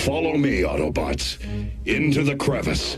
Follow me, Autobots, into the crevice.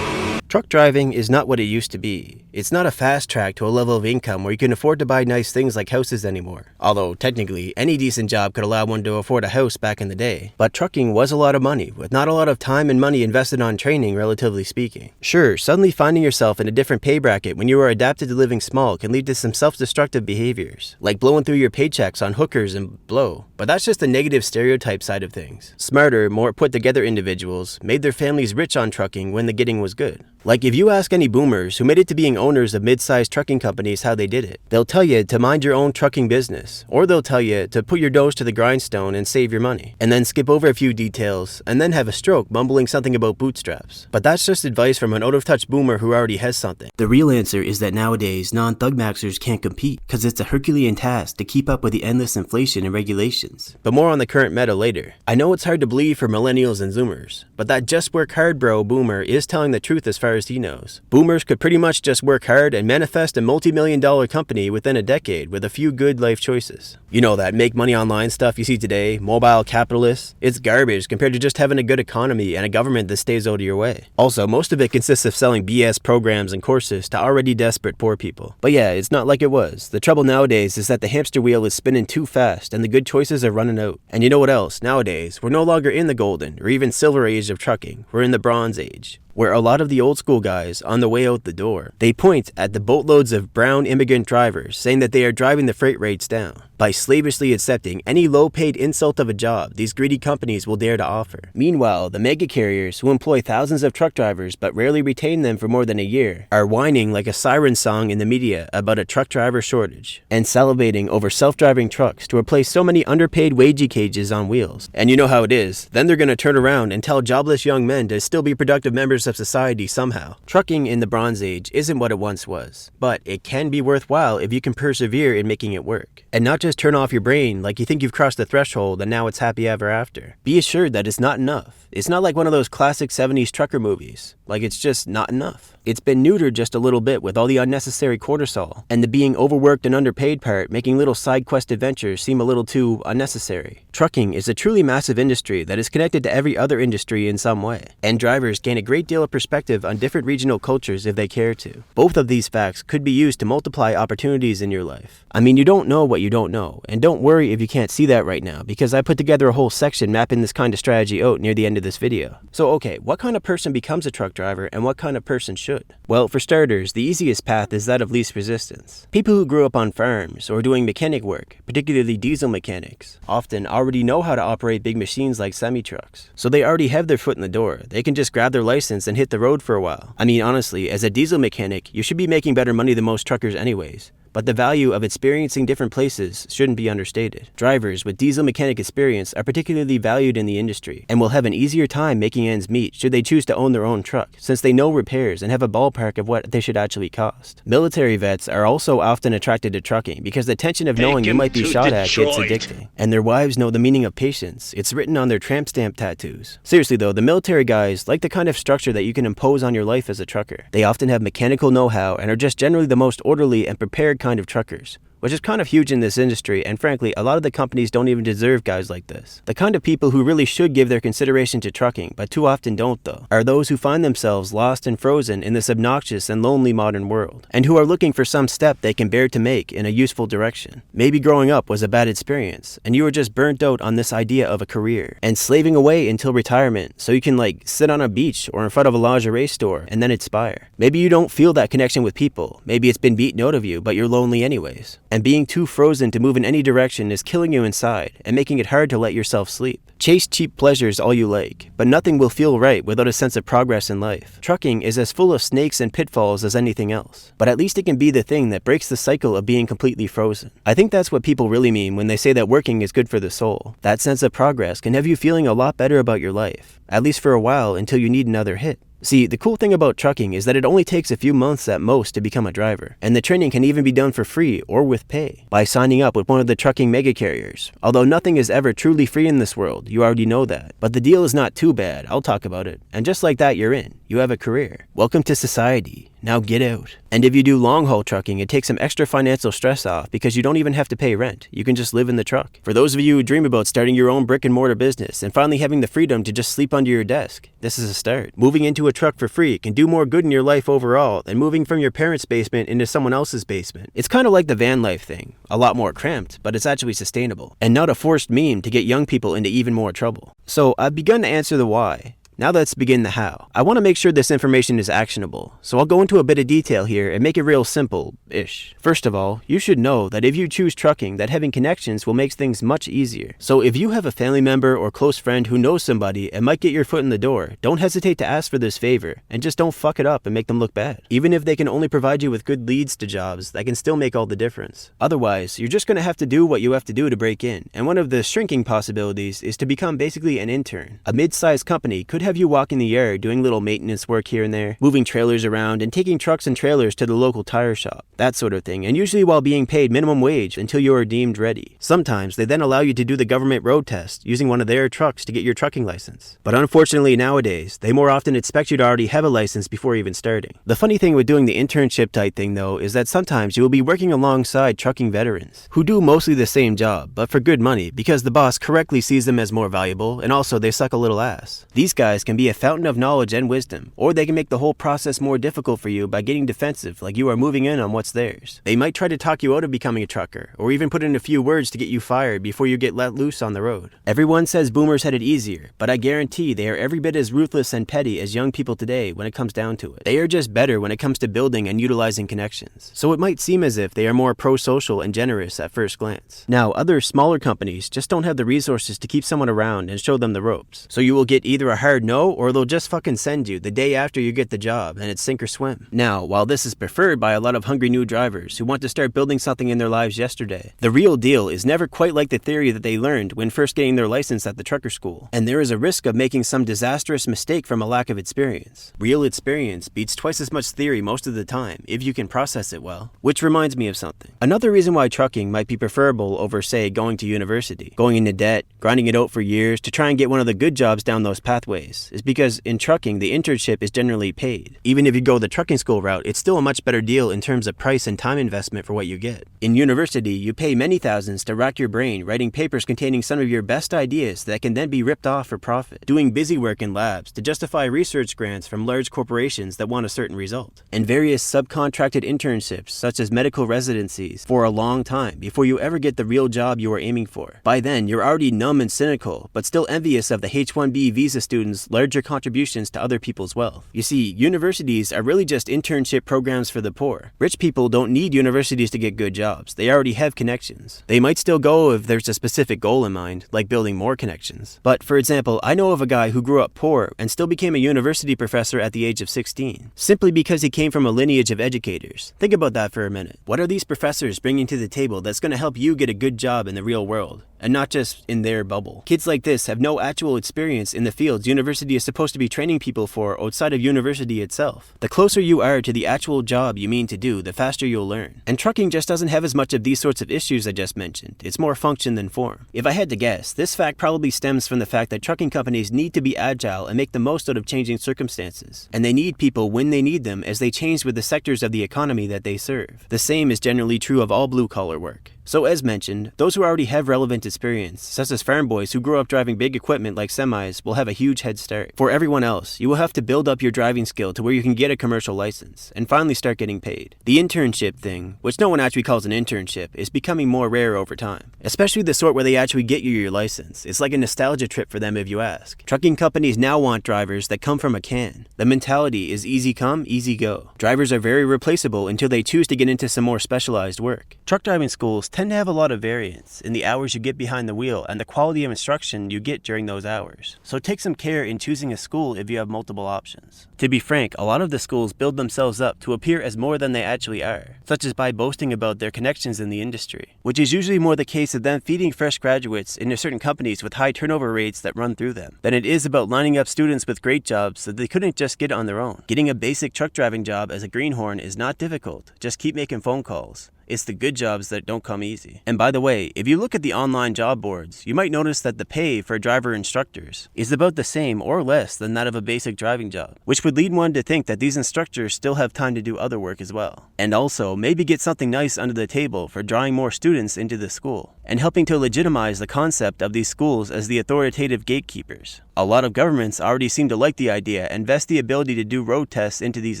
Truck driving is not what it used to be. It's not a fast track to a level of income where you can afford to buy nice things like houses anymore. Although, technically, any decent job could allow one to afford a house back in the day. But trucking was a lot of money, with not a lot of time and money invested on training, relatively speaking. Sure, suddenly finding yourself in a different pay bracket when you are adapted to living small can lead to some self-destructive behaviors, like blowing through your paychecks on hookers and blow. But that's just the negative stereotype side of things. Smarter, more put-together individuals made their families rich on trucking when the getting was good. Like if you ask any boomers who made it to being owners of mid-sized trucking companies how they did it, they'll tell you to mind your own trucking business, or they'll tell you to put your nose to the grindstone and save your money, and then skip over a few details, and then have a stroke mumbling something about bootstraps. But that's just advice from an out-of-touch boomer who already has something. The real answer is that nowadays, non-thug maxers can't compete, because it's a Herculean task to keep up with the endless inflation and regulations. But more on the current meta later. I know it's hard to believe for millennials and zoomers, but that just work hard bro boomer is telling the truth as far as he knows. Boomers could pretty much just work hard and manifest a multi-million-dollar company within a decade with a few good life choices. You know that make money online stuff you see today, mobile capitalists? It's garbage compared to just having a good economy and a government that stays out of your way. Also, most of it consists of selling BS programs and courses to already desperate poor people. But yeah, it's not like it was. The trouble nowadays is that the hamster wheel is spinning too fast and the good choices are running out. And you know what else? Nowadays, we're no longer in the golden or even silver age of trucking. We're in the bronze age, where a lot of the old school guys, on the way out the door, they point at the boatloads of brown immigrant drivers saying that they are driving the freight rates down by slavishly accepting any low-paid insult of a job these greedy companies will dare to offer. Meanwhile, the mega carriers, who employ thousands of truck drivers but rarely retain them for more than a year, are whining like a siren song in the media about a truck driver shortage, and salivating over self-driving trucks to replace so many underpaid wagey cages on wheels. And you know how it is, then they're gonna turn around and tell jobless young men to still be productive members of society somehow. Trucking in the Bronze Age isn't what it once was, but it can be worthwhile if you can persevere in making it work. And not just turn off your brain like you think you've crossed the threshold and now it's happy ever after. Be assured that it's not enough. It's not like one of those classic 70s trucker movies. Like it's just not enough. It's been neutered just a little bit with all the unnecessary cortisol, and the being overworked and underpaid part making little side quest adventures seem a little too unnecessary. Trucking is a truly massive industry that is connected to every other industry in some way, and drivers gain a great deal of perspective on different regional cultures if they care to. Both of these facts could be used to multiply opportunities in your life. I mean, you don't know what you don't know, and don't worry if you can't see that right now, because I put together a whole section mapping this kind of strategy out near the end of this video. So okay, what kind of person becomes a truck driver and what kind of person should? Well, for starters, the easiest path is that of least resistance. People who grew up on farms or doing mechanic work, particularly diesel mechanics, often already know how to operate big machines like semi-trucks. So they already have their foot in the door. They can just grab their license and hit the road for a while. I mean, honestly, as a diesel mechanic, you should be making better money than most truckers anyways. But the value of experiencing different places shouldn't be understated. Drivers with diesel mechanic experience are particularly valued in the industry and will have an easier time making ends meet should they choose to own their own truck, since they know repairs and have a ballpark of what they should actually cost. Military vets are also often attracted to trucking because the tension of knowing you might be shot at gets addicting. And their wives know the meaning of patience. It's written on their tramp stamp tattoos. Seriously though, the military guys like the kind of structure that you can impose on your life as a trucker. They often have mechanical know-how and are just generally the most orderly and prepared kind of truckers, which is kind of huge in this industry, and frankly, a lot of the companies don't even deserve guys like this. The kind of people who really should give their consideration to trucking, but too often don't though, are those who find themselves lost and frozen in this obnoxious and lonely modern world, and who are looking for some step they can bear to make in a useful direction. Maybe growing up was a bad experience, and you were just burnt out on this idea of a career, and slaving away until retirement, so you can like sit on a beach or in front of a lingerie store and then expire. Maybe you don't feel that connection with people, maybe it's been beaten out of you, but you're lonely anyways. And being too frozen to move in any direction is killing you inside and making it hard to let yourself sleep. Chase cheap pleasures all you like, but nothing will feel right without a sense of progress in life. Trucking is as full of snakes and pitfalls as anything else, but at least it can be the thing that breaks the cycle of being completely frozen. I think that's what people really mean when they say that working is good for the soul. That sense of progress can have you feeling a lot better about your life, at least for a while until you need another hit. See, the cool thing about trucking is that it only takes a few months at most to become a driver, and the training can even be done for free or with pay by signing up with one of the trucking mega carriers. Although nothing is ever truly free in this world, you already know that. But the deal is not too bad, I'll talk about it, and just like that you're in. You have a career. Welcome to society. Now get out. And if you do long-haul trucking, it takes some extra financial stress off because you don't even have to pay rent. You can just live in the truck. For those of you who dream about starting your own brick-and-mortar business and finally having the freedom to just sleep under your desk, this is a start. Moving into a truck for free can do more good in your life overall than moving from your parents' basement into someone else's basement. It's kind of like the van life thing. A lot more cramped, but it's actually sustainable. And not a forced meme to get young people into even more trouble. So I've begun to answer the why. Now let's begin the how. I want to make sure this information is actionable, so I'll go into a bit of detail here and make it real simple-ish. First of all, you should know that if you choose trucking, that having connections will make things much easier. So if you have a family member or close friend who knows somebody and might get your foot in the door, don't hesitate to ask for this favor, and just don't fuck it up and make them look bad. Even if they can only provide you with good leads to jobs, that can still make all the difference. Otherwise, you're just going to have to do what you have to do to break in, and one of the shrinking possibilities is to become basically an intern. A mid-sized company could have you walk in the yard doing little maintenance work here and there, moving trailers around and taking trucks and trailers to the local tire shop, that sort of thing, and usually while being paid minimum wage until you are deemed ready. Sometimes they then allow you to do the government road test using one of their trucks to get your trucking license. But unfortunately nowadays, they more often expect you to already have a license before even starting. The funny thing with doing the internship type thing though is that sometimes you will be working alongside trucking veterans who do mostly the same job, but for good money because the boss correctly sees them as more valuable and also they suck a little ass. These guys can be a fountain of knowledge and wisdom, or they can make the whole process more difficult for you by getting defensive like you are moving in on what's theirs. They might try to talk you out of becoming a trucker, or even put in a few words to get you fired before you get let loose on the road. Everyone says boomers had it easier, but I guarantee they are every bit as ruthless and petty as young people today when it comes down to it. They are just better when it comes to building and utilizing connections. So it might seem as if they are more pro-social and generous at first glance. Now, other smaller companies just don't have the resources to keep someone around and show them the ropes. So you will get either a hard no, or they'll just fucking send you the day after you get the job, and it's sink or swim. Now, while this is preferred by a lot of hungry new drivers who want to start building something in their lives yesterday, the real deal is never quite like the theory that they learned when first getting their license at the trucker school, and there is a risk of making some disastrous mistake from a lack of experience. Real experience beats twice as much theory most of the time, if you can process it well. Which reminds me of something. Another reason why trucking might be preferable over, say, going to university, going into debt, grinding it out for years to try and get one of the good jobs down those pathways, is because in trucking, the internship is generally paid. Even if you go the trucking school route, it's still a much better deal in terms of price and time investment for what you get. In university, you pay many thousands to rack your brain writing papers containing some of your best ideas that can then be ripped off for profit, doing busy work in labs to justify research grants from large corporations that want a certain result, and various subcontracted internships such as medical residencies for a long time before you ever get the real job you are aiming for. By then, you're already numb and cynical, but still envious of the H-1B visa students' larger contributions to other people's wealth. You see, universities are really just internship programs for the poor. Rich people don't need universities to get good jobs. They already have connections. They might still go if there's a specific goal in mind, like building more connections. But for example, I know of a guy who grew up poor and still became a university professor at the age of 16, simply because he came from a lineage of educators. Think about that for a minute. What are these professors bringing to the table that's going to help you get a good job in the real world? And not just in their bubble. Kids like this have no actual experience in the fields university is supposed to be training people for outside of university itself. The closer you are to the actual job you mean to do, the faster you'll learn. And trucking just doesn't have as much of these sorts of issues I just mentioned. It's more function than form. If I had to guess, this fact probably stems from the fact that trucking companies need to be agile and make the most out of changing circumstances. And they need people when they need them as they change with the sectors of the economy that they serve. The same is generally true of all blue-collar work. So as mentioned, those who already have relevant experience, such as farm boys who grew up driving big equipment like semis, will have a huge head start. For everyone else, you will have to build up your driving skill to where you can get a commercial license, and finally start getting paid. The internship thing, which no one actually calls an internship, is becoming more rare over time. Especially the sort where they actually get you your license. It's like a nostalgia trip for them if you ask. Trucking companies now want drivers that come from a can. The mentality is easy come, easy go. Drivers are very replaceable until they choose to get into some more specialized work. Truck driving schools tend to have a lot of variance in the hours you get behind the wheel and the quality of instruction you get during those hours. So take some care in choosing a school if you have multiple options. To be frank, a lot of the schools build themselves up to appear as more than they actually are, such as by boasting about their connections in the industry, which is usually more the case of them feeding fresh graduates into certain companies with high turnover rates that run through them, than it is about lining up students with great jobs that they couldn't just get on their own. Getting a basic truck driving job as a greenhorn is not difficult, just keep making phone calls. It's the good jobs that don't come easy. And by the way, if you look at the online job boards, you might notice that the pay for driver instructors is about the same or less than that of a basic driving job, which would lead one to think that these instructors still have time to do other work as well. And also, maybe get something nice under the table for drawing more students into the school, and helping to legitimize the concept of these schools as the authoritative gatekeepers. A lot of governments already seem to like the idea and vest the ability to do road tests into these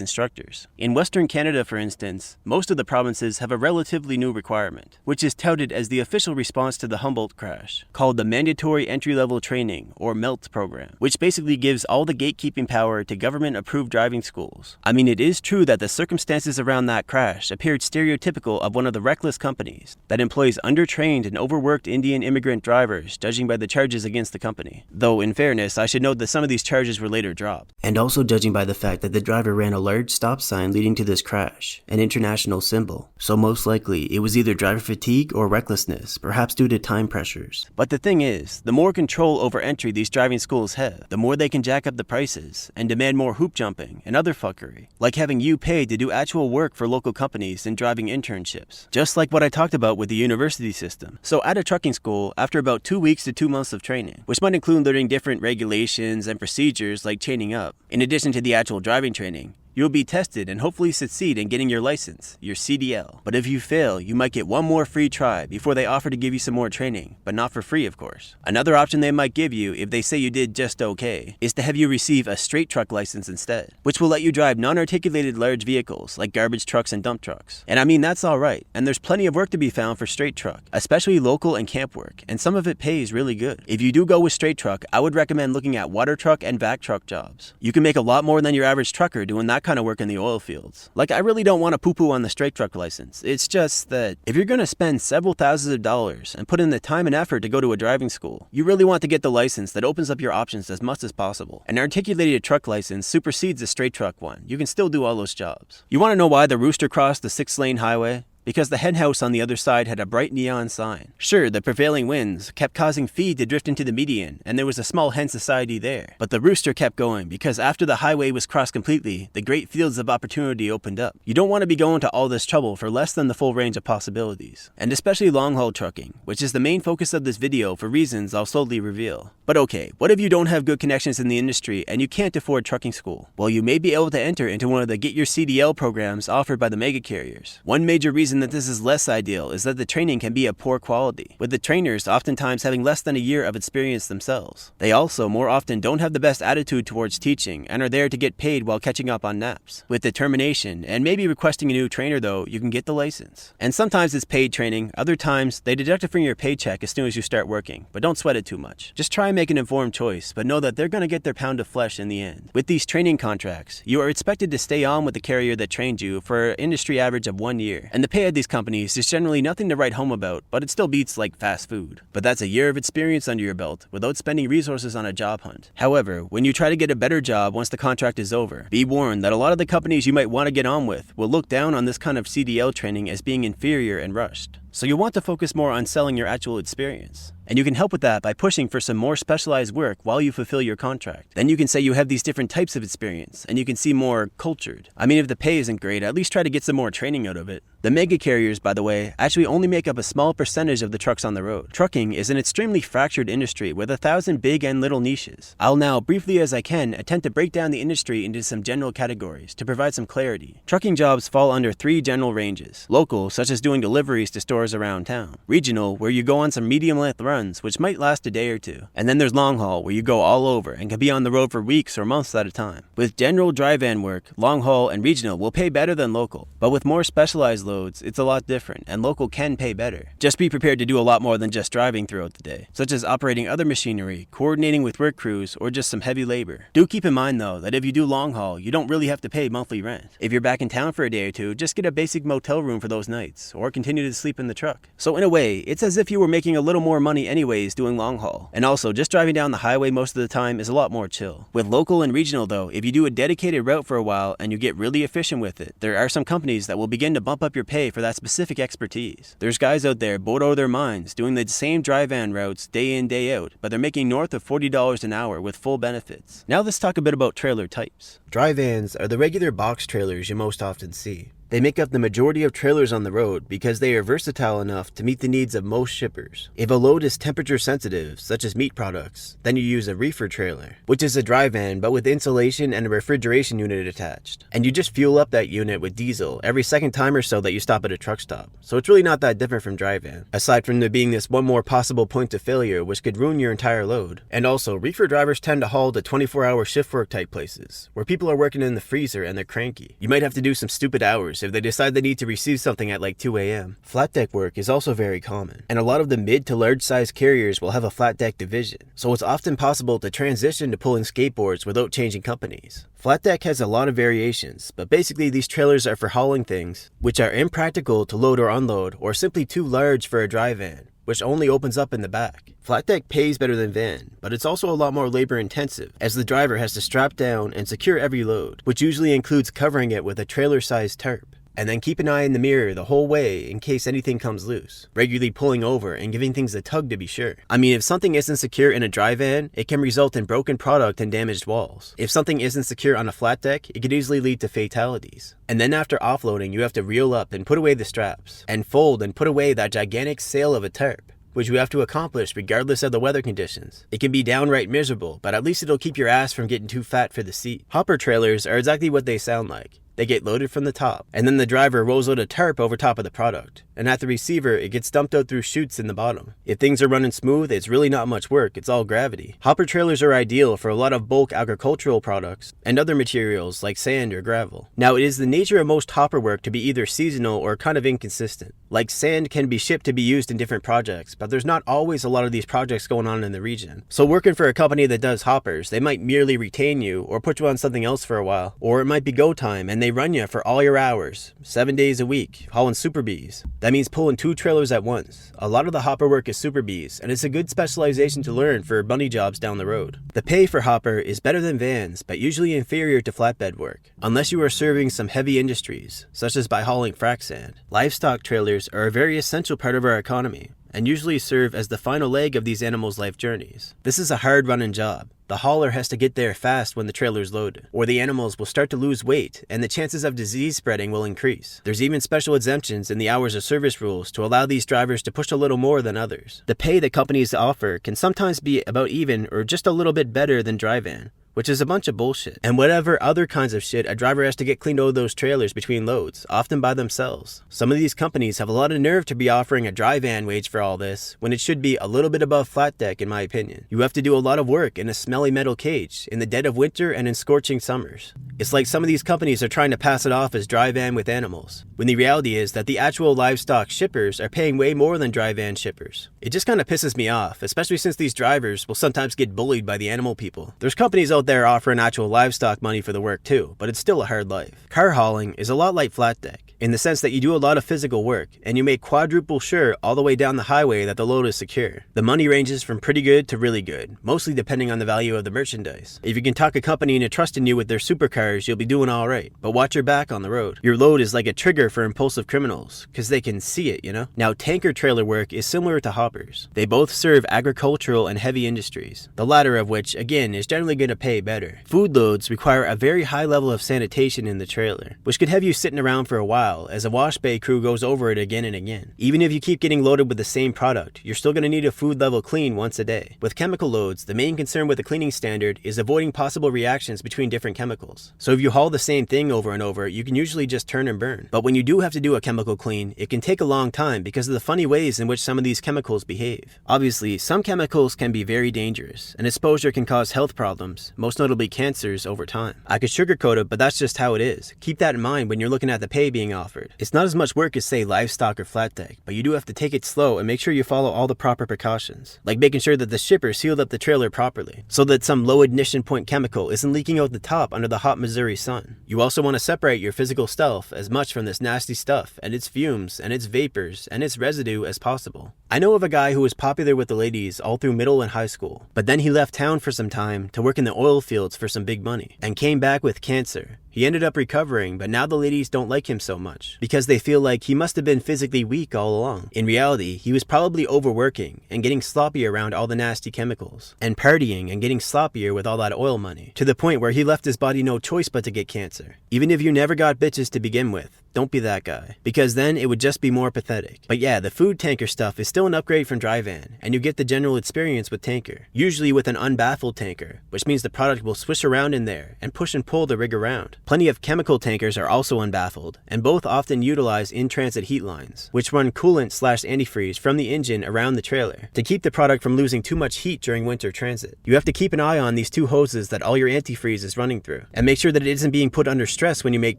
instructors. In Western Canada, for instance, most of the provinces have a relatively new requirement, which is touted as the official response to the Humboldt crash, called the Mandatory Entry-Level Training, or MELT program, which basically gives all the gatekeeping power to government-approved driving schools. I mean, it is true that the circumstances around that crash appeared stereotypical of one of the reckless companies that employs undertrained and overworked Indian immigrant drivers, judging by the charges against the company. Though, in fairness, I should note that some of these charges were later dropped. And also judging by the fact that the driver ran a large stop sign leading to this crash, an international symbol. So most likely, it was either driver fatigue or recklessness, perhaps due to time pressures. But the thing is, the more control over entry these driving schools have, the more they can jack up the prices and demand more hoop jumping and other fuckery, like having you pay to do actual work for local companies and driving internships. Just like what I talked about with the university system. So at a trucking school, after about 2 weeks to 2 months of training, which might include learning different regulations and procedures like chaining up, in addition to the actual driving training, you'll be tested and hopefully succeed in getting your license, your CDL. But if you fail, you might get one more free try before they offer to give you some more training, but not for free, of course. Another option they might give you, if they say you did just okay, is to have you receive a straight truck license instead, which will let you drive non-articulated large vehicles like garbage trucks and dump trucks. And I mean, that's alright, and there's plenty of work to be found for straight truck, especially local and camp work, and some of it pays really good. If you do go with straight truck, I would recommend looking at water truck and vac truck jobs. You can make a lot more than your average trucker doing that kind of work in the oil fields. Like, I really don't want to poo-poo on the straight truck license. It's just that if you're going to spend several thousands of dollars and put in the time and effort to go to a driving school, you really want to get the license that opens up your options as much as possible. An articulated truck license supersedes a straight truck one. You can still do all those jobs. You want to know why the rooster crossed the 6-lane highway? Because the hen house on the other side had a bright neon sign. Sure, the prevailing winds kept causing feed to drift into the median, and there was a small hen society there. But the rooster kept going, because after the highway was crossed completely, the great fields of opportunity opened up. You don't want to be going to all this trouble for less than the full range of possibilities. And especially long-haul trucking, which is the main focus of this video for reasons I'll slowly reveal. But okay, what if you don't have good connections in the industry and you can't afford trucking school? Well, you may be able to enter into one of the Get Your CDL programs offered by the mega carriers. One major reason that this is less ideal is that the training can be of poor quality, with the trainers oftentimes having less than a year of experience themselves. They also more often don't have the best attitude towards teaching and are there to get paid while catching up on naps. With determination and maybe requesting a new trainer though, you can get the license. And sometimes it's paid training, other times they deduct it from your paycheck as soon as you start working, but don't sweat it too much. Just try and make an informed choice, but know that they're going to get their pound of flesh in the end. With these training contracts, you are expected to stay on with the carrier that trained you for an industry average of 1 year, and the pay at these companies is generally nothing to write home about, but it still beats like fast food. But that's a year of experience under your belt without spending resources on a job hunt. However, when you try to get a better job once the contract is over, be warned that a lot of the companies you might want to get on with will look down on this kind of CDL training as being inferior and rushed. So you'll want to focus more on selling your actual experience. And you can help with that by pushing for some more specialized work while you fulfill your contract. Then you can say you have these different types of experience, and you can seem more cultured. I mean, if the pay isn't great, at least try to get some more training out of it. The mega carriers, by the way, actually only make up a small percentage of the trucks on the road. Trucking is an extremely fractured industry with 1,000 big and little niches. I'll now, briefly as I can, attempt to break down the industry into some general categories to provide some clarity. Trucking jobs fall under 3 general ranges. Local, such as doing deliveries to stores around town. Regional, where you go on some medium-length runs, which might last a day or two. And then there's long haul, where you go all over and can be on the road for weeks or months at a time. With general dry van work, long haul and regional will pay better than local. But with more specialized loads, it's a lot different, and local can pay better. Just be prepared to do a lot more than just driving throughout the day, such as operating other machinery, coordinating with work crews, or just some heavy labor. Do keep in mind though, that if you do long haul, you don't really have to pay monthly rent. If you're back in town for a day or two, just get a basic motel room for those nights, or continue to sleep in the truck. So in a way, it's as if you were making a little more money anyways doing long haul. And also, just driving down the highway most of the time is a lot more chill. With local and regional though, if you do a dedicated route for a while and you get really efficient with it, there are some companies that will begin to bump up your pay for that specific expertise. There's guys out there bored out of their minds doing the same dry van routes day in, day out, but they're making north of $40 an hour with full benefits. Now let's talk a bit about trailer types. Dry vans are the regular box trailers you most often see. They make up the majority of trailers on the road because they are versatile enough to meet the needs of most shippers. If a load is temperature sensitive, such as meat products, then you use a reefer trailer, which is a dry van but with insulation and a refrigeration unit attached. And you just fuel up that unit with diesel every second time or so that you stop at a truck stop. So it's really not that different from dry van, aside from there being this one more possible point of failure which could ruin your entire load. And also, reefer drivers tend to haul to 24-hour shift work type places, where people are working in the freezer and they're cranky. You might have to do some stupid hours if they decide they need to receive something at like 2 a.m. Flat deck work is also very common, and a lot of the mid to large size carriers will have a flat deck division, so it's often possible to transition to pulling skateboards without changing companies. Flat deck has a lot of variations, but basically these trailers are for hauling things which are impractical to load or unload, or simply too large for a dry van, which only opens up in the back. Flat deck pays better than van, but it's also a lot more labor intensive, as the driver has to strap down and secure every load, which usually includes covering it with a trailer-sized tarp. And then keep an eye in the mirror the whole way in case anything comes loose, regularly pulling over and giving things a tug to be sure. I mean, if something isn't secure in a dry van, it can result in broken product and damaged walls. If something isn't secure on a flat deck, it could easily lead to fatalities. And then after offloading, you have to reel up and put away the straps, and fold and put away that gigantic sail of a tarp, which you have to accomplish regardless of the weather conditions. It can be downright miserable, but at least it'll keep your ass from getting too fat for the seat. Hopper trailers are exactly what they sound like. They get loaded from the top, and then the driver rolls out a tarp over top of the product, and at the receiver it gets dumped out through chutes in the bottom. If things are running smooth, it's really not much work, it's all gravity. Hopper trailers are ideal for a lot of bulk agricultural products and other materials like sand or gravel. Now, it is the nature of most hopper work to be either seasonal or kind of inconsistent. Like sand can be shipped to be used in different projects, but there's not always a lot of these projects going on in the region. So working for a company that does hoppers, they might merely retain you or put you on something else for a while, or it might be go time and they run you for all your hours, 7 days a week, hauling super bees. That means pulling 2 trailers at once. A lot of the hopper work is super bees, and it's a good specialization to learn for money jobs down the road. The pay for hopper is better than vans, but usually inferior to flatbed work, unless you are serving some heavy industries, such as by hauling frac sand. Livestock trailers are a very essential part of our economy, and usually serve as the final leg of these animals' life journeys. This is a hard running job. The hauler has to get there fast when the trailer's loaded, or the animals will start to lose weight and the chances of disease spreading will increase. There's even special exemptions in the hours of service rules to allow these drivers to push a little more than others. The pay that companies offer can sometimes be about even or just a little bit better than dry van, which is a bunch of bullshit. And whatever other kinds of shit, a driver has to get cleaned out of those trailers between loads, often by themselves. Some of these companies have a lot of nerve to be offering a dry van wage for all this, when it should be a little bit above flat deck in my opinion. You have to do a lot of work in a smelly metal cage, in the dead of winter and in scorching summers. It's like some of these companies are trying to pass it off as dry van with animals, when the reality is that the actual livestock shippers are paying way more than dry van shippers. It just kind of pisses me off, especially since these drivers will sometimes get bullied by the animal people. There's companies out there offering actual livestock money for the work too, but it's still a hard life. Car hauling is a lot like flat deck, in the sense that you do a lot of physical work, and you make quadruple sure all the way down the highway that the load is secure. The money ranges from pretty good to really good, mostly depending on the value of the merchandise. If you can talk a company into trusting you with their supercars, you'll be doing alright, but watch your back on the road. Your load is like a trigger for impulsive criminals, cause they can see it, you know? Now, tanker trailer work is similar to hoppers. They both serve agricultural and heavy industries, the latter of which, again, is generally going to pay better. Food loads require a very high level of sanitation in the trailer, which could have you sitting around for a while as a wash bay crew goes over it again and again. Even if you keep getting loaded with the same product, you're still going to need a food level clean once a day. With chemical loads, the main concern with the cleaning standard is avoiding possible reactions between different chemicals. So if you haul the same thing over and over, you can usually just turn and burn. But when you do have to do a chemical clean, it can take a long time because of the funny ways in which some of these chemicals behave. Obviously, some chemicals can be very dangerous, and exposure can cause health problems, most notably cancers, over time. I could sugarcoat it, but that's just how it is. Keep that in mind when you're looking at the pay being offered. It's not as much work as, say, livestock or flat deck, but you do have to take it slow and make sure you follow all the proper precautions, like making sure that the shipper sealed up the trailer properly, so that some low ignition point chemical isn't leaking out the top under the hot Missouri sun. You also want to separate your physical stuff as much from this nasty stuff and its fumes and its vapors and its residue as possible. I know of a guy who was popular with the ladies all through middle and high school, but then he left town for some time to work in the oil fields for some big money, and came back with cancer. He ended up recovering, but now the ladies don't like him so much, because they feel like he must have been physically weak all along. In reality, he was probably overworking and getting sloppy around all the nasty chemicals, and partying and getting sloppier with all that oil money, to the point where he left his body no choice but to get cancer. Even if you never got bitches to begin with, don't be that guy, because then it would just be more pathetic. But yeah, the food tanker stuff is still an upgrade from dry van, and you get the general experience with tanker, usually with an unbaffled tanker, which means the product will swish around in there and push and pull the rig around. Plenty of chemical tankers are also unbaffled, and both often utilize in-transit heat lines, which run coolant/antifreeze from the engine around the trailer to keep the product from losing too much heat during winter transit. You have to keep an eye on these two hoses that all your antifreeze is running through, and make sure that it isn't being put under stress when you make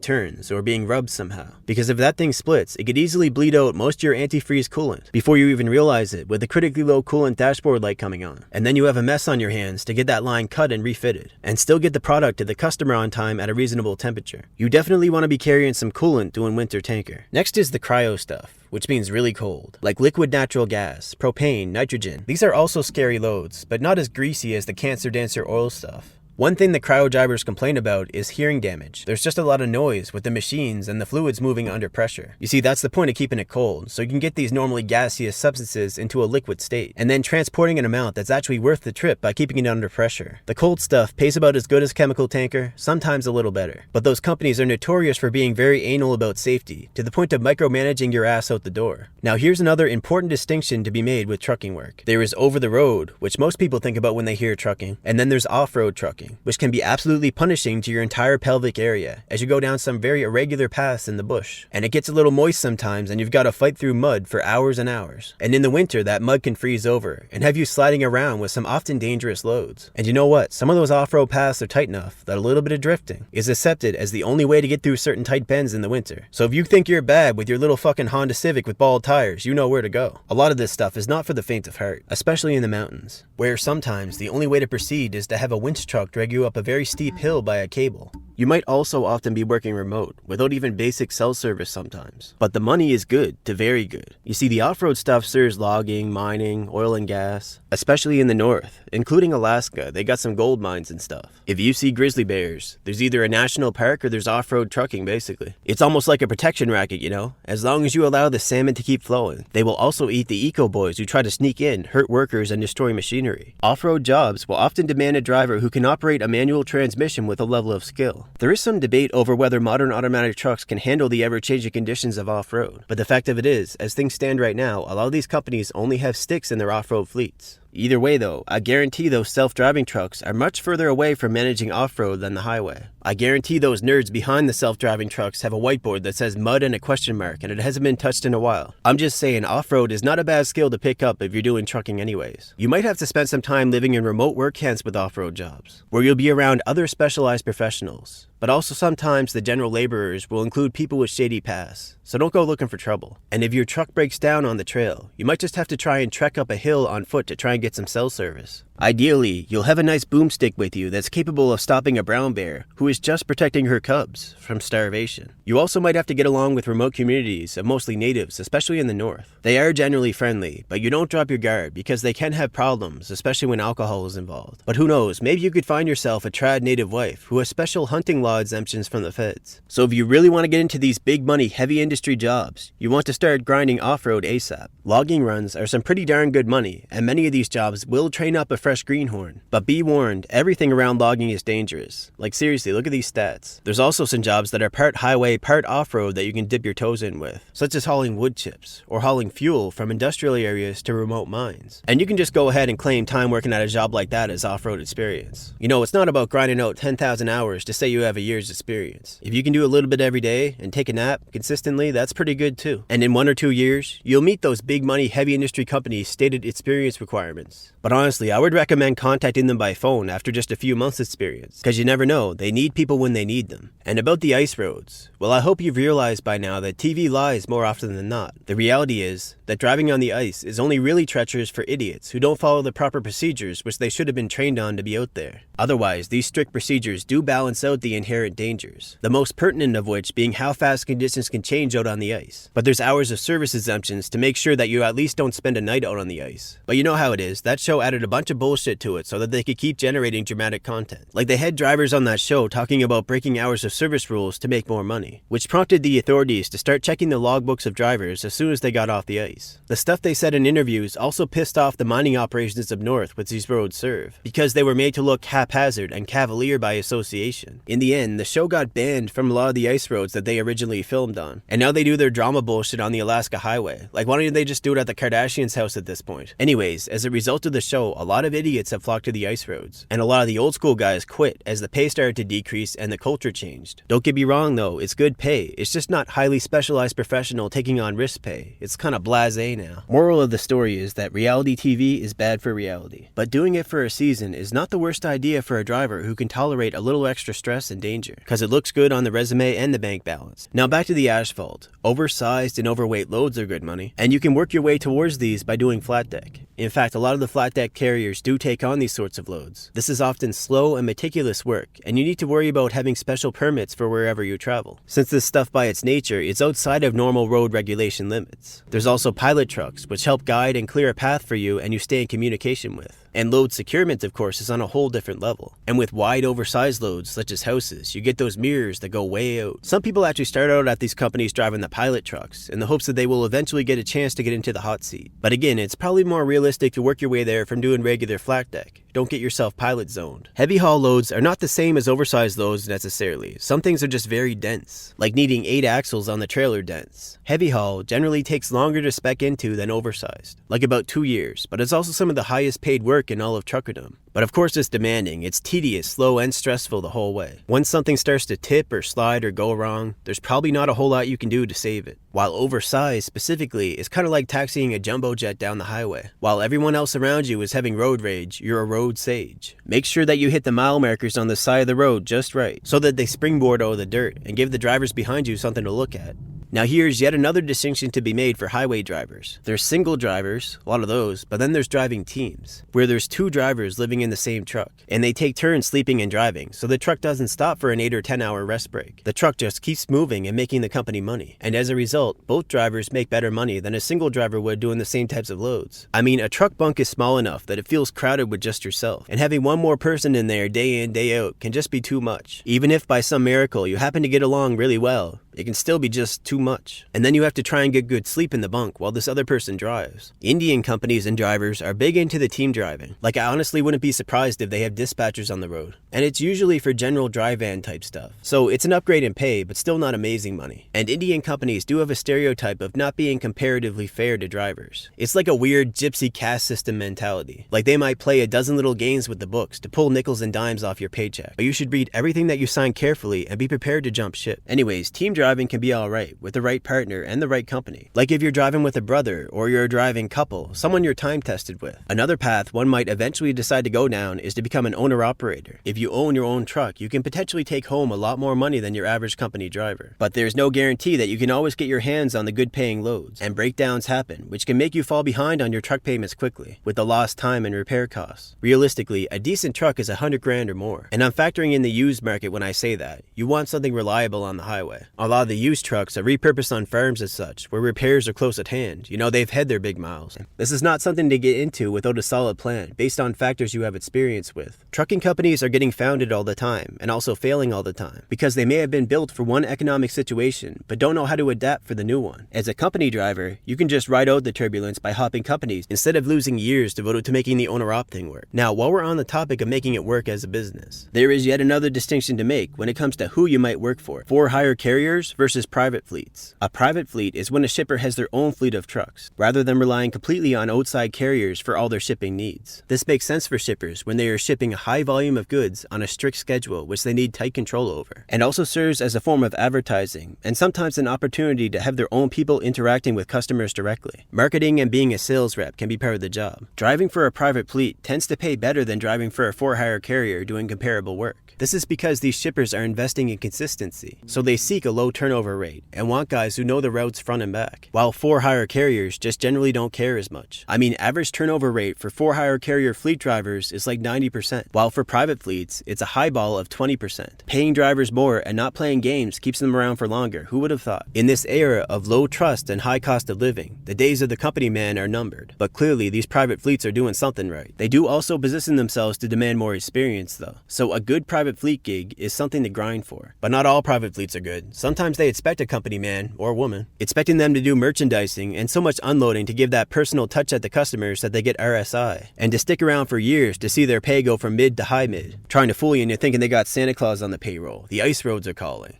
turns or being rubbed somehow, because if that thing splits, it could easily bleed out most of your antifreeze coolant before you even realize it, with the critically low coolant dashboard light coming on. And then you have a mess on your hands to get that line cut and refitted, and still get the product to the customer on time at a reasonable temperature. You definitely want to be carrying some coolant doing winter tanker. Next is the cryo stuff, which means really cold, like liquid natural gas, propane, nitrogen. These are also scary loads, but not as greasy as the Cancer Dancer oil stuff. One thing that cryo drivers complain about is hearing damage. There's just a lot of noise with the machines and the fluids moving under pressure. You see, that's the point of keeping it cold, so you can get these normally gaseous substances into a liquid state, and then transporting an amount that's actually worth the trip by keeping it under pressure. The cold stuff pays about as good as chemical tanker, sometimes a little better. But those companies are notorious for being very anal about safety, to the point of micromanaging your ass out the door. Now here's another important distinction to be made with trucking work. There is over the road, which most people think about when they hear trucking, and then there's off-road trucking, which can be absolutely punishing to your entire pelvic area as you go down some very irregular paths in the bush. And it gets a little moist sometimes, and you've got to fight through mud for hours and hours. And in the winter, that mud can freeze over and have you sliding around with some often dangerous loads. And you know what? Some of those off-road paths are tight enough that a little bit of drifting is accepted as the only way to get through certain tight bends in the winter. So if you think you're bad with your little fucking Honda Civic with bald tires, you know where to go. A lot of this stuff is not for the faint of heart, especially in the mountains, where sometimes the only way to proceed is to have a winch truck drag you up a very steep hill by a cable. You might also often be working remote, without even basic cell service sometimes. But the money is good to very good. You see, the off-road stuff serves logging, mining, oil and gas, especially in the north, including Alaska. They got some gold mines and stuff. If you see grizzly bears, there's either a national park or there's off-road trucking, basically. It's almost like a protection racket, you know? As long as you allow the salmon to keep flowing, they will also eat the eco-boys who try to sneak in, hurt workers, and destroy machinery. Off-road jobs will often demand a driver who can operate a manual transmission with a level of skill. There is some debate over whether modern automatic trucks can handle the ever-changing conditions of off-road, but the fact of it is, as things stand right now, a lot of these companies only have sticks in their off-road fleets. Either way though, I guarantee those self-driving trucks are much further away from managing off-road than the highway. I guarantee those nerds behind the self-driving trucks have a whiteboard that says mud and a question mark and it hasn't been touched in a while. I'm just saying, off-road is not a bad skill to pick up if you're doing trucking anyways. You might have to spend some time living in remote work camps with off-road jobs, where you'll be around other specialized professionals. But also sometimes the general laborers will include people with shady pasts, so don't go looking for trouble. And if your truck breaks down on the trail, you might just have to try and trek up a hill on foot to try and get some cell service. Ideally, you'll have a nice boomstick with you that's capable of stopping a brown bear who is just protecting her cubs from starvation. You also might have to get along with remote communities of mostly natives, especially in the north. They are generally friendly, but you don't drop your guard because they can have problems, especially when alcohol is involved. But who knows, maybe you could find yourself a trad native wife who has special hunting law exemptions from the feds. So if you really want to get into these big money heavy industry jobs, you want to start grinding off-road ASAP. Logging runs are some pretty darn good money, and many of these jobs will train up a fresh greenhorn. But be warned, everything around logging is dangerous. Like seriously, look at these stats. There's also some jobs that are part highway, part off-road that you can dip your toes in with, such as hauling wood chips, or hauling fuel from industrial areas to remote mines. And you can just go ahead and claim time working at a job like that as off-road experience. You know, it's not about grinding out 10,000 hours to say you have a year's experience. If you can do a little bit every day and take a nap consistently, that's pretty good too. And in 1 or 2 years, you'll meet those big money heavy industry companies' stated experience requirements. But honestly, I would recommend contacting them by phone after just a few months experience, because you never know, they need people when they need them. And about the ice roads, well, I hope you've realized by now that TV lies more often than not. The reality is that driving on the ice is only really treacherous for idiots who don't follow the proper procedures which they should have been trained on to be out there. Otherwise, these strict procedures do balance out the inherent dangers, the most pertinent of which being how fast conditions can change out on the ice. But there's hours of service exemptions to make sure that you at least don't spend a night out on the ice. But you know how it is, that show added a bunch of bullshit to it so that they could keep generating dramatic content. Like they had drivers on that show talking about breaking hours of service rules to make more money, which prompted the authorities to start checking the logbooks of drivers as soon as they got off the ice. nice. The stuff they said in interviews also pissed off the mining operations up north which these roads serve, because they were made to look haphazard and cavalier by association. In the end, the show got banned from a lot of the ice roads that they originally filmed on, and now they do their drama bullshit on the Alaska Highway. Like, why don't they just do it at the Kardashians' house at this point? Anyways, as a result of the show, a lot of idiots have flocked to the ice roads, and a lot of the old school guys quit as the pay started to decrease and the culture changed. Don't get me wrong though, it's good pay, it's just not highly specialized professional taking on risk pay. It's kinda blasé now. Moral of the story is that reality TV is bad for reality, but doing it for a season is not the worst idea for a driver who can tolerate a little extra stress and danger, cause it looks good on the resume and the bank balance. Now back to the asphalt. Oversized and overweight loads are good money, and you can work your way towards these by doing flat deck. In fact, a lot of the flat deck carriers do take on these sorts of loads. This is often slow and meticulous work, and you need to worry about having special permits for wherever you travel, since this stuff by its nature is outside of normal road regulation limits. There's also pilot trucks, which help guide and clear a path for you and you stay in communication with. And load securement, of course, is on a whole different level. And with wide oversized loads, such as houses, you get those mirrors that go way out. Some people actually start out at these companies driving the pilot trucks, in the hopes that they will eventually get a chance to get into the hot seat. But again, it's probably more realistic to work your way there from doing regular flat deck. Don't get yourself pilot zoned. Heavy haul loads are not the same as oversized loads necessarily. Some things are just very dense, like needing 8 axles on the trailer dense. Heavy haul generally takes longer to spec into than oversized, like about 2 years, but it's also some of the highest paid work in all of truckerdom. But of course it's demanding, it's tedious, slow, and stressful the whole way. Once something starts to tip or slide or go wrong, there's probably not a whole lot you can do to save it. While oversized specifically is kind of like taxiing a jumbo jet down the highway. While everyone else around you is having road rage, you're a road sage. Make sure that you hit the mile markers on the side of the road just right, so that they springboard over the dirt and give the drivers behind you something to look at. Now here's yet another distinction to be made for highway drivers. There's single drivers, a lot of those, but then there's driving teams, where there's 2 drivers living in the same truck, and they take turns sleeping and driving, so the truck doesn't stop for an 8 or 10 hour rest break. The truck just keeps moving and making the company money, and as a result, both drivers make better money than a single driver would doing the same types of loads. I mean, a truck bunk is small enough that it feels crowded with just yourself, and having one more person in there day in, day out can just be too much. Even if by some miracle you happen to get along really well, it can still be just too much. And then you have to try and get good sleep in the bunk while this other person drives. Indian companies and drivers are big into the team driving. Like, I honestly wouldn't be surprised if they have dispatchers on the road. And it's usually for general dry van type stuff. So it's an upgrade in pay, but still not amazing money. And Indian companies do have a stereotype of not being comparatively fair to drivers. It's like a weird gypsy caste system mentality. Like, they might play a dozen little games with the books to pull nickels and dimes off your paycheck. But you should read everything that you sign carefully and be prepared to jump ship. Anyways, team driving can be alright with the right partner and the right company. Like if you're driving with a brother or you're a driving couple, someone you're time tested with. Another path one might eventually decide to go down is to become an owner-operator. If you own your own truck, you can potentially take home a lot more money than your average company driver. But there's no guarantee that you can always get your hands on the good paying loads, and breakdowns happen, which can make you fall behind on your truck payments quickly, with the lost time and repair costs. Realistically, a decent truck is $100 grand or more, and I'm factoring in the used market when I say that. You want something reliable on the highway. A lot of the used trucks are repurposed on farms as such, where repairs are close at hand. You know, they've had their big miles. This is not something to get into without a solid plan, based on factors you have experience with. Trucking companies are getting founded all the time, and also failing all the time, because they may have been built for one economic situation, but don't know how to adapt for the new one. As a company driver, you can just ride out the turbulence by hopping companies, instead of losing years devoted to making the owner-op thing work. Now, while we're on the topic of making it work as a business, there is yet another distinction to make when it comes to who you might work for hire carriers versus private fleets. A private fleet is when a shipper has their own fleet of trucks, rather than relying completely on outside carriers for all their shipping needs. This makes sense for shippers when they are shipping a high volume of goods on a strict schedule which they need tight control over, and also serves as a form of advertising, and sometimes an opportunity to have their own people interacting with customers directly. Marketing and being a sales rep can be part of the job. Driving for a private fleet tends to pay better than driving for a for-hire carrier doing comparable work. This is because these shippers are investing in consistency, so they seek a low turnover rate and want guys who know the routes front and back, while for-hire carriers just generally don't care as much. I mean, average turnover rate for for-hire carrier fleet drivers is like 90%, while for private fleets, it's a high ball of 20%. Paying drivers more and not playing games keeps them around for longer, who would have thought? In this era of low trust and high cost of living, the days of the company man are numbered, but clearly these private fleets are doing something right. They do also position themselves to demand more experience though, so a good private fleet gig is something to grind for. But not all private fleets are good. Sometimes Sometimes they expect a company man or woman, expecting them to do merchandising and so much unloading to give that personal touch at the customers that they get RSI, and to stick around for years to see their pay go from mid to high mid, trying to fool you into thinking they got Santa Claus on the payroll. The ice roads are calling.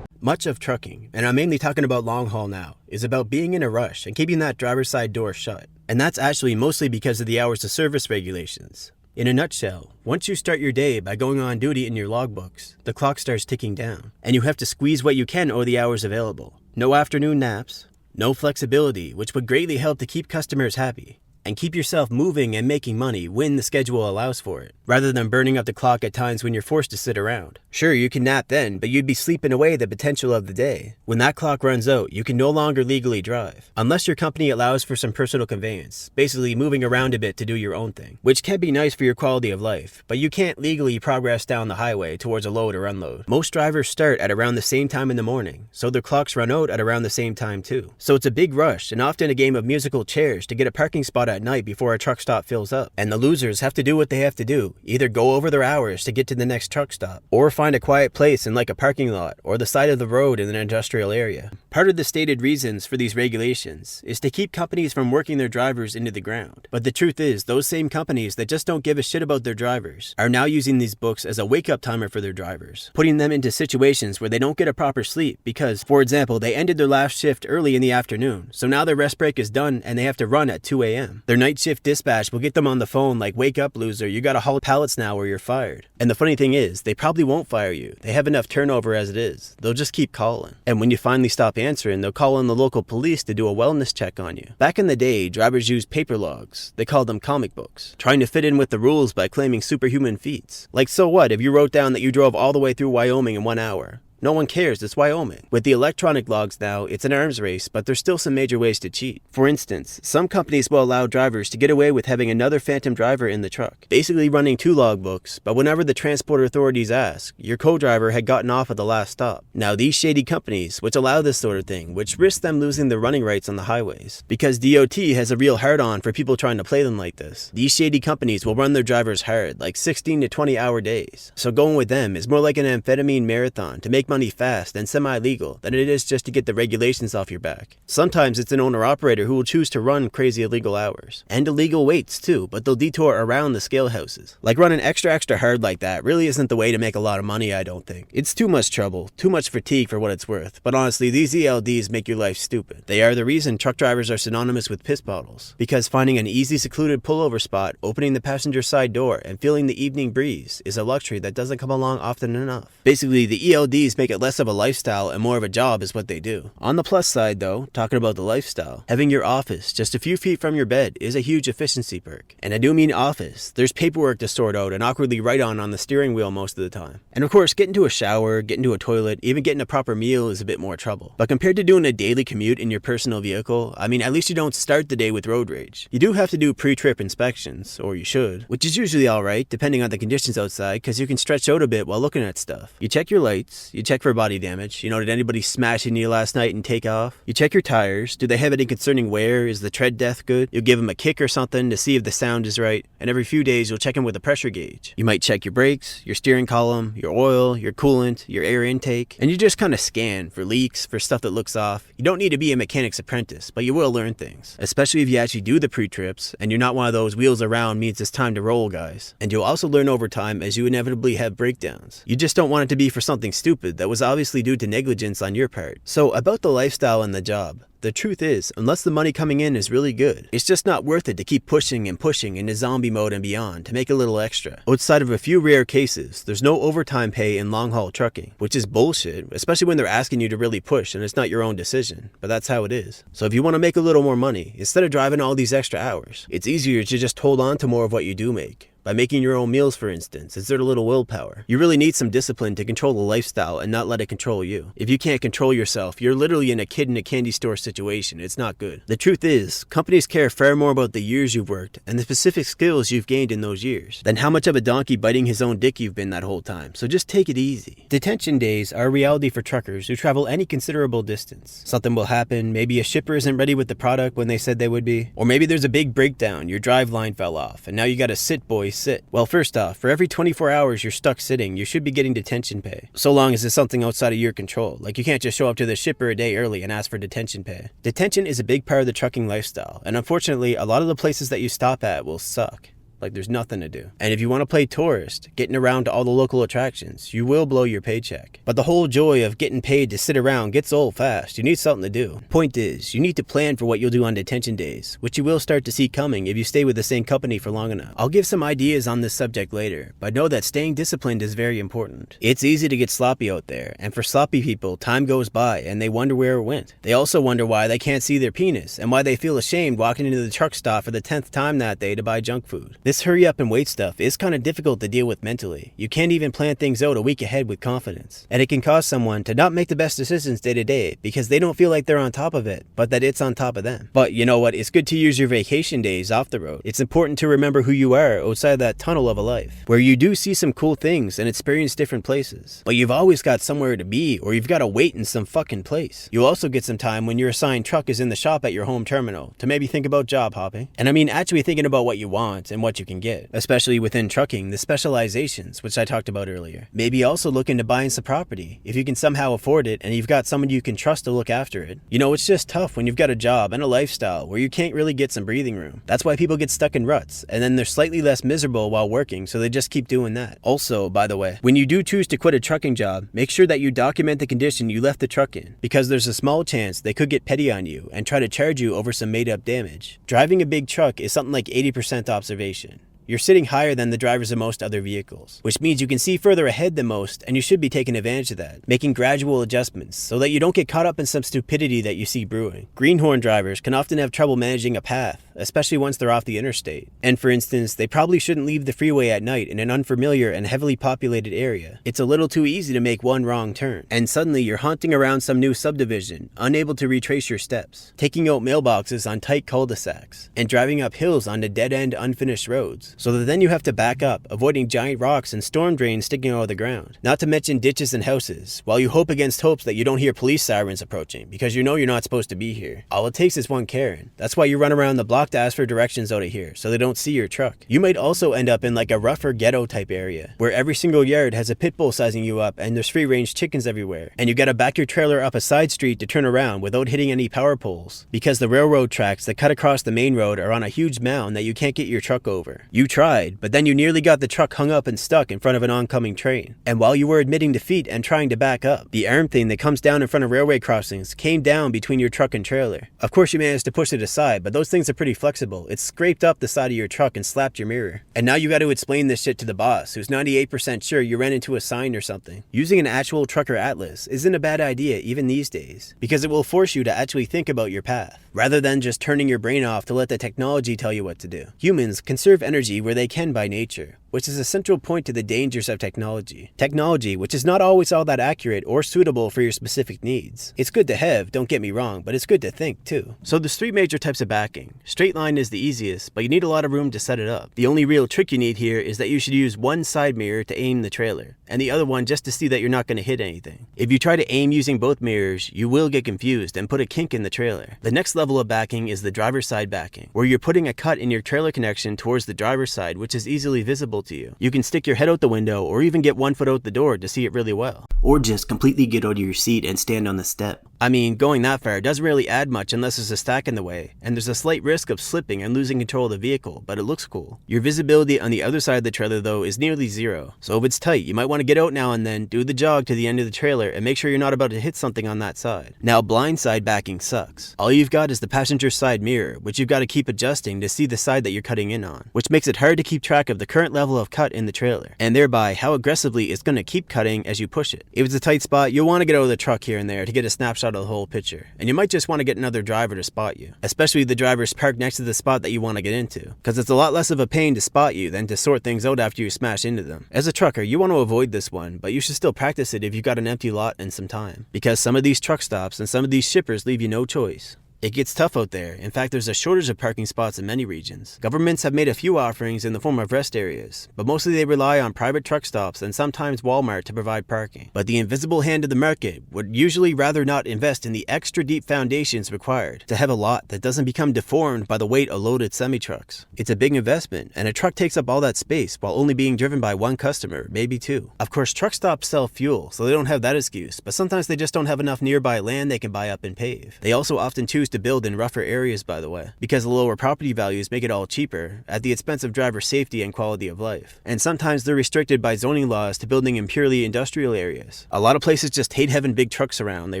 Much of trucking, and I'm mainly talking about long haul now, is about being in a rush and keeping that driver's side door shut. And that's actually mostly because of the hours of service regulations. In a nutshell, once you start your day by going on duty in your logbooks, the clock starts ticking down, and you have to squeeze what you can over the hours available. No afternoon naps, no flexibility, which would greatly help to keep customers happy, and keep yourself moving and making money when the schedule allows for it, rather than burning up the clock at times when you're forced to sit around. Sure, you can nap then, but you'd be sleeping away the potential of the day. When that clock runs out, you can no longer legally drive, unless your company allows for some personal conveyance, basically moving around a bit to do your own thing, which can be nice for your quality of life, but you can't legally progress down the highway towards a load or unload. Most drivers start at around the same time in the morning, so their clocks run out at around the same time too. So it's a big rush, and often a game of musical chairs to get a parking spot at night before a truck stop fills up. And the losers have to do what they have to do, either go over their hours to get to the next truck stop, or find a quiet place in like a parking lot or the side of the road in an industrial area. Part of the stated reasons for these regulations is to keep companies from working their drivers into the ground. But the truth is, those same companies that just don't give a shit about their drivers are now using these books as a wake-up timer for their drivers, putting them into situations where they don't get a proper sleep because, for example, they ended their last shift early in the afternoon, so now their rest break is done and they have to run at 2 a.m. Their night shift dispatch will get them on the phone like, "Wake up, loser, you gotta haul pallets now or you're fired." And the funny thing is, they probably won't fire you. They have enough turnover as it is. They'll just keep calling. And when you finally stop answering, they'll call in the local police to do a wellness check on you. Back in the day, drivers used paper logs. They called them comic books, trying to fit in with the rules by claiming superhuman feats. Like, so what if you wrote down that you drove all the way through Wyoming in 1 hour? No one cares, it's Wyoming. With the electronic logs now, it's an arms race, but there's still some major ways to cheat. For instance, some companies will allow drivers to get away with having another phantom driver in the truck, basically running 2 logbooks, but whenever the transport authorities ask, your co-driver had gotten off at the last stop. Now these shady companies, which allow this sort of thing, which risk them losing their running rights on the highways, because DOT has a real hard-on for people trying to play them like this. These shady companies will run their drivers hard, like 16 to 20 hour days. So going with them is more like an amphetamine marathon to make money fast and semi-legal than it is just to get the regulations off your back. Sometimes it's an owner-operator who will choose to run crazy illegal hours. And illegal weights too, but they'll detour around the scale houses. Like running extra hard like that really isn't the way to make a lot of money, I don't think. It's too much trouble, too much fatigue for what it's worth, but honestly these ELDs make your life stupid. They are the reason truck drivers are synonymous with piss bottles. Because finding an easy secluded pullover spot, opening the passenger side door, and feeling the evening breeze is a luxury that doesn't come along often enough. Basically, the ELDs make it less of a lifestyle and more of a job is what they do. On the plus side though, talking about the lifestyle, having your office just a few feet from your bed is a huge efficiency perk. And I do mean office. There's paperwork to sort out and awkwardly write on the steering wheel most of the time. And of course, getting to a shower, getting to a toilet, even getting a proper meal is a bit more trouble. But compared to doing a daily commute in your personal vehicle, I mean, at least you don't start the day with road rage. You do have to do pre-trip inspections, or you should, which is usually alright depending on the conditions outside because you can stretch out a bit while looking at stuff. You check your lights, you check for body damage, did anybody smash into you last night and take off? You check your tires, do they have any concerning wear, is the tread depth good? You'll give them a kick or something to see if the sound is right, and every few days you'll check them with a pressure gauge. You might check your brakes, your steering column, your oil, your coolant, your air intake, and you just kind of scan for leaks, for stuff that looks off. You don't need to be a mechanic's apprentice, but you will learn things, especially if you actually do the pre-trips, and you're not one of those wheels around means it's time to roll guys. And you'll also learn over time as you inevitably have breakdowns. You just don't want it to be for something stupid that was obviously due to negligence on your part. So about the lifestyle and the job. The truth is, unless the money coming in is really good, it's just not worth it to keep pushing into zombie mode and beyond to make a little extra. Outside of a few rare cases, there's no overtime pay in long-haul trucking, which is bullshit, especially when they're asking you to really push and it's not your own decision, but that's how it is. So if you want to make a little more money, instead of driving all these extra hours, it's easier to just hold on to more of what you do make. By making your own meals, for instance, exert a little willpower. You really need some discipline to control the lifestyle and not let it control you. If you can't control yourself, you're literally in a kid in a candy store situation. It's not good. The truth is, companies care far more about the years you've worked and the specific skills you've gained in those years than how much of a donkey biting his own dick you've been that whole time. So just take it easy. Detention days are a reality for truckers who travel any considerable distance. Something will happen. Maybe a shipper isn't ready with the product when they said they would be. Or maybe there's a big breakdown. Your drive line fell off and now you gotta sit, boy, sit? Well, first off, for every 24 hours you're stuck sitting, you should be getting detention pay. So long as it's something outside of your control. Like you can't just show up to the shipper a day early and ask for detention pay. Detention is a big part of the trucking lifestyle, and unfortunately, a lot of the places that you stop at will suck. Like there's nothing to do. And if you want to play tourist, getting around to all the local attractions, you will blow your paycheck. But the whole joy of getting paid to sit around gets old fast. You need something to do. Point is, you need to plan for what you'll do on detention days, which you will start to see coming if you stay with the same company for long enough. I'll give some ideas on this subject later, but know that staying disciplined is very important. It's easy to get sloppy out there, and for sloppy people, time goes by and they wonder where it went. They also wonder why they can't see their penis and why they feel ashamed walking into the truck stop for the 10th time that day to buy junk food. This hurry up and wait stuff is kind of difficult to deal with mentally. You can't even plan things out a week ahead with confidence. And it can cause someone to not make the best decisions day to day because they don't feel like they're on top of it, but that it's on top of them. But you know what? It's good to use your vacation days off the road. It's important to remember who you are outside that tunnel of a life, where you do see some cool things and experience different places. But you've always got somewhere to be, or you've got to wait in some fucking place. You'll also get some time when your assigned truck is in the shop at your home terminal to maybe think about job hopping. And I mean actually thinking about what you want and what you can get. Especially within trucking, the specializations, which I talked about earlier. Maybe also look into buying some property, if you can somehow afford it and you've got someone you can trust to look after it. You know, it's just tough when you've got a job and a lifestyle where you can't really get some breathing room. That's why people get stuck in ruts, and then they're slightly less miserable while working, so they just keep doing that. Also, by the way, when you do choose to quit a trucking job, make sure that you document the condition you left the truck in, because there's a small chance they could get petty on you and try to charge you over some made-up damage. Driving a big truck is something like 80% observation. You're sitting higher than the drivers of most other vehicles, which means you can see further ahead than most, and you should be taking advantage of that, making gradual adjustments so that you don't get caught up in some stupidity that you see brewing. Greenhorn drivers can often have trouble managing a path, especially once they're off the interstate. And for instance, they probably shouldn't leave the freeway at night in an unfamiliar and heavily populated area. It's a little too easy to make one wrong turn, and suddenly you're haunting around some new subdivision, unable to retrace your steps, taking out mailboxes on tight cul-de-sacs, and driving up hills onto dead-end unfinished roads. So that then you have to back up, avoiding giant rocks and storm drains sticking out of the ground. Not to mention ditches and houses, while you hope against hopes that you don't hear police sirens approaching, because you know you're not supposed to be here. All it takes is one Karen. That's why you run around the block to ask for directions out of here, so they don't see your truck. You might also end up in like a rougher ghetto type area, where every single yard has a pit bull sizing you up and there's free range chickens everywhere, and you gotta back your trailer up a side street to turn around without hitting any power poles, because the railroad tracks that cut across the main road are on a huge mound that you can't get your truck over. You tried, but then you nearly got the truck hung up and stuck in front of an oncoming train. And while you were admitting defeat and trying to back up, the arm thing that comes down in front of railway crossings came down between your truck and trailer. Of course you managed to push it aside, but those things are pretty flexible. It scraped up the side of your truck and slapped your mirror. And now you got to explain this shit to the boss, who's 98% sure you ran into a sign or something. Using an actual trucker atlas isn't a bad idea even these days, because it will force you to actually think about your path, rather than just turning your brain off to let the technology tell you what to do. Humans conserve energy where they can by nature, which is a central point to the dangers of technology. Technology which is not always all that accurate or suitable for your specific needs. It's good to have, don't get me wrong, but it's good to think too. So there's three major types of backing. Straight line is the easiest, but you need a lot of room to set it up. The only real trick you need here is that you should use one side mirror to aim the trailer, and the other one just to see that you're not going to hit anything. If you try to aim using both mirrors, you will get confused and put a kink in the trailer. The next level of backing is the driver's side backing, where you're putting a cut in your trailer connection towards the driver's side, which is easily visible to you. You can stick your head out the window or even get 1 foot out the door to see it really well. Or just completely get out of your seat and stand on the step. I mean, going that far doesn't really add much unless there's a stack in the way, and there's a slight risk of slipping and losing control of the vehicle, but it looks cool. Your visibility on the other side of the trailer though is nearly zero, so if it's tight, you might want to get out now and then, do the jog to the end of the trailer, and make sure you're not about to hit something on that side. Now, blind side backing sucks. All you've got is the passenger side mirror, which you've got to keep adjusting to see the side that you're cutting in on, which makes it hard to keep track of the current level of cut in the trailer, and thereby how aggressively it's going to keep cutting as you push it. If it's a tight spot, you'll want to get out of the truck here and there to get a snapshot of the whole picture, and you might just want to get another driver to spot you, especially the drivers parked next to the spot that you want to get into, because it's a lot less of a pain to spot you than to sort things out after you smash into them. As a trucker, you want to avoid this one, but you should still practice it if you've got an empty lot and some time, because some of these truck stops and some of these shippers leave you no choice. It gets tough out there. In fact, there's a shortage of parking spots in many regions. Governments have made a few offerings in the form of rest areas, but mostly they rely on private truck stops and sometimes Walmart to provide parking. But the invisible hand of the market would usually rather not invest in the extra deep foundations required to have a lot that doesn't become deformed by the weight of loaded semi-trucks. It's a big investment, and a truck takes up all that space while only being driven by one customer, maybe two. Of course, truck stops sell fuel, so they don't have that excuse, but sometimes they just don't have enough nearby land they can buy up and pave. They also often choose to build in rougher areas, by the way, because the lower property values make it all cheaper, at the expense of driver safety and quality of life. And sometimes they're restricted by zoning laws to building in purely industrial areas. A lot of places just hate having big trucks around, they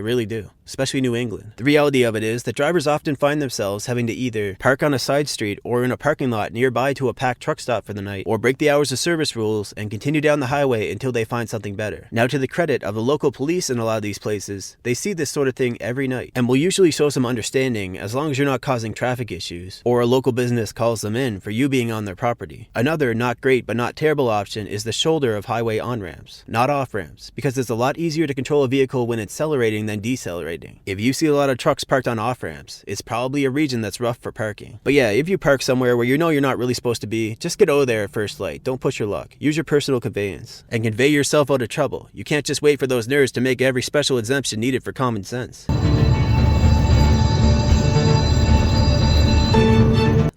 really do, especially New England. The reality of it is that drivers often find themselves having to either park on a side street or in a parking lot nearby to a packed truck stop for the night, or break the hours of service rules and continue down the highway until they find something better. Now, to the credit of the local police in a lot of these places, they see this sort of thing every night and will usually show some understanding as long as you're not causing traffic issues, or a local business calls them in for you being on their property. Another not great but not terrible option is the shoulder of highway on-ramps, not off-ramps, because it's a lot easier to control a vehicle when it's accelerating than decelerating. If you see a lot of trucks parked on off-ramps, it's probably a region that's rough for parking. But yeah, if you park somewhere where you know you're not really supposed to be, just get over there at first light. Don't push your luck. Use your personal conveyance and convey yourself out of trouble. You can't just wait for those nerds to make every special exemption needed for common sense.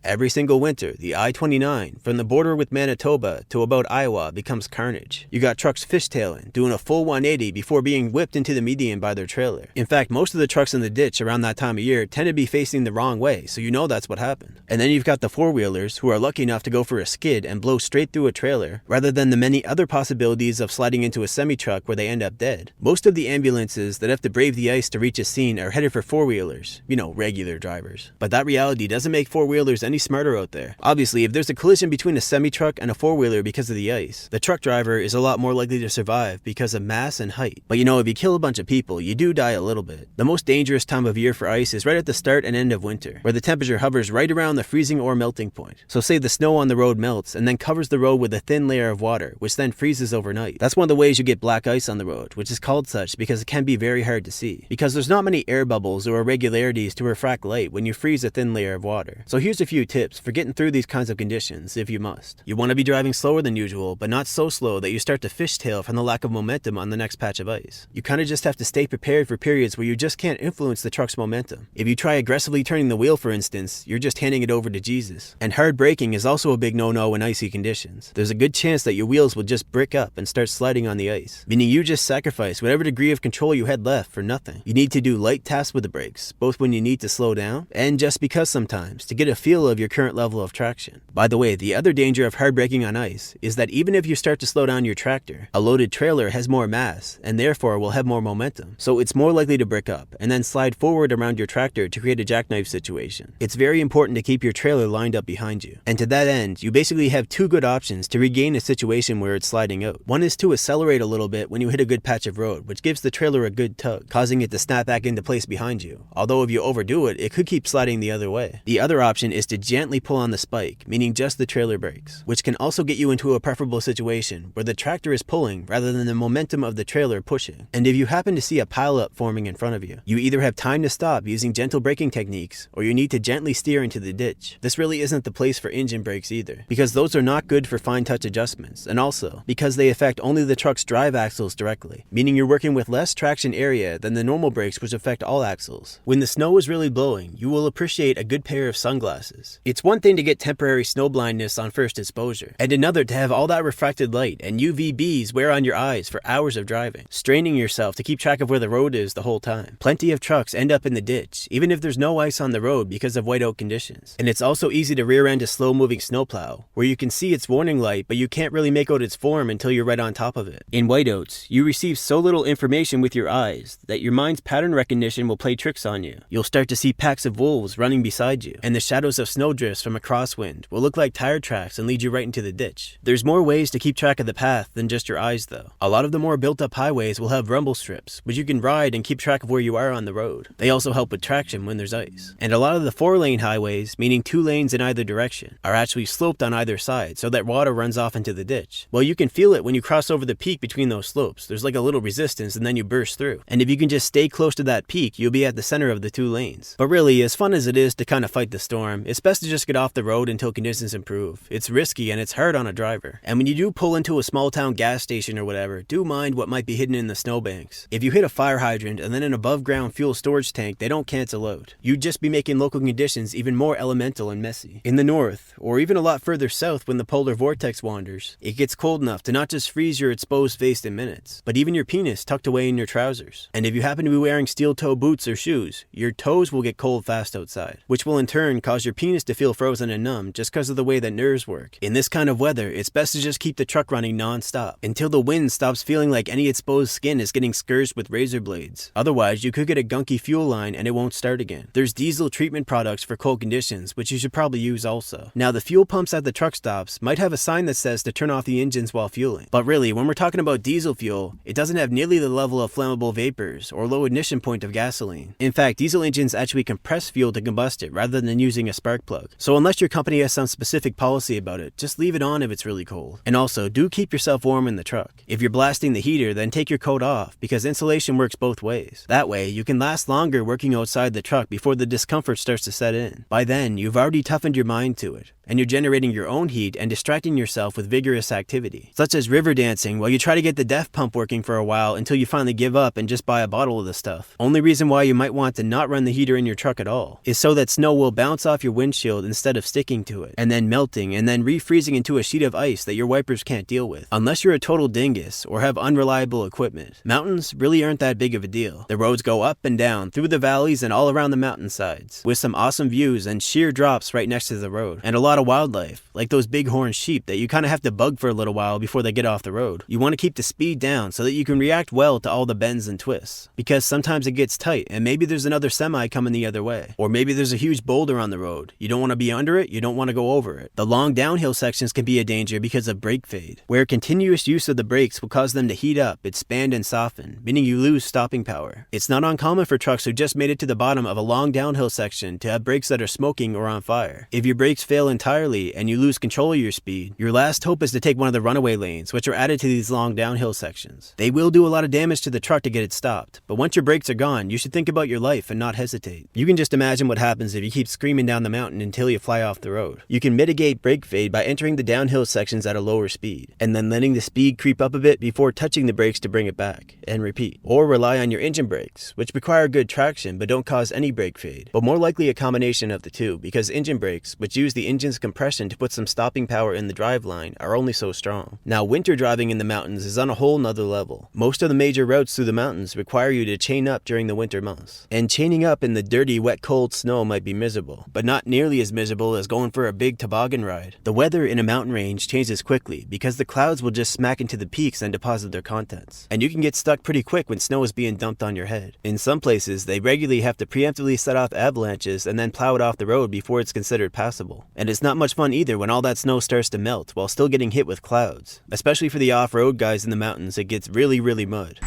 Every single winter, the I-29 from the border with Manitoba to about Iowa becomes carnage. You got trucks fishtailing, doing a full 180 before being whipped into the median by their trailer. In fact, most of the trucks in the ditch around that time of year tend to be facing the wrong way, so you know that's what happened. And then you've got the four-wheelers who are lucky enough to go for a skid and blow straight through a trailer, rather than the many other possibilities of sliding into a semi-truck where they end up dead. Most of the ambulances that have to brave the ice to reach a scene are headed for four-wheelers, you know, regular drivers. But that reality doesn't make four-wheelers any smarter out there. Obviously, if there's a collision between a semi-truck and a four-wheeler because of the ice, the truck driver is a lot more likely to survive because of mass and height. But you know, if you kill a bunch of people, you do die a little bit. The most dangerous time of year for ice is right at the start and end of winter, where the temperature hovers right around the freezing or melting point. So say the snow on the road melts and then covers the road with a thin layer of water, which then freezes overnight. That's one of the ways you get black ice on the road, which is called such because it can be very hard to see, because there's not many air bubbles or irregularities to refract light when you freeze a thin layer of water. So here's a few tips for getting through these kinds of conditions if you must. You want to be driving slower than usual, but not so slow that you start to fishtail from the lack of momentum on the next patch of ice. You kind of just have to stay prepared for periods where you just can't influence the truck's momentum. If you try aggressively turning the wheel, for instance, you're just handing it over to Jesus. And hard braking is also a big no-no in icy conditions. There's a good chance that your wheels will just brick up and start sliding on the ice, meaning you just sacrifice whatever degree of control you had left for nothing. You need to do light tasks with the brakes, both when you need to slow down and just because sometimes, to get a feel of your current level of traction. By the way, the other danger of hard braking on ice is that even if you start to slow down your tractor, a loaded trailer has more mass and therefore will have more momentum, so it's more likely to brick up and then slide forward around your tractor to create a jackknife situation. It's very important to keep your trailer lined up behind you, and to that end, you basically have two good options to regain a situation where it's sliding out. One is to accelerate a little bit when you hit a good patch of road, which gives the trailer a good tug, causing it to snap back into place behind you, although if you overdo it, it could keep sliding the other way. The other option is to gently pull on the spike, meaning just the trailer brakes, which can also get you into a preferable situation where the tractor is pulling rather than the momentum of the trailer pushing. And if you happen to see a pileup forming in front of you, you either have time to stop using gentle braking techniques or you need to gently steer into the ditch. This really isn't the place for engine brakes either, because those are not good for fine touch adjustments, and also because they affect only the truck's drive axles directly, meaning you're working with less traction area than the normal brakes, which affect all axles. When the snow is really blowing, you will appreciate a good pair of sunglasses. It's one thing to get temporary snow blindness on first exposure, and another to have all that refracted light and UVBs wear on your eyes for hours of driving, straining yourself to keep track of where the road is the whole time. Plenty of trucks end up in the ditch, even if there's no ice on the road because of whiteout conditions. And it's also easy to rear end a slow-moving snowplow, where you can see its warning light, but you can't really make out its form until you're right on top of it. In whiteouts, you receive so little information with your eyes that your mind's pattern recognition will play tricks on you. You'll start to see packs of wolves running beside you, and the shadows of snow snowdrifts from a crosswind will look like tire tracks and lead you right into the ditch. There's more ways to keep track of the path than just your eyes though. A lot of the more built up highways will have rumble strips, which you can ride and keep track of where you are on the road. They also help with traction when there's ice. And a lot of the 4-lane highways, meaning 2 lanes in either direction, are actually sloped on either side so that water runs off into the ditch. Well, you can feel it when you cross over the peak between those slopes. There's like a little resistance and then you burst through. And if you can just stay close to that peak, you'll be at the center of the 2 lanes. But really, as fun as it is to kind of fight the storm, it's best to just get off the road until conditions improve. It's risky and it's hard on a driver. And when you do pull into a small town gas station or whatever, do mind what might be hidden in the snowbanks. If you hit a fire hydrant and then an above ground fuel storage tank, they don't cancel out. You'd just be making local conditions even more elemental and messy. In the north, or even a lot further south when the polar vortex wanders, it gets cold enough to not just freeze your exposed face in minutes, but even your penis tucked away in your trousers. And if you happen to be wearing steel toe boots or shoes, your toes will get cold fast outside, which will in turn cause your penis to feel frozen and numb just because of the way that nerves work. In this kind of weather, it's best to just keep the truck running non-stop until the wind stops feeling like any exposed skin is getting scourged with razor blades. Otherwise, you could get a gunky fuel line and it won't start again. There's diesel treatment products for cold conditions, which you should probably use also. Now, the fuel pumps at the truck stops might have a sign that says to turn off the engines while fueling. But really, when we're talking about diesel fuel, it doesn't have nearly the level of flammable vapors or low ignition point of gasoline. In fact, diesel engines actually compress fuel to combust it rather than using a spark plug. So unless your company has some specific policy about it, just leave it on if it's really cold. And also, do keep yourself warm in the truck. If you're blasting the heater, then take your coat off because insulation works both ways. That way, you can last longer working outside the truck before the discomfort starts to set in. By then, you've already toughened your mind to it, and you're generating your own heat and distracting yourself with vigorous activity, such as river dancing while you try to get the DEF pump working for a while until you finally give up and just buy a bottle of the stuff. Only reason why you might want to not run the heater in your truck at all is so that snow will bounce off your windshield instead of sticking to it, and then melting and then refreezing into a sheet of ice that your wipers can't deal with, unless you're a total dingus or have unreliable equipment. Mountains really aren't that big of a deal. The roads go up and down through the valleys and all around the mountainsides, with some awesome views and sheer drops right next to the road, and a lot of wildlife, like those bighorn sheep that you kind of have to bug for a little while before they get off the road. You want to keep the speed down so that you can react well to all the bends and twists, because sometimes it gets tight and maybe there's another semi coming the other way, or maybe there's a huge boulder on the road. You don't want to be under it, you don't want to go over it. The long downhill sections can be a danger because of brake fade, where continuous use of the brakes will cause them to heat up, expand and soften, meaning you lose stopping power. It's not uncommon for trucks who just made it to the bottom of a long downhill section to have brakes that are smoking or on fire. If your brakes fail entirely and you lose control of your speed, your last hope is to take one of the runaway lanes, which are added to these long downhill sections. They will do a lot of damage to the truck to get it stopped, but once your brakes are gone, you should think about your life and not hesitate. You can just imagine what happens if you keep screaming down the mountain until you fly off the road. You can mitigate brake fade by entering the downhill sections at a lower speed, and then letting the speed creep up a bit before touching the brakes to bring it back, and repeat. Or rely on your engine brakes, which require good traction but don't cause any brake fade, but more likely a combination of the two, because engine brakes, which use the engine's compression to put some stopping power in the driveline, are only so strong. Now, winter driving in the mountains is on a whole nother level. Most of the major routes through the mountains require you to chain up during the winter months, and chaining up in the dirty, wet, cold snow might be miserable, but not nearly as miserable as going for a big toboggan ride. The weather in a mountain range changes quickly because the clouds will just smack into the peaks and deposit their contents, and you can get stuck pretty quick when snow is being dumped on your head. In some places, they regularly have to preemptively set off avalanches and then plow it off the road before it's considered passable. And it's not much fun either when all that snow starts to melt while still getting hit with clouds. Especially for the off-road guys in the mountains, it gets really mud.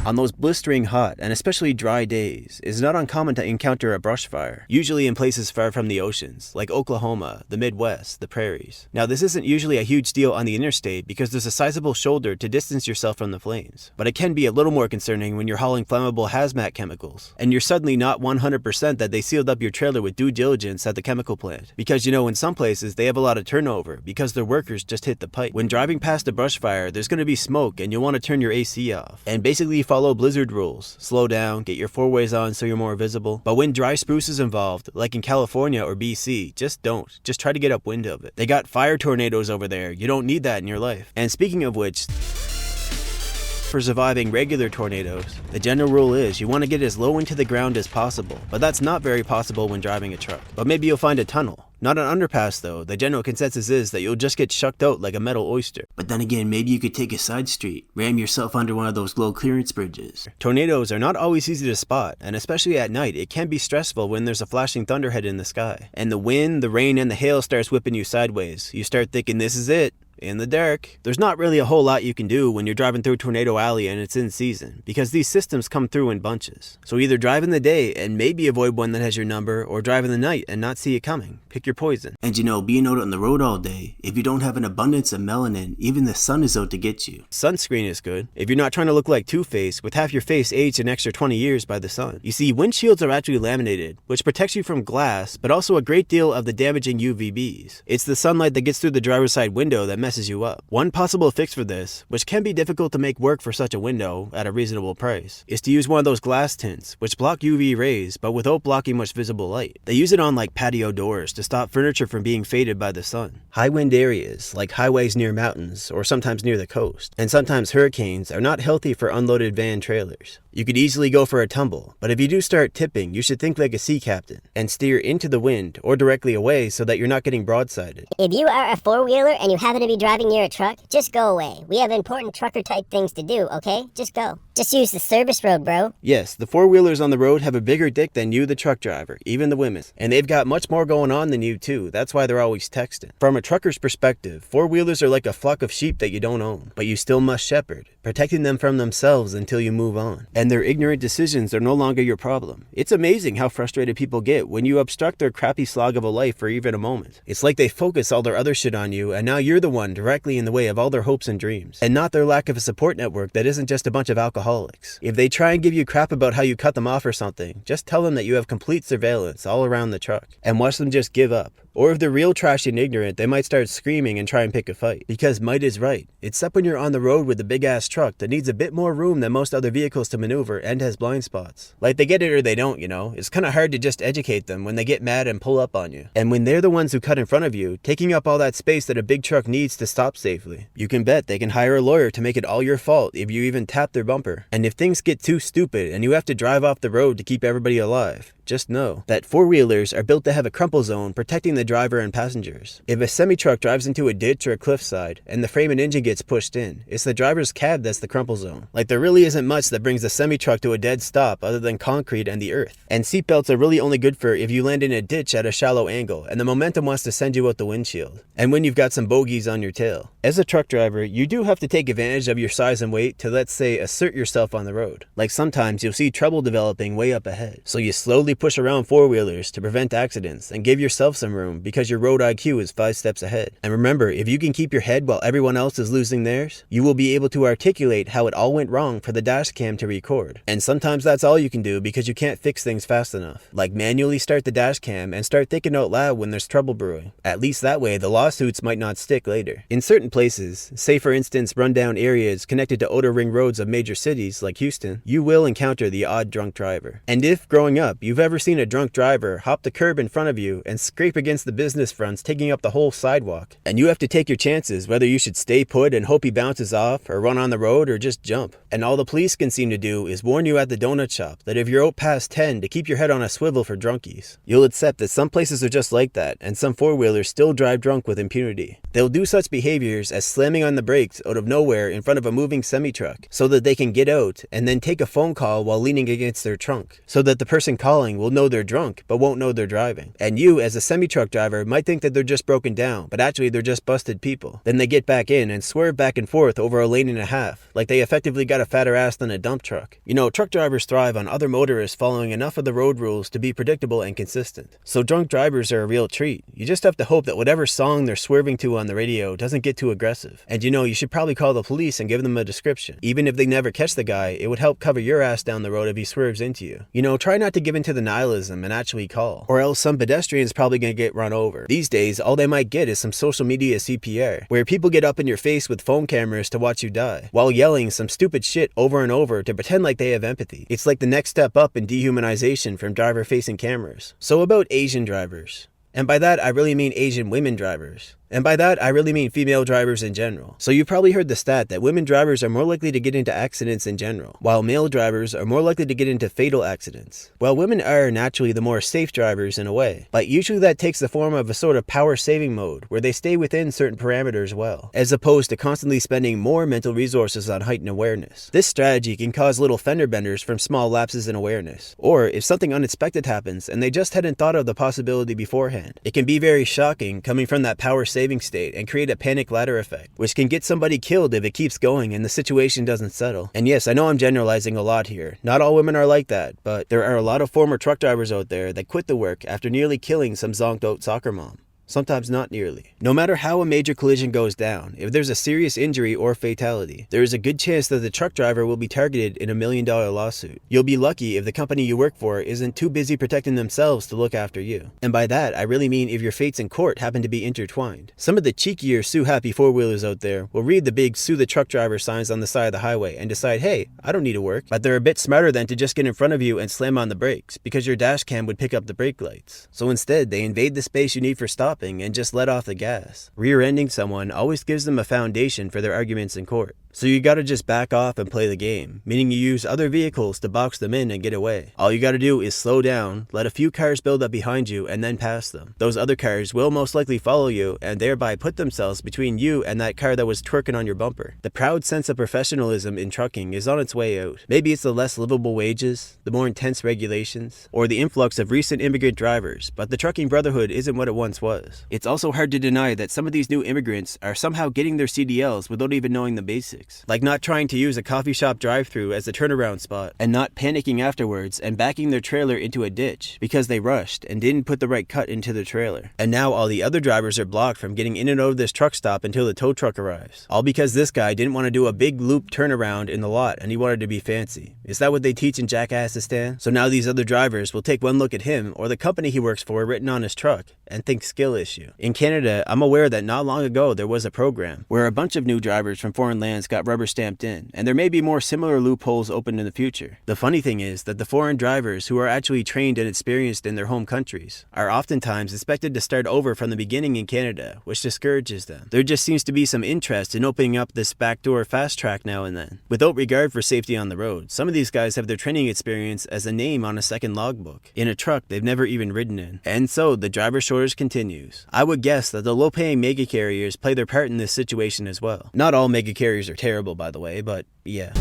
On those blistering hot and especially dry days, it's not uncommon to encounter a brush fire, usually in places far from the oceans, like Oklahoma, the Midwest, the prairies. Now, this isn't usually a huge deal on the interstate because there's a sizable shoulder to distance yourself from the flames, but it can be a little more concerning when you're hauling flammable hazmat chemicals, and you're suddenly not 100% that they sealed up your trailer with due diligence at the chemical plant, because you know in some places they have a lot of turnover because their workers just hit the pipe. When driving past a brush fire, there's going to be smoke and you'll want to turn your AC off, and basically follow blizzard rules. Slow down, get your four-ways on so you're more visible. But when dry spruce is involved, like in California or BC, just don't. Just try to get upwind of it. They got fire tornadoes over there. You don't need that in your life. And speaking of which, for surviving regular tornadoes, the general rule is you want to get as low into the ground as possible, but that's not very possible when driving a truck. But maybe you'll find a tunnel. Not an underpass though, the general consensus is that you'll just get shucked out like a metal oyster. But then again, maybe you could take a side street, ram yourself under one of those low clearance bridges. Tornadoes are not always easy to spot, and especially at night, it can be stressful when there's a flashing thunderhead in the sky. And the wind, the rain, and the hail starts whipping you sideways. You start thinking this is it. In the dark. There's not really a whole lot you can do when you're driving through Tornado Alley and it's in season, because these systems come through in bunches. So either drive in the day and maybe avoid one that has your number, or drive in the night and not see it coming. Pick your poison. And being out on the road all day, if you don't have an abundance of melanin, even the sun is out to get you. Sunscreen is good, if you're not trying to look like Two-Face with half your face aged an extra 20 years by the sun. You see, windshields are actually laminated, which protects you from glass, but also a great deal of the damaging UVBs. It's the sunlight that gets through the driver's side window that messes you up. One possible fix for this, which can be difficult to make work for such a window at a reasonable price, is to use one of those glass tints, which block UV rays, but without blocking much visible light. They use it on like patio doors to stop furniture from being faded by the sun. High wind areas, like highways near mountains, or sometimes near the coast, and sometimes hurricanes, are not healthy for unloaded van trailers. You could easily go for a tumble, but if you do start tipping, you should think like a sea captain, and steer into the wind, or directly away so that you're not getting broadsided. If you are a four-wheeler and you happen to be driving near a truck, just go away. We have important trucker-type things to do, okay? Just go. Just use the service road, bro. Yes, the four-wheelers on the road have a bigger dick than you, the truck driver, even the women. And they've got much more going on than you, too. That's why they're always texting. From a trucker's perspective, four-wheelers are like a flock of sheep that you don't own, but you still must shepherd, protecting them from themselves until you move on. And their ignorant decisions are no longer your problem. It's amazing how frustrated people get when you obstruct their crappy slog of a life for even a moment. It's like they focus all their other shit on you, and now you're the one directly in the way of all their hopes and dreams, and not their lack of a support network that isn't just a bunch of alcoholics. If they try and give you crap about how you cut them off or something, just tell them that you have complete surveillance all around the truck, and watch them just give up. Or if they're real trashy and ignorant, they might start screaming and try and pick a fight. Because might is right. Except when you're on the road with a big ass truck that needs a bit more room than most other vehicles to maneuver and has blind spots. Like they get it or they don't, you know. It's kinda hard to just educate them when they get mad and pull up on you. And when they're the ones who cut in front of you, taking up all that space that a big truck needs to stop safely. You can bet they can hire a lawyer to make it all your fault if you even tap their bumper. And if things get too stupid and you have to drive off the road to keep everybody alive, just know that four-wheelers are built to have a crumple zone protecting the driver and passengers. If a semi-truck drives into a ditch or a cliffside and the frame and engine gets pushed in, it's the driver's cab that's the crumple zone. Like there really isn't much that brings the semi-truck to a dead stop other than concrete and the earth. And seatbelts are really only good for if you land in a ditch at a shallow angle and the momentum wants to send you out the windshield, and when you've got some bogeys on your tail. As a truck driver, you do have to take advantage of your size and weight to, let's say, assert yourself on the road. Like sometimes you'll see trouble developing way up ahead, so you slowly push around four-wheelers to prevent accidents and give yourself some room because your road IQ is 5 steps ahead. And remember, if you can keep your head while everyone else is losing theirs, you will be able to articulate how it all went wrong for the dash cam to record. And sometimes that's all you can do because you can't fix things fast enough. Like manually start the dash cam and start thinking out loud when there's trouble brewing. At least that way the lawsuits might not stick later. In certain places, say for instance rundown areas connected to outer ring roads of major cities like Houston, you will encounter the odd drunk driver. And if, growing up, you've ever seen a drunk driver hop the curb in front of you and scrape against the business fronts taking up the whole sidewalk, and you have to take your chances whether you should stay put and hope he bounces off or run on the road or just jump. And all the police can seem to do is warn you at the donut shop that if you're out past 10 to keep your head on a swivel for drunkies. You'll accept that some places are just like that and some four-wheelers still drive drunk with impunity. They'll do such behaviors as slamming on the brakes out of nowhere in front of a moving semi-truck so that they can get out and then take a phone call while leaning against their trunk so that the person calling will know they're drunk but won't know they're driving. And you as a semi-truck driver might think that they're just broken down, but actually they're just busted people. Then they get back in and swerve back and forth over a lane and a half, like they effectively got a fatter ass than a dump truck. You know, truck drivers thrive on other motorists following enough of the road rules to be predictable and consistent. So drunk drivers are a real treat. You just have to hope that whatever song they're swerving to on the radio doesn't get too aggressive. And you know, you should probably call the police and give them a description. Even if they never catch the guy, it would help cover your ass down the road if he swerves into you. You know, try not to give in to the nihilism and actually call. Or else some pedestrian's probably gonna get run over. These days, all they might get is some social media CPR, where people get up in your face with phone cameras to watch you die, while yelling some stupid shit over and over to pretend like they have empathy. It's like the next step up in dehumanization from driver-facing cameras. So about Asian drivers. And by that, I really mean Asian women drivers. And by that, I really mean female drivers in general. So you've probably heard the stat that women drivers are more likely to get into accidents in general, while male drivers are more likely to get into fatal accidents. Well, women are naturally the more safe drivers in a way, but usually that takes the form of a sort of power saving mode where they stay within certain parameters well, as opposed to constantly spending more mental resources on heightened awareness. This strategy can cause little fender benders from small lapses in awareness, or if something unexpected happens and they just hadn't thought of the possibility beforehand. It can be very shocking coming from that power saving state and create a panic ladder effect, which can get somebody killed if it keeps going and the situation doesn't settle. And yes, I know I'm generalizing a lot here. Not all women are like that, but there are a lot of former truck drivers out there that quit the work after nearly killing some zonked out soccer mom. Sometimes not nearly. No matter how a major collision goes down, if there's a serious injury or fatality, there is a good chance that the truck driver will be targeted in $1 million lawsuit. You'll be lucky if the company you work for isn't too busy protecting themselves to look after you. And by that, I really mean if your fates in court happen to be intertwined. Some of the cheekier sue happy four-wheelers out there will read the big sue the truck driver signs on the side of the highway and decide, hey, I don't need to work. But they're a bit smarter than to just get in front of you and slam on the brakes, because your dash cam would pick up the brake lights. So instead, they invade the space you need for stopping and just let off the gas. Rear-ending someone always gives them a foundation for their arguments in court. So you gotta just back off and play the game, meaning you use other vehicles to box them in and get away. All you gotta do is slow down, let a few cars build up behind you, and then pass them. Those other cars will most likely follow you and thereby put themselves between you and that car that was twerking on your bumper. The proud sense of professionalism in trucking is on its way out. Maybe it's the less livable wages, the more intense regulations, or the influx of recent immigrant drivers, but the trucking brotherhood isn't what it once was. It's also hard to deny that some of these new immigrants are somehow getting their CDLs without even knowing the basics. Like not trying to use a coffee shop drive-thru as a turnaround spot, and not panicking afterwards and backing their trailer into a ditch because they rushed and didn't put the right cut into the trailer. And now all the other drivers are blocked from getting in and out of this truck stop until the tow truck arrives. All because this guy didn't want to do a big loop turnaround in the lot and he wanted to be fancy. Is that what they teach in Jackassistan? So now these other drivers will take one look at him or the company he works for written on his truck and think skill issue. In Canada, I'm aware that not long ago there was a program where a bunch of new drivers from foreign lands got rubber stamped in, and there may be more similar loopholes open in the future. The funny thing is that the foreign drivers who are actually trained and experienced in their home countries are oftentimes expected to start over from the beginning in Canada, which discourages them. There just seems to be some interest in opening up this backdoor fast track now and then. Without regard for safety on the road, some of these guys have their training experience as a name on a second logbook, in a truck they've never even ridden in. And so the driver shortage continues. I would guess that the low-paying mega carriers play their part in this situation as well. Not all mega carriers are terrible, by the way, but yeah.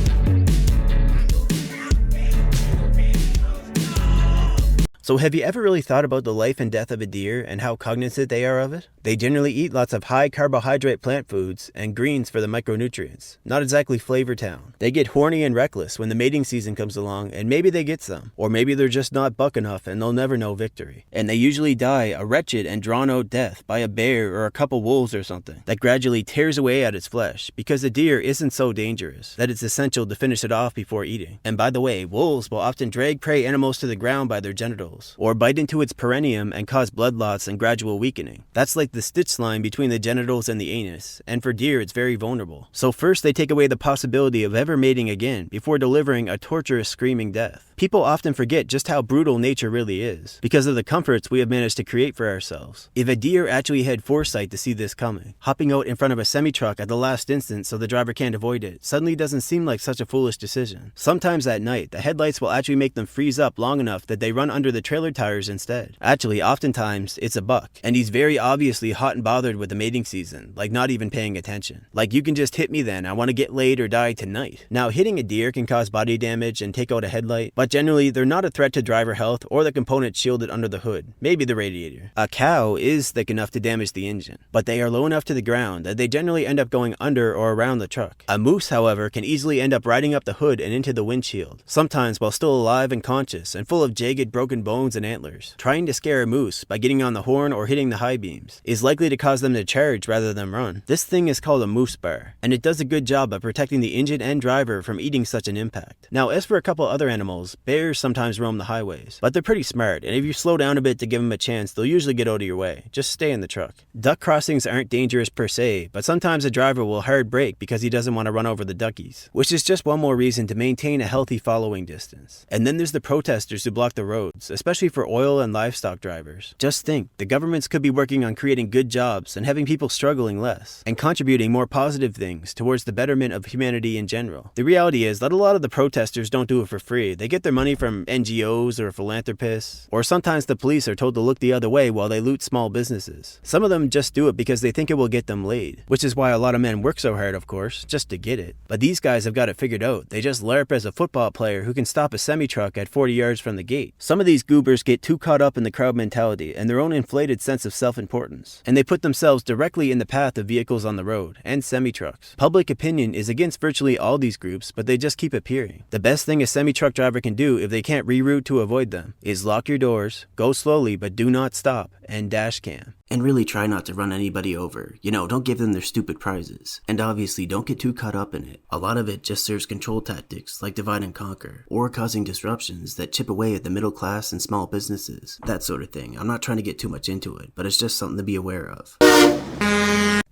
So have you ever really thought about the life and death of a deer and how cognizant they are of it? They generally eat lots of high carbohydrate plant foods and greens for the micronutrients. Not exactly Flavor Town. They get horny and reckless when the mating season comes along, and maybe they get some. Or maybe they're just not buck enough and they'll never know victory. And they usually die a wretched and drawn out death by a bear or a couple wolves or something that gradually tears away at its flesh, because the deer isn't so dangerous that it's essential to finish it off before eating. And by the way, wolves will often drag prey animals to the ground by their genitals, or bite into its perineum and cause blood loss and gradual weakening. That's like the stitch line between the genitals and the anus, and for deer it's very vulnerable. So first they take away the possibility of ever mating again before delivering a torturous screaming death. People often forget just how brutal nature really is, because of the comforts we have managed to create for ourselves. If a deer actually had foresight to see this coming, hopping out in front of a semi-truck at the last instant so the driver can't avoid it suddenly doesn't seem like such a foolish decision. Sometimes at night, the headlights will actually make them freeze up long enough that they run under the trailer tires instead. Actually, oftentimes, it's a buck, and he's very obviously hot and bothered with the mating season, like not even paying attention. Like, you can just hit me then, I want to get laid or die tonight. Now, hitting a deer can cause body damage and take out a headlight, but generally, they're not a threat to driver health or the components shielded under the hood, maybe the radiator. A cow is thick enough to damage the engine, but they are low enough to the ground that they generally end up going under or around the truck. A moose, however, can easily end up riding up the hood and into the windshield, sometimes while still alive and conscious and full of jagged, broken bones and antlers. Trying to scare a moose by getting on the horn or hitting the high beams is likely to cause them to charge rather than run. This thing is called a moose bar, and it does a good job of protecting the engine and driver from eating such an impact. Now, as for a couple other animals, bears sometimes roam the highways, but they're pretty smart, and if you slow down a bit to give them a chance, they'll usually get out of your way. Just stay in the truck. Duck crossings aren't dangerous per se, but sometimes a driver will hard brake because he doesn't want to run over the duckies, which is just one more reason to maintain a healthy following distance. And then there's the protesters who block the roads, especially for oil and livestock drivers. Just think, the governments could be working on creating good jobs and having people struggling less, and contributing more positive things towards the betterment of humanity in general. The reality is that a lot of the protesters don't do it for free. They get their money from NGOs or philanthropists, or sometimes the police are told to look the other way while they loot small businesses. Some of them just do it because they think it will get them laid, which is why a lot of men work so hard, of course, just to get it. But these guys have got it figured out. They just LARP as a football player who can stop a semi-truck at 40 yards from the gate. Some of these goobers get too caught up in the crowd mentality and their own inflated sense of self-importance, and they put themselves directly in the path of vehicles on the road, and semi-trucks. Public opinion is against virtually all these groups, but they just keep appearing. The best thing a semi-truck driver can do if they can't reroute to avoid them is lock your doors, go slowly but do not stop, and dash cam. And really try not to run anybody over. You know, don't give them their stupid prizes. And obviously, don't get too caught up in it. A lot of it just serves control tactics like divide and conquer, or causing disruptions that chip away at the middle class and small businesses. That sort of thing. I'm not trying to get too much into it, but it's just something to be aware of.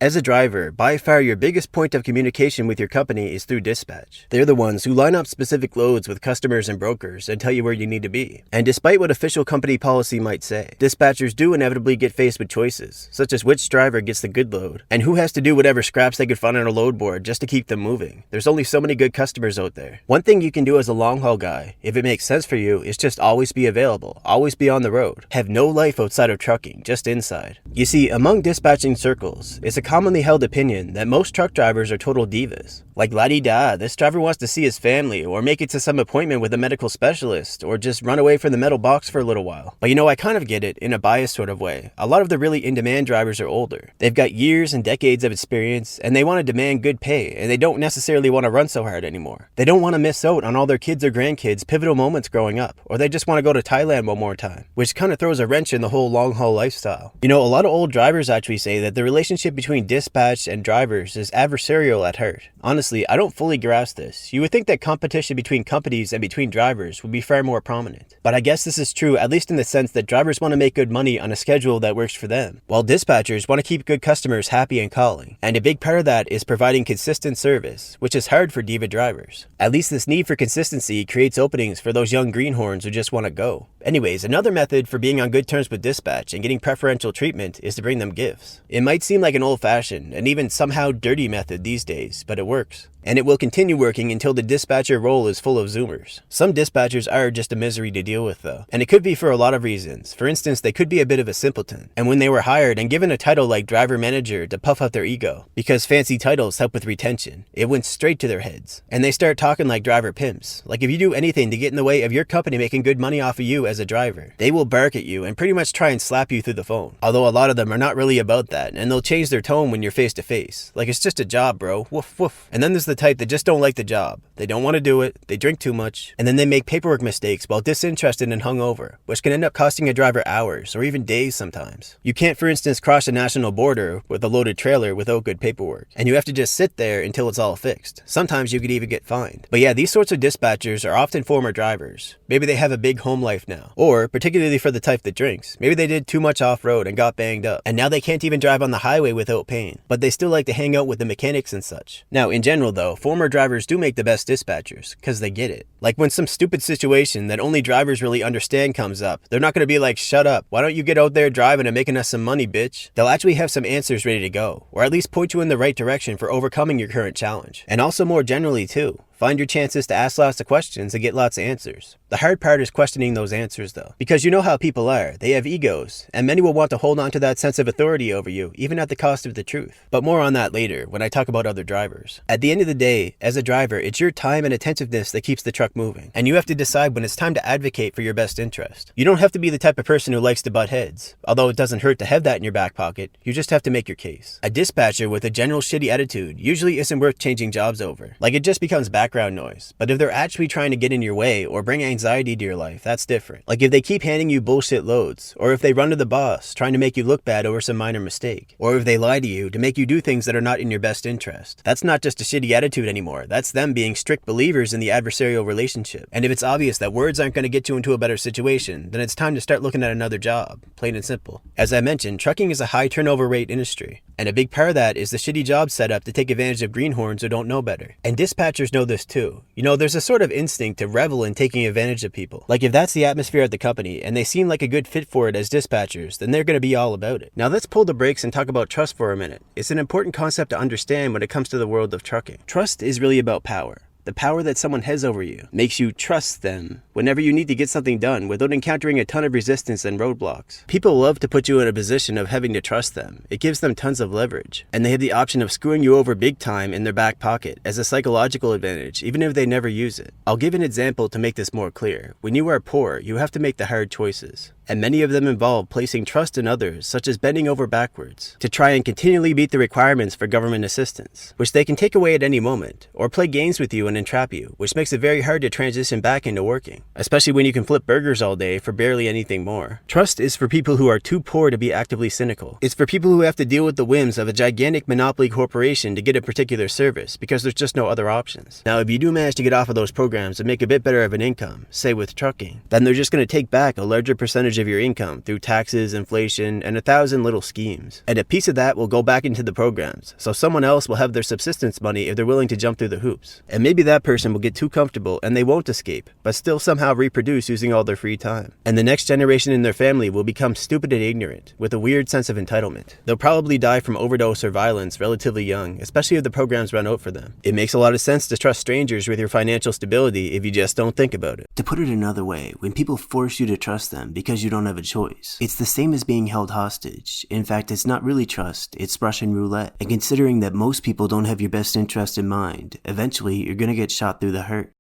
As a driver, by far your biggest point of communication with your company is through dispatch. They're the ones who line up specific loads with customers and brokers and tell you where you need to be. And despite what official company policy might say, dispatchers do inevitably get faced with choices, such as which driver gets the good load, and who has to do whatever scraps they could find on a load board just to keep them moving. There's only so many good customers out there. One thing you can do as a long haul guy, if it makes sense for you, is just always be available, always be on the road. Have no life outside of trucking, just inside. You see, among dispatching circles, it's a commonly held opinion that most truck drivers are total divas. Like la-di-da, this driver wants to see his family, or make it to some appointment with a medical specialist, or just run away from the metal box for a little while. But you know, I kind of get it, in a biased sort of way. A lot of the really in-demand drivers are older. They've got years and decades of experience, and they want to demand good pay, and they don't necessarily want to run so hard anymore. They don't want to miss out on all their kids or grandkids' pivotal moments growing up, or they just want to go to Thailand one more time, which kind of throws a wrench in the whole long-haul lifestyle. You know, a lot of old drivers actually say that the relationship between dispatch and drivers is adversarial at heart. Honestly, I don't fully grasp this. You would think that competition between companies and between drivers would be far more prominent. But I guess this is true at least in the sense that drivers want to make good money on a schedule that works for them, while dispatchers want to keep good customers happy and calling. And a big part of that is providing consistent service, which is hard for diva drivers. At least this need for consistency creates openings for those young greenhorns who just want to go. Anyways, another method for being on good terms with dispatch and getting preferential treatment is to bring them gifts. It might seem like an old-fashioned and even somehow dirty method these days, but it works. And it will continue working until the dispatcher role is full of Zoomers. Some dispatchers are just a misery to deal with though, and it could be for a lot of reasons. For instance, they could be a bit of a simpleton, and when they were hired and given a title like driver manager to puff up their ego, because fancy titles help with retention, it went straight to their heads. And they start talking like driver pimps. Like if you do anything to get in the way of your company making good money off of you as a driver, they will bark at you and pretty much try and slap you through the phone. Although a lot of them are not really about that, and they'll change their tone when you're face to face. Like it's just a job, bro. Woof woof. And then there's the type that just don't like the job. They don't want to do it, they drink too much, and then they make paperwork mistakes while disinterested and hungover, which can end up costing a driver hours or even days sometimes. You can't, for instance, cross a national border with a loaded trailer without good paperwork, and you have to just sit there until it's all fixed. Sometimes you could even get fined. But yeah, these sorts of dispatchers are often former drivers. Maybe they have a big home life now, or particularly for the type that drinks, maybe they did too much off-road and got banged up, and now they can't even drive on the highway without pain, but they still like to hang out with the mechanics and such. Now, in general though, former drivers do make the best dispatchers, because they get it. Like when some stupid situation that only drivers really understand comes up, they're not going to be like, shut up, why don't you get out there driving and making us some money, bitch? They'll actually have some answers ready to go, or at least point you in the right direction for overcoming your current challenge. And also more generally too, find your chances to ask lots of questions and get lots of answers. The hard part is questioning those answers though, because you know how people are, they have egos, and many will want to hold on to that sense of authority over you, even at the cost of the truth. But more on that later, when I talk about other drivers. At the end of the day, as a driver, it's your time and attentiveness that keeps the truck moving, and you have to decide when it's time to advocate for your best interest. You don't have to be the type of person who likes to butt heads, although it doesn't hurt to have that in your back pocket, you just have to make your case. A dispatcher with a general shitty attitude usually isn't worth changing jobs over. Like it just becomes background noise. But if they're actually trying to get in your way or bring anxiety to your life, that's different. Like if they keep handing you bullshit loads, or if they run to the boss trying to make you look bad over some minor mistake, or if they lie to you to make you do things that are not in your best interest. That's not just a shitty attitude anymore, that's them being strict believers in the adversarial relationship. And if it's obvious that words aren't going to get you into a better situation, then it's time to start looking at another job, plain and simple. As I mentioned, trucking is a high turnover rate industry. And a big part of that is the shitty job setup to take advantage of greenhorns who don't know better. And dispatchers know this too. You know, there's a sort of instinct to revel in taking advantage of people. Like if that's the atmosphere at the company and they seem like a good fit for it as dispatchers, then they're going to be all about it. Now let's pull the brakes and talk about trust for a minute. It's an important concept to understand when it comes to the world of trucking. Trust is really about power. The power that someone has over you makes you trust them whenever you need to get something done without encountering a ton of resistance and roadblocks. People love to put you in a position of having to trust them. It gives them tons of leverage. And they have the option of screwing you over big time in their back pocket as a psychological advantage, even if they never use it. I'll give an example to make this more clear. When you are poor, you have to make the hard choices. And many of them involve placing trust in others, such as bending over backwards, to try and continually meet the requirements for government assistance, which they can take away at any moment, or play games with you and entrap you, which makes it very hard to transition back into working, especially when you can flip burgers all day for barely anything more. Trust is for people who are too poor to be actively cynical. It's for people who have to deal with the whims of a gigantic monopoly corporation to get a particular service, because there's just no other options. Now, if you do manage to get off of those programs and make a bit better of an income, say with trucking, then they're just going to take back a larger percentage of your income through taxes, inflation, and 1,000 little schemes. And a piece of that will go back into the programs, so someone else will have their subsistence money if they're willing to jump through the hoops. And maybe that person will get too comfortable and they won't escape, but still somehow reproduce using all their free time. And the next generation in their family will become stupid and ignorant, with a weird sense of entitlement. They'll probably die from overdose or violence relatively young, especially if the programs run out for them. It makes a lot of sense to trust strangers with your financial stability if you just don't think about it. To put it another way, when people force you to trust them because you don't have a choice, it's the same as being held hostage. In fact, it's not really trust, it's Russian roulette. And considering that most people don't have your best interest in mind, eventually you're gonna get shot through the heart.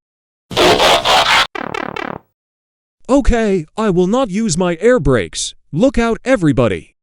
Okay, I will not use my air brakes. Look out, everybody.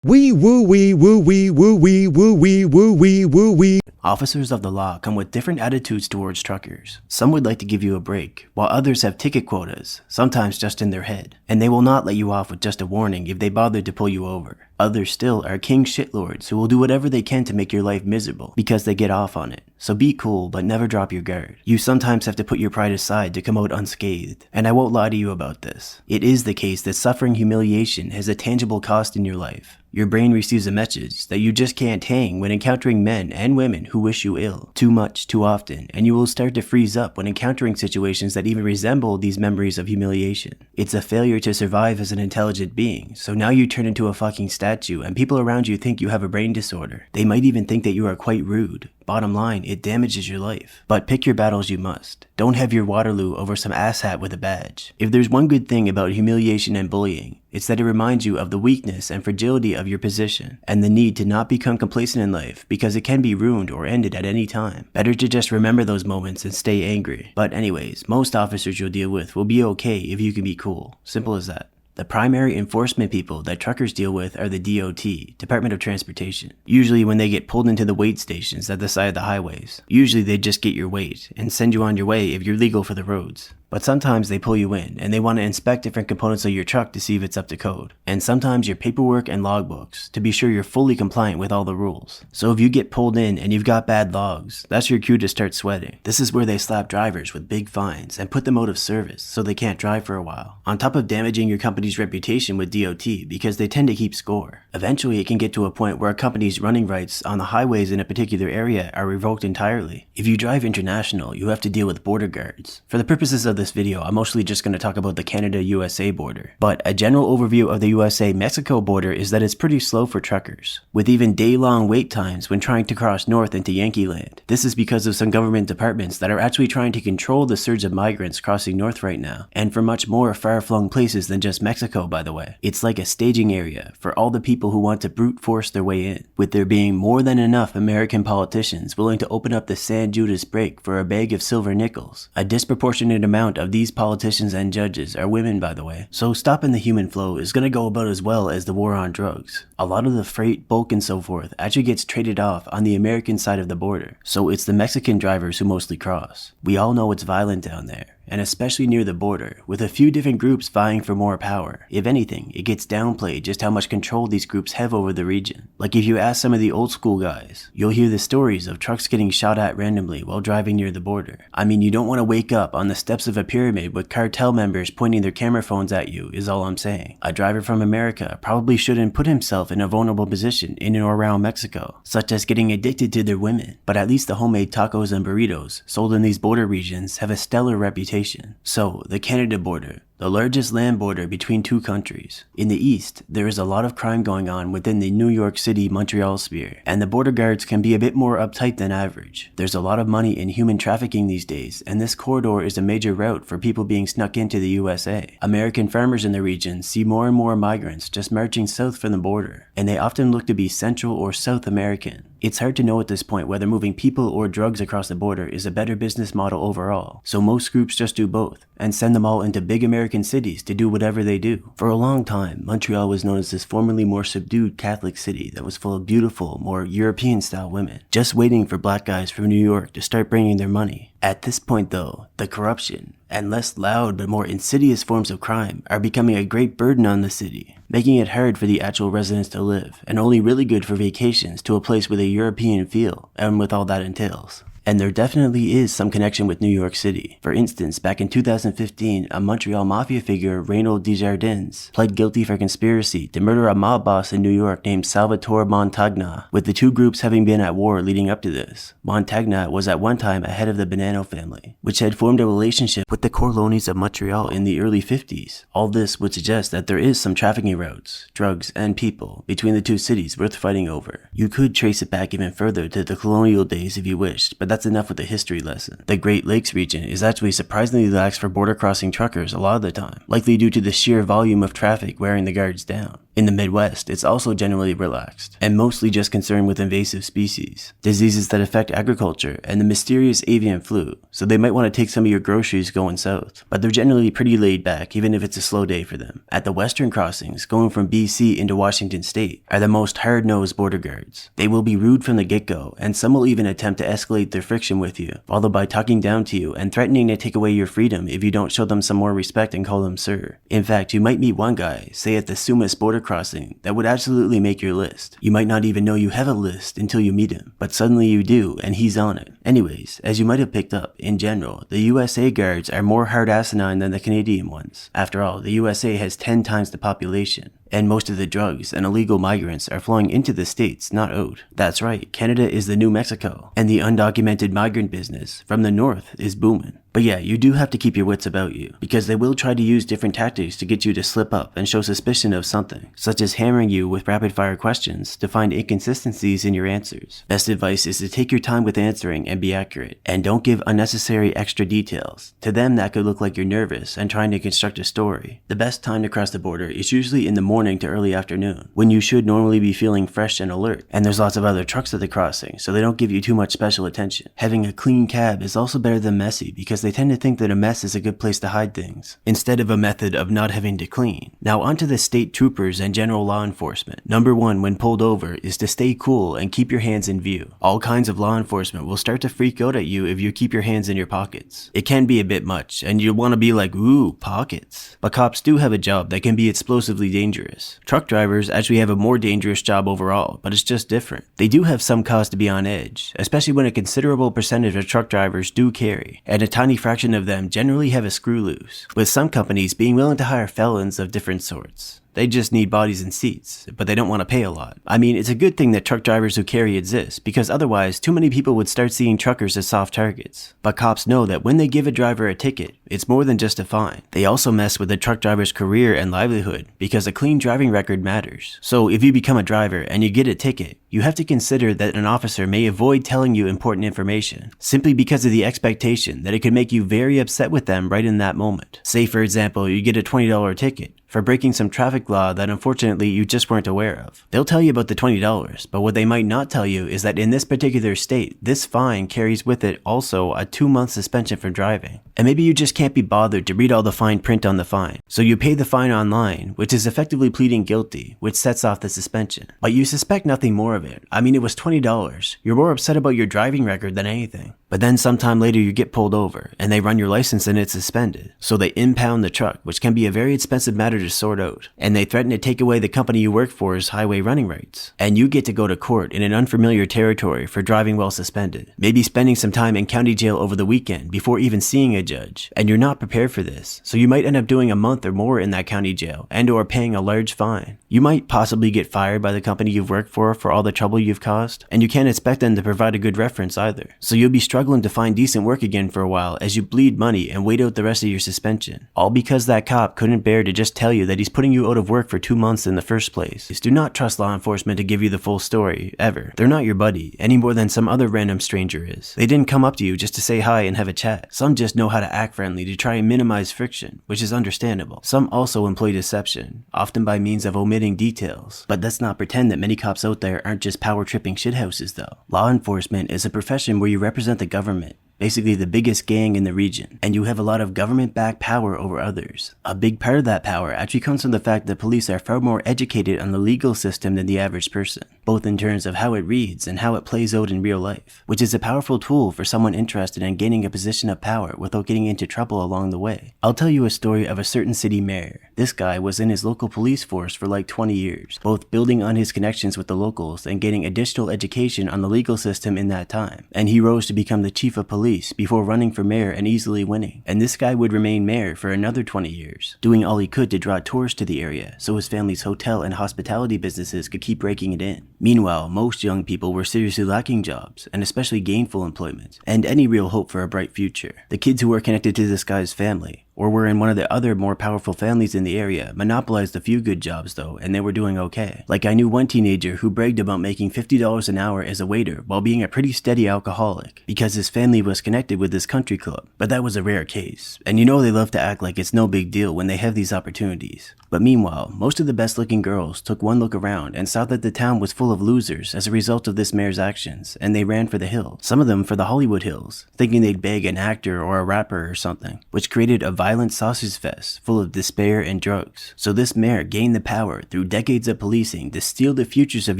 Wee woo wee woo wee woo wee woo wee woo wee woo wee. Officers of the law come with different attitudes towards truckers. Some would like to give you a break, while others have ticket quotas, sometimes just in their head. And they will not let you off with just a warning if they bothered to pull you over. Others still are king shitlords who will do whatever they can to make your life miserable because they get off on it. So be cool, but never drop your guard. You sometimes have to put your pride aside to come out unscathed. And I won't lie to you about this. It is the case that suffering humiliation has a tangible cost in your life. Your brain receives a message that you just can't hang when encountering men and women who wish you ill, too much, too often, and you will start to freeze up when encountering situations that even resemble these memories of humiliation. It's a failure to survive as an intelligent being, so now you turn into a fucking statue and people around you think you have a brain disorder. They might even think that you are quite rude. Bottom line, it damages your life. But pick your battles you must. Don't have your Waterloo over some asshat with a badge. If there's one good thing about humiliation and bullying, it's that it reminds you of the weakness and fragility of your position, and the need to not become complacent in life because it can be ruined or ended at any time. Better to just remember those moments and stay angry. But anyways, most officers you'll deal with will be okay if you can be cool. Simple as that. The primary enforcement people that truckers deal with are the DOT, Department of Transportation. Usually when they get pulled into the weight stations at the side of the highways. Usually they just get your weight and send you on your way if you're legal for the roads. But sometimes they pull you in and they want to inspect different components of your truck to see if it's up to code. And sometimes your paperwork and logbooks to be sure you're fully compliant with all the rules. So if you get pulled in and you've got bad logs, that's your cue to start sweating. This is where they slap drivers with big fines and put them out of service so they can't drive for a while. On top of damaging your company's reputation with DOT because they tend to keep score. Eventually it can get to a point where a company's running rights on the highways in a particular area are revoked entirely. If you drive international, you have to deal with border guards. For the purposes of this video, I'm mostly just going to talk about the Canada-USA border. But a general overview of the USA-Mexico border is that it's pretty slow for truckers, with even day-long wait times when trying to cross north into Yankee land. This is because of some government departments that are actually trying to control the surge of migrants crossing north right now, and for much more far-flung places than just Mexico, by the way. It's like a staging area for all the people who want to brute force their way in, with there being more than enough American politicians willing to open up the San Judas break for a bag of silver nickels. A disproportionate amount of these politicians and judges are women, by the way, so stopping the human flow is going to go about as well as the war on drugs. A lot of the freight, bulk, and so forth actually gets traded off on the American side of the border, so it's the Mexican drivers who mostly cross. We all know it's violent down there, and especially near the border, with a few different groups vying for more power. If anything, it gets downplayed just how much control these groups have over the region. Like if you ask some of the old school guys, you'll hear the stories of trucks getting shot at randomly while driving near the border. I mean, you don't want to wake up on the steps of a pyramid with cartel members pointing their camera phones at you, is all I'm saying. A driver from America probably shouldn't put himself in a vulnerable position in or around Mexico, such as getting addicted to their women. But at least the homemade tacos and burritos sold in these border regions have a stellar reputation. So, the Canada border, the largest land border between two countries. In the east, there is a lot of crime going on within the New York City-Montreal sphere, and the border guards can be a bit more uptight than average. There's a lot of money in human trafficking these days, and this corridor is a major route for people being snuck into the USA. American farmers in the region see more and more migrants just marching south from the border, and they often look to be Central or South American. It's hard to know at this point whether moving people or drugs across the border is a better business model overall, so most groups just do both, and send them all into big American cities to do whatever they do. For a long time, Montreal was known as this formerly more subdued Catholic city that was full of beautiful, more European-style women, just waiting for black guys from New York to start bringing their money. At this point though, the corruption, and less loud but more insidious forms of crime are becoming a great burden on the city, making it hard for the actual residents to live, and only really good for vacations to a place with a European feel, and with all that entails. And there definitely is some connection with New York City. For instance, back in 2015, a Montreal mafia figure, Reynold Desjardins, pled guilty for conspiracy to murder a mob boss in New York named Salvatore Montagna, with the two groups having been at war leading up to this. Montagna was at one time a head of the Bonanno family, which had formed a relationship with the Corleones of Montreal in the early 50s. All this would suggest that there is some trafficking routes, drugs, and people between the two cities worth fighting over. You could trace it back even further to the colonial days if you wished, but that's enough with a history lesson. The Great Lakes region is actually surprisingly lax for border crossing truckers a lot of the time, likely due to the sheer volume of traffic wearing the guards down. In the Midwest, it's also generally relaxed, and mostly just concerned with invasive species, diseases that affect agriculture, and the mysterious avian flu, so they might want to take some of your groceries going south, but they're generally pretty laid back even if it's a slow day for them. At the western crossings, going from BC into Washington State, are the most hard-nosed border guards. They will be rude from the get-go, and some will even attempt to escalate their friction with you, followed by talking down to you and threatening to take away your freedom if you don't show them some more respect and call them sir. In fact, you might meet one guy, say at the Sumas border crossing, that would absolutely make your list. You might not even know you have a list until you meet him, but suddenly you do, and he's on it. Anyways, as you might have picked up, in general, the USA guards are more hard asinine than the Canadian ones. After all, the USA has 10 times the population, and most of the drugs and illegal migrants are flowing into the states, not out. That's right, Canada is the new Mexico, and the undocumented migrant business from the north is booming. But yeah, you do have to keep your wits about you, because they will try to use different tactics to get you to slip up and show suspicion of something, such as hammering you with rapid-fire questions to find inconsistencies in your answers. Best advice is to take your time with answering and be accurate, and don't give unnecessary extra details. To them, that could look like you're nervous and trying to construct a story. The best time to cross the border is usually in the morning to early afternoon, when you should normally be feeling fresh and alert, and there's lots of other trucks at the crossing, so they don't give you too much special attention. Having a clean cab is also better than messy, because they tend to think that a mess is a good place to hide things, instead of a method of not having to clean. Now onto the state troopers and general law enforcement. Number one when pulled over is to stay cool and keep your hands in view. All kinds of law enforcement will start to freak out at you if you keep your hands in your pockets. It can be a bit much, and you'll want to be like, ooh, pockets. But cops do have a job that can be explosively dangerous. Truck drivers actually have a more dangerous job overall, but it's just different. They do have some cause to be on edge, especially when a considerable percentage of truck drivers do carry, and a tiny fraction of them generally have a screw loose, with some companies being willing to hire felons of different sorts. They just need bodies and seats, but they don't want to pay a lot. I mean, it's a good thing that truck drivers who carry exist, because otherwise too many people would start seeing truckers as soft targets. But cops know that when they give a driver a ticket, it's more than just a fine. They also mess with the truck driver's career and livelihood, because a clean driving record matters. So if you become a driver and you get a ticket, you have to consider that an officer may avoid telling you important information, simply because of the expectation that it could make you very upset with them right in that moment. Say for example, you get a $20 ticket for breaking some traffic law that unfortunately you just weren't aware of. They'll tell you about the $20, but what they might not tell you is that in this particular state, this fine carries with it also a 2-month suspension from driving. And maybe you just can't be bothered to read all the fine print on the fine, so you pay the fine online, which is effectively pleading guilty, which sets off the suspension. But you suspect nothing more of it. I mean, it was $20. You're more upset about your driving record than anything. But then sometime later you get pulled over, and they run your license and it's suspended. So they impound the truck, which can be a very expensive matter to sort out, and they threaten to take away the company you work for's highway running rights. And you get to go to court in an unfamiliar territory for driving while suspended, maybe spending some time in county jail over the weekend before even seeing a judge. And you're not prepared for this, so you might end up doing a month or more in that county jail and or paying a large fine. You might possibly get fired by the company you've worked for all the trouble you've caused, and you can't expect them to provide a good reference either. So you'll be struggling to find decent work again for a while as you bleed money and wait out the rest of your suspension. All because that cop couldn't bear to just tell you that he's putting you out of work for 2 months in the first place. Do not trust law enforcement to give you the full story, ever. They're not your buddy, any more than some other random stranger is. They didn't come up to you just to say hi and have a chat. Some just know how to act friendly to try and minimize friction, which is understandable. Some also employ deception, often by means of omitting details. But let's not pretend that many cops out there aren't just power-tripping shithouses though. Law enforcement is a profession where you represent the government, basically the biggest gang in the region, and you have a lot of government-backed power over others. A big part of that power actually comes from the fact that police are far more educated on the legal system than the average person, both in terms of how it reads and how it plays out in real life, which is a powerful tool for someone interested in gaining a position of power without getting into trouble along the way. I'll tell you a story of a certain city mayor. This guy was in his local police force for like 20 years, both building on his connections with the locals and getting additional education on the legal system in that time, and he rose to become the chief of police before running for mayor and easily winning. And this guy would remain mayor for another 20 years, doing all he could to draw tourists to the area so his family's hotel and hospitality businesses could keep breaking it in. Meanwhile, most young people were seriously lacking jobs, and especially gainful employment, and any real hope for a bright future. The kids who were connected to this guy's family, or were in one of the other more powerful families in the area, monopolized a few good jobs though, and they were doing okay. Like I knew one teenager who bragged about making $50 an hour as a waiter while being a pretty steady alcoholic, because his family was connected with this country club. But that was a rare case, and you know they love to act like it's no big deal when they have these opportunities. But meanwhile, most of the best looking girls took one look around and saw that the town was full of losers as a result of this mayor's actions, and they ran for the hills, some of them for the Hollywood Hills, thinking they'd beg an actor or a rapper or something, which created a violent sausage fest full of despair and drugs. So this mayor gained the power through decades of policing to steal the futures of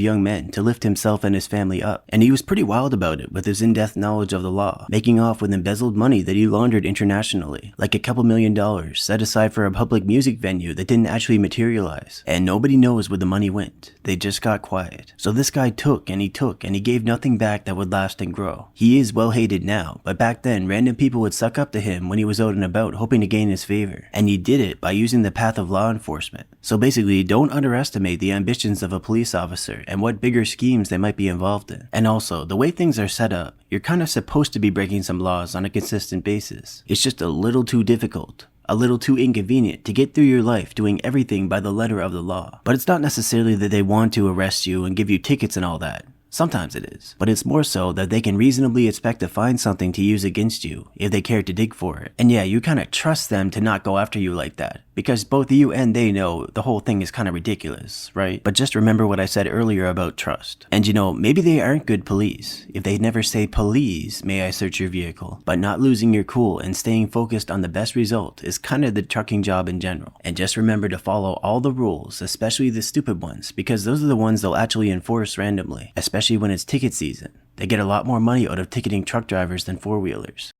young men to lift himself and his family up, and he was pretty wild about it with his in-depth knowledge of the law, making off with embezzled money that he laundered internationally, like a couple $1 million set aside for a public music venue that didn't actually materialize, and nobody knows where the money went. They just got quiet. So this guy took and he gave nothing back that would last and grow. He is well hated now, but back then random people would suck up to him when he was out and about hoping to gain his favor, and he did it by using the path of law enforcement. So basically, don't underestimate the ambitions of a police officer and what bigger schemes they might be involved in. And also, the way things are set up, you're kind of supposed to be breaking some laws on a consistent basis. It's just a little too difficult, a little too inconvenient to get through your life doing everything by the letter of the law. But it's not necessarily that they want to arrest you and give you tickets and all that. Sometimes it is, but it's more so that they can reasonably expect to find something to use against you if they care to dig for it. And yeah, you kind of trust them to not go after you like that, because both you and they know the whole thing is kind of ridiculous, right? But just remember what I said earlier about trust. And you know, maybe they aren't good police if they never say, "Please, may I search your vehicle?" But not losing your cool and staying focused on the best result is kind of the trucking job in general. And just remember to follow all the rules, especially the stupid ones, because those are the ones they'll actually enforce randomly, especially when it's ticket season. They get a lot more money out of ticketing truck drivers than four-wheelers.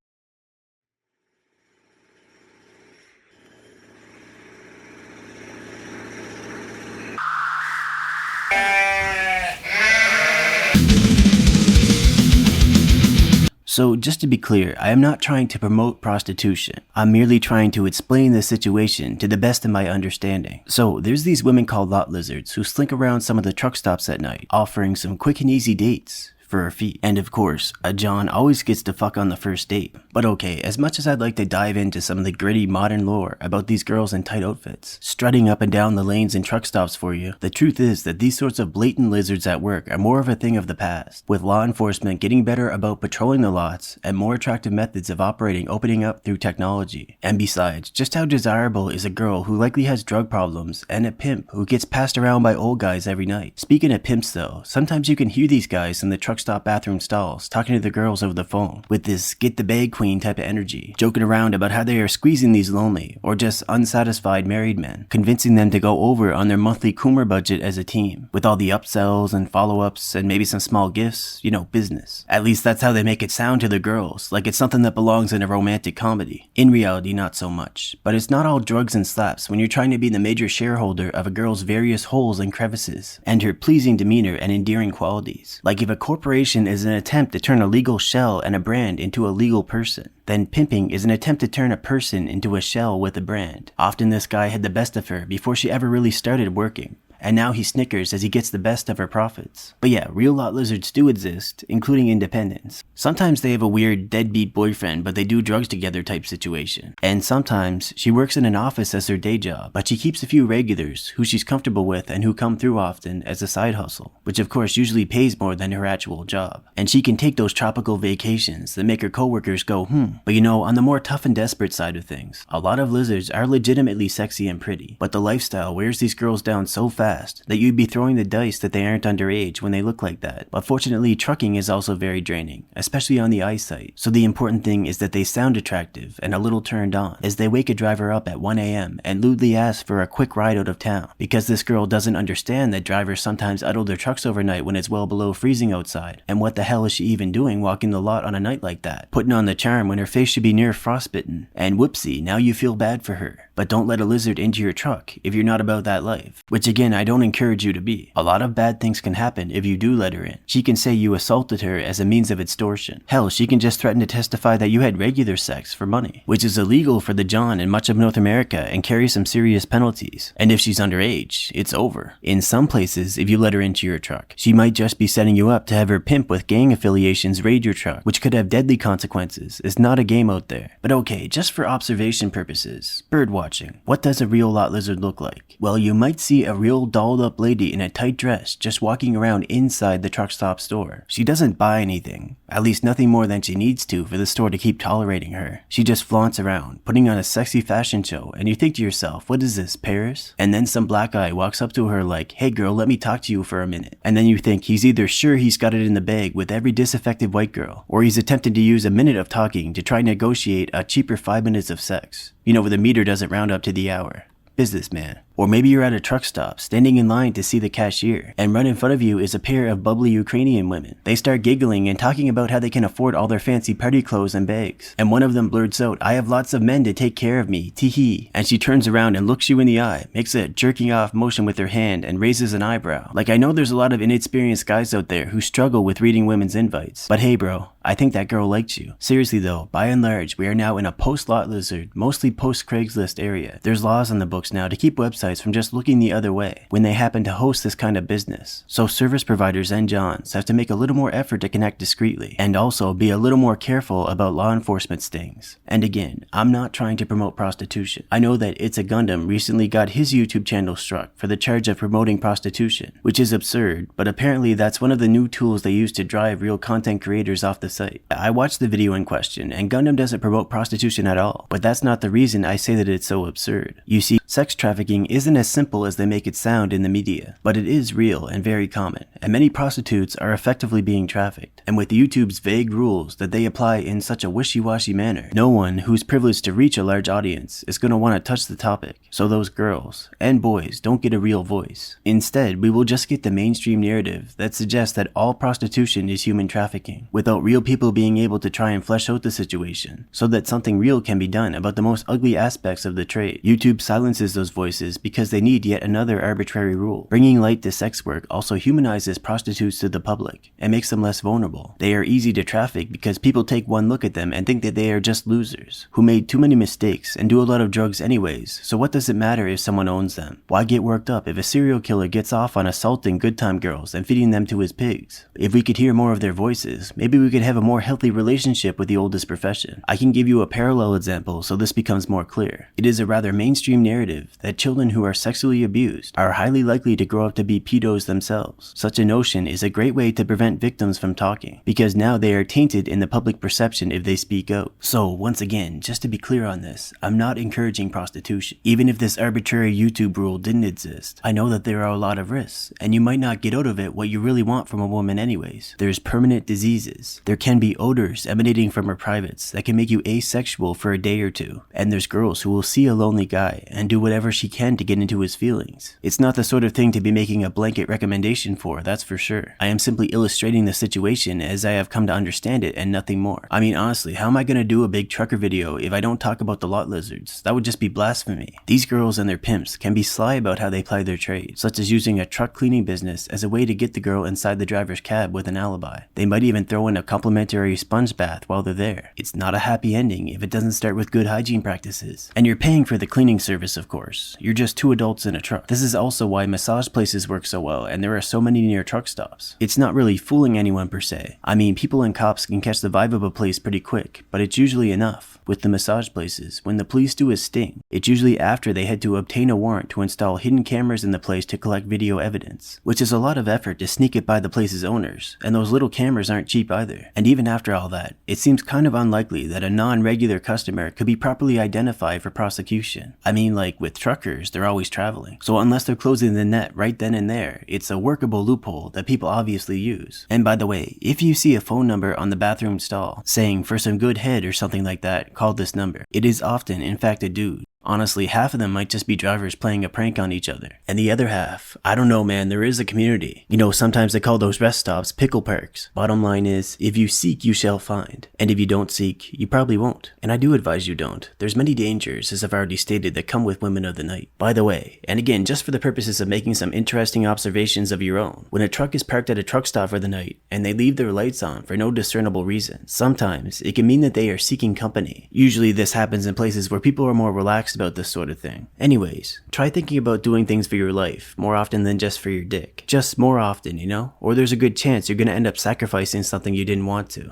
So just to be clear, I am not trying to promote prostitution. I'm merely trying to explain the situation to the best of my understanding. So there's these women called lot lizards who slink around some of the truck stops at night, offering some quick and easy dates for a fee. And of course, a John always gets to fuck on the first date. But okay, as much as I'd like to dive into some of the gritty modern lore about these girls in tight outfits, strutting up and down the lanes and truck stops for you, the truth is that these sorts of blatant lizards at work are more of a thing of the past, with law enforcement getting better about patrolling the lots and more attractive methods of operating opening up through technology. And besides, just how desirable is a girl who likely has drug problems and a pimp who gets passed around by old guys every night? Speaking of pimps though, sometimes you can hear these guys in the truck stop bathroom stalls, talking to the girls over the phone, with this get the bag queen type of energy, joking around about how they are squeezing these lonely, or just unsatisfied married men, convincing them to go over on their monthly Coomer budget as a team, with all the upsells and follow-ups and maybe some small gifts, business. At least that's how they make it sound to the girls, like it's something that belongs in a romantic comedy. In reality, not so much. But it's not all drugs and slaps when you're trying to be the major shareholder of a girl's various holes and crevices, and her pleasing demeanor and endearing qualities. Like if a corporation is an attempt to turn a legal shell and a brand into a legal person, then pimping is an attempt to turn a person into a shell with a brand. Often this guy had the best of her before she ever really started working, and now he snickers as he gets the best of her profits. But yeah, real lot lizards do exist, including independents. Sometimes they have a weird deadbeat boyfriend but they do drugs together type situation. And sometimes she works in an office as her day job, but she keeps a few regulars who she's comfortable with and who come through often as a side hustle, which of course usually pays more than her actual job. And she can take those tropical vacations that make her coworkers go, But on the more tough and desperate side of things, a lot of lizards are legitimately sexy and pretty, but the lifestyle wears these girls down so fast that you'd be throwing the dice that they aren't underage when they look like that. But fortunately, trucking is also very draining, especially on the eyesight. So the important thing is that they sound attractive and a little turned on as they wake a driver up at 1 a.m. and lewdly ask for a quick ride out of town, because this girl doesn't understand that drivers sometimes idle their trucks overnight when it's well below freezing outside. And what the hell is she even doing walking the lot on a night like that, putting on the charm when her face should be near frostbitten? And whoopsie, now you feel bad for her. But don't let a lizard into your truck if you're not about that life. Which again, I don't encourage you to be. A lot of bad things can happen if you do let her in. She can say you assaulted her as a means of extortion. Hell, she can just threaten to testify that you had regular sex for money, which is illegal for the John in much of North America and carries some serious penalties. And if she's underage, it's over. In some places, if you let her into your truck, she might just be setting you up to have her pimp with gang affiliations raid your truck, which could have deadly consequences. It's not a game out there. But okay, just for observation purposes, bird watching. What does a real lot lizard look like? Well, you might see a real dolled up lady in a tight dress just walking around inside the truck stop store. She doesn't buy anything, at least nothing more than she needs to for the store to keep tolerating her. She just flaunts around, putting on a sexy fashion show, and you think to yourself, what is this, Paris? And then some black guy walks up to her like, hey girl, let me talk to you for a minute. And then you think he's either sure he's got it in the bag with every disaffected white girl, or he's attempting to use a minute of talking to try and negotiate a cheaper 5 minutes of sex. Where the meter doesn't round up to the hour. Businessman. Or maybe you're at a truck stop, standing in line to see the cashier, and right in front of you is a pair of bubbly Ukrainian women. They start giggling and talking about how they can afford all their fancy party clothes and bags. And one of them blurts out, I have lots of men to take care of me, tee-hee. And she turns around and looks you in the eye, makes a jerking off motion with her hand, and raises an eyebrow. Like, I know there's a lot of inexperienced guys out there who struggle with reading women's invites, but hey bro, I think that girl liked you. Seriously though, by and large, we are now in a post-lot lizard, mostly post-Craigslist area. There's laws on the books now to keep websites from just looking the other way when they happen to host this kind of business. So service providers and Johns have to make a little more effort to connect discreetly, and also be a little more careful about law enforcement stings. And again, I'm not trying to promote prostitution. I know that It's a Gundam recently got his YouTube channel struck for the charge of promoting prostitution, which is absurd, but apparently that's one of the new tools they use to drive real content creators off the site. I watched the video in question, and Gundam doesn't promote prostitution at all, but that's not the reason I say that it's so absurd. You see, sex trafficking isn't as simple as they make it sound in the media, but it is real and very common, and many prostitutes are effectively being trafficked. And with YouTube's vague rules that they apply in such a wishy-washy manner, no one who's privileged to reach a large audience is going to want to touch the topic, so those girls and boys don't get a real voice. Instead, we will just get the mainstream narrative that suggests that all prostitution is human trafficking, without real people being able to try and flesh out the situation, so that something real can be done about the most ugly aspects of the trade. YouTube silences those voices because they need yet another arbitrary rule. Bringing light to sex work also humanizes prostitutes to the public and makes them less vulnerable. They are easy to traffic because people take one look at them and think that they are just losers, who made too many mistakes and do a lot of drugs anyways, so what does it matter if someone owns them? Why get worked up if a serial killer gets off on assaulting good time girls and feeding them to his pigs? If we could hear more of their voices, maybe we could have a more healthy relationship with the oldest profession. I can give you a parallel example so this becomes more clear. It is a rather mainstream narrative that children who are sexually abused are highly likely to grow up to be pedos themselves, such a notion is a great way to prevent victims from talking, because now they are tainted in the public perception if they speak out. So once again, just to be clear on this, I'm not encouraging prostitution. Even if this arbitrary YouTube rule didn't exist, I know that there are a lot of risks, and you might not get out of it what you really want from a woman anyways. There's permanent diseases. There can be odors emanating from her privates that can make you asexual for a day or two. And there's girls who will see a lonely guy and do whatever she can to get into his feelings. It's not the sort of thing to be making a blanket recommendation for, that's for sure. I am simply illustrating the situation as I have come to understand it and nothing more. I mean, honestly, how am I gonna do a big trucker video if I don't talk about the lot lizards? That would just be blasphemy. These girls and their pimps can be sly about how they ply their trade, such as using a truck cleaning business as a way to get the girl inside the driver's cab with an alibi. They might even throw in a complimentary sponge bath while they're there. It's not a happy ending if it doesn't start with good hygiene practices. And you're paying for the cleaning service, of course. You're just two adults in a truck. This is also why massage places work so well and there are so many near truck stops. It's not really fooling anyone per se. I mean, people and cops can catch the vibe of a place pretty quick, but it's usually enough. With the massage places, when the police do a sting, it's usually after they had to obtain a warrant to install hidden cameras in the place to collect video evidence, which is a lot of effort to sneak it by the place's owners, and those little cameras aren't cheap either. And even after all that, it seems kind of unlikely that a non-regular customer could be properly identified for prosecution. I mean, like with truckers, they're always traveling, so unless they're closing the net right then and there, it's a workable loophole that people obviously use. And by the way, if you see a phone number on the bathroom stall saying for some good head or something like that, call this number. It is often, in fact, a dude. Honestly, half of them might just be drivers playing a prank on each other. And the other half, I don't know man, there is a community. You know, sometimes they call those rest stops pickle parks. Bottom line is, if you seek, you shall find. And if you don't seek, you probably won't. And I do advise you don't. There's many dangers, as I've already stated, that come with women of the night. By the way, and again, just for the purposes of making some interesting observations of your own, when a truck is parked at a truck stop for the night, and they leave their lights on for no discernible reason, sometimes it can mean that they are seeking company. Usually this happens in places where people are more relaxed about this sort of thing. Anyways, try thinking about doing things for your life more often than just for your dick. Just more often, you know? Or there's a good chance you're gonna end up sacrificing something you didn't want to.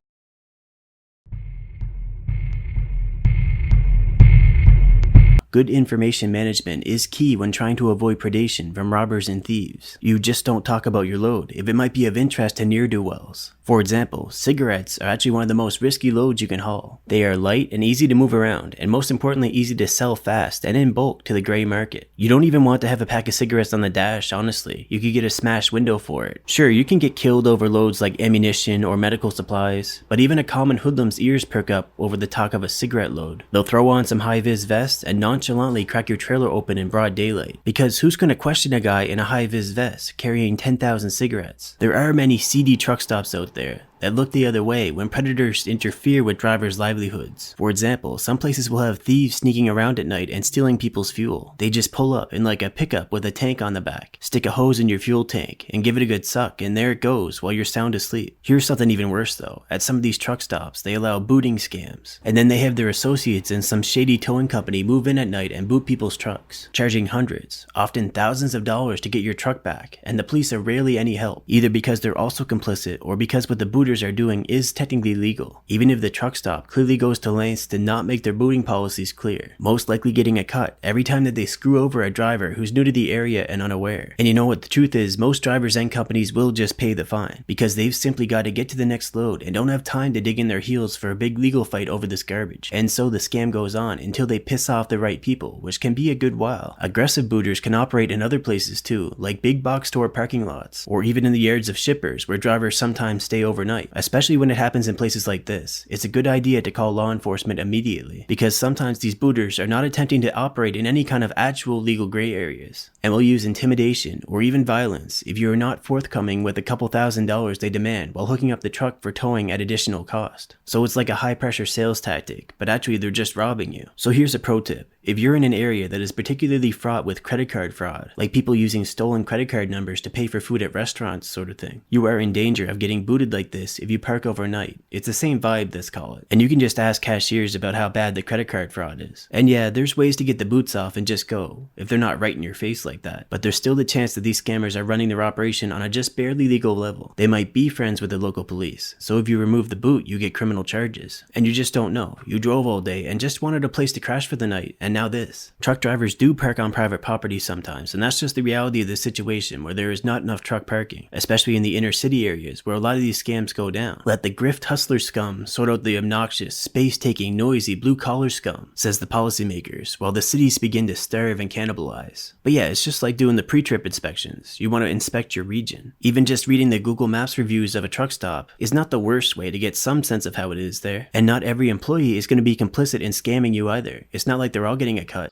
Good information management is key when trying to avoid predation from robbers and thieves. You just don't talk about your load if it might be of interest to ne'er-do-wells. For example, cigarettes are actually one of the most risky loads you can haul. They are light and easy to move around, and most importantly easy to sell fast and in bulk to the gray market. You don't even want to have a pack of cigarettes on the dash, honestly. You could get a smashed window for it. Sure, you can get killed over loads like ammunition or medical supplies, but even a common hoodlum's ears perk up over the talk of a cigarette load. They'll throw on some high-vis vest and nonchalantly crack your trailer open in broad daylight. Because who's gonna question a guy in a high-vis vest carrying 10,000 cigarettes? There are many seedy truck stops out there that look the other way when predators interfere with drivers' livelihoods. For example, some places will have thieves sneaking around at night and stealing people's fuel. They just pull up in like a pickup with a tank on the back, stick a hose in your fuel tank, and give it a good suck, and there it goes while you're sound asleep. Here's something even worse though. At some of these truck stops, they allow booting scams. And then they have their associates in some shady towing company move in at night and boot people's trucks, charging hundreds, often thousands of dollars to get your truck back, and the police are rarely any help, either because they're also complicit or because what the booters are doing is technically legal, even if the truck stop clearly goes to lengths to not make their booting policies clear, most likely getting a cut every time that they screw over a driver who's new to the area and unaware. And you know what the truth is, most drivers and companies will just pay the fine, because they've simply got to get to the next load and don't have time to dig in their heels for a big legal fight over this garbage. And so the scam goes on until they piss off the right people, which can be a good while. Aggressive booters can operate in other places too, like big box store parking lots, or even in the yards of shippers where drivers sometimes stay overnight. Especially when it happens in places like this, it's a good idea to call law enforcement immediately, because sometimes these booters are not attempting to operate in any kind of actual legal gray areas, and will use intimidation or even violence if you are not forthcoming with a couple $1,000s they demand while hooking up the truck for towing at additional cost. So it's like a high pressure sales tactic, but actually they're just robbing you. So here's a pro tip. If you're in an area that is particularly fraught with credit card fraud, like people using stolen credit card numbers to pay for food at restaurants sort of thing, you are in danger of getting booted like this if you park overnight. It's the same vibe, let's call it. And you can just ask cashiers about how bad the credit card fraud is. And yeah, there's ways to get the boots off and just go, if they're not right in your face like that. But there's still the chance that these scammers are running their operation on a just barely legal level. They might be friends with the local police, so if you remove the boot, you get criminal charges. And you just don't know. You drove all day and just wanted a place to crash for the night, and and now this. Truck drivers do park on private property sometimes, and that's just the reality of the situation where there is not enough truck parking, especially in the inner city areas where a lot of these scams go down. Let the grift hustler scum sort out the obnoxious, space-taking, noisy, blue-collar scum, says the policymakers, while the cities begin to starve and cannibalize. But yeah, it's just like doing the pre-trip inspections. You want to inspect your region. Even just reading the Google Maps reviews of a truck stop is not the worst way to get some sense of how it is there. And not every employee is going to be complicit in scamming you either. It's not like they're all getting a cut.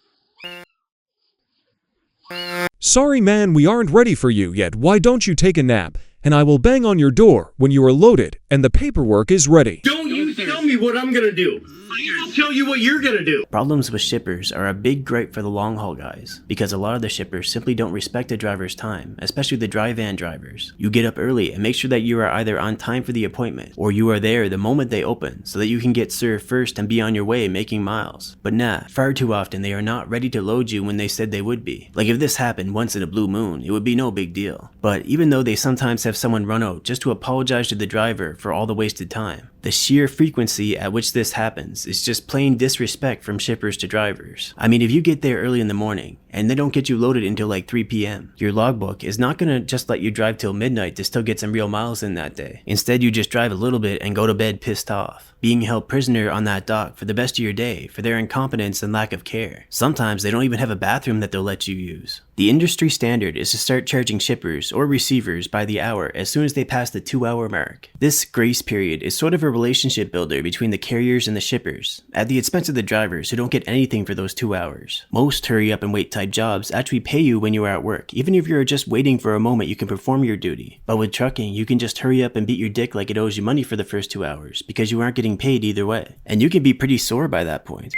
Sorry man, we aren't ready for you yet. Why don't you take a nap? And I will bang on your door when you are loaded and the paperwork is ready. Don't you tell me what I'm gonna do. I'll tell you what you're gonna do. Problems with shippers are a big gripe for the long haul guys, because a lot of the shippers simply don't respect a driver's time, especially the dry van drivers. You get up early and make sure that you are either on time for the appointment, or you are there the moment they open, so that you can get served first and be on your way making miles. But nah, far too often they are not ready to load you when they said they would be. Like if this happened once in a blue moon, it would be no big deal. But even though they sometimes have someone run out just to apologize to the driver for all the wasted time, the sheer frequency at which this happens is just plain disrespect from shippers to drivers. I mean, if you get there early in the morning and they don't get you loaded until like 3 p.m., your logbook is not gonna just let you drive till midnight to still get some real miles in that day. Instead, you just drive a little bit and go to bed pissed off, being held prisoner on that dock for the best of your day for their incompetence and lack of care. Sometimes they don't even have a bathroom that they'll let you use. The industry standard is to start charging shippers or receivers by the hour as soon as they pass the 2-hour mark. This grace period is sort of a relationship builder between the carriers and the shippers, at the expense of the drivers who don't get anything for those 2 hours. Most hurry up and wait type jobs actually pay you when you are at work, even if you're just waiting for a moment you can perform your duty. But with trucking, you can just hurry up and beat your dick like it owes you money for the first 2 hours, because you aren't getting paid either way. And you can be pretty sore by that point.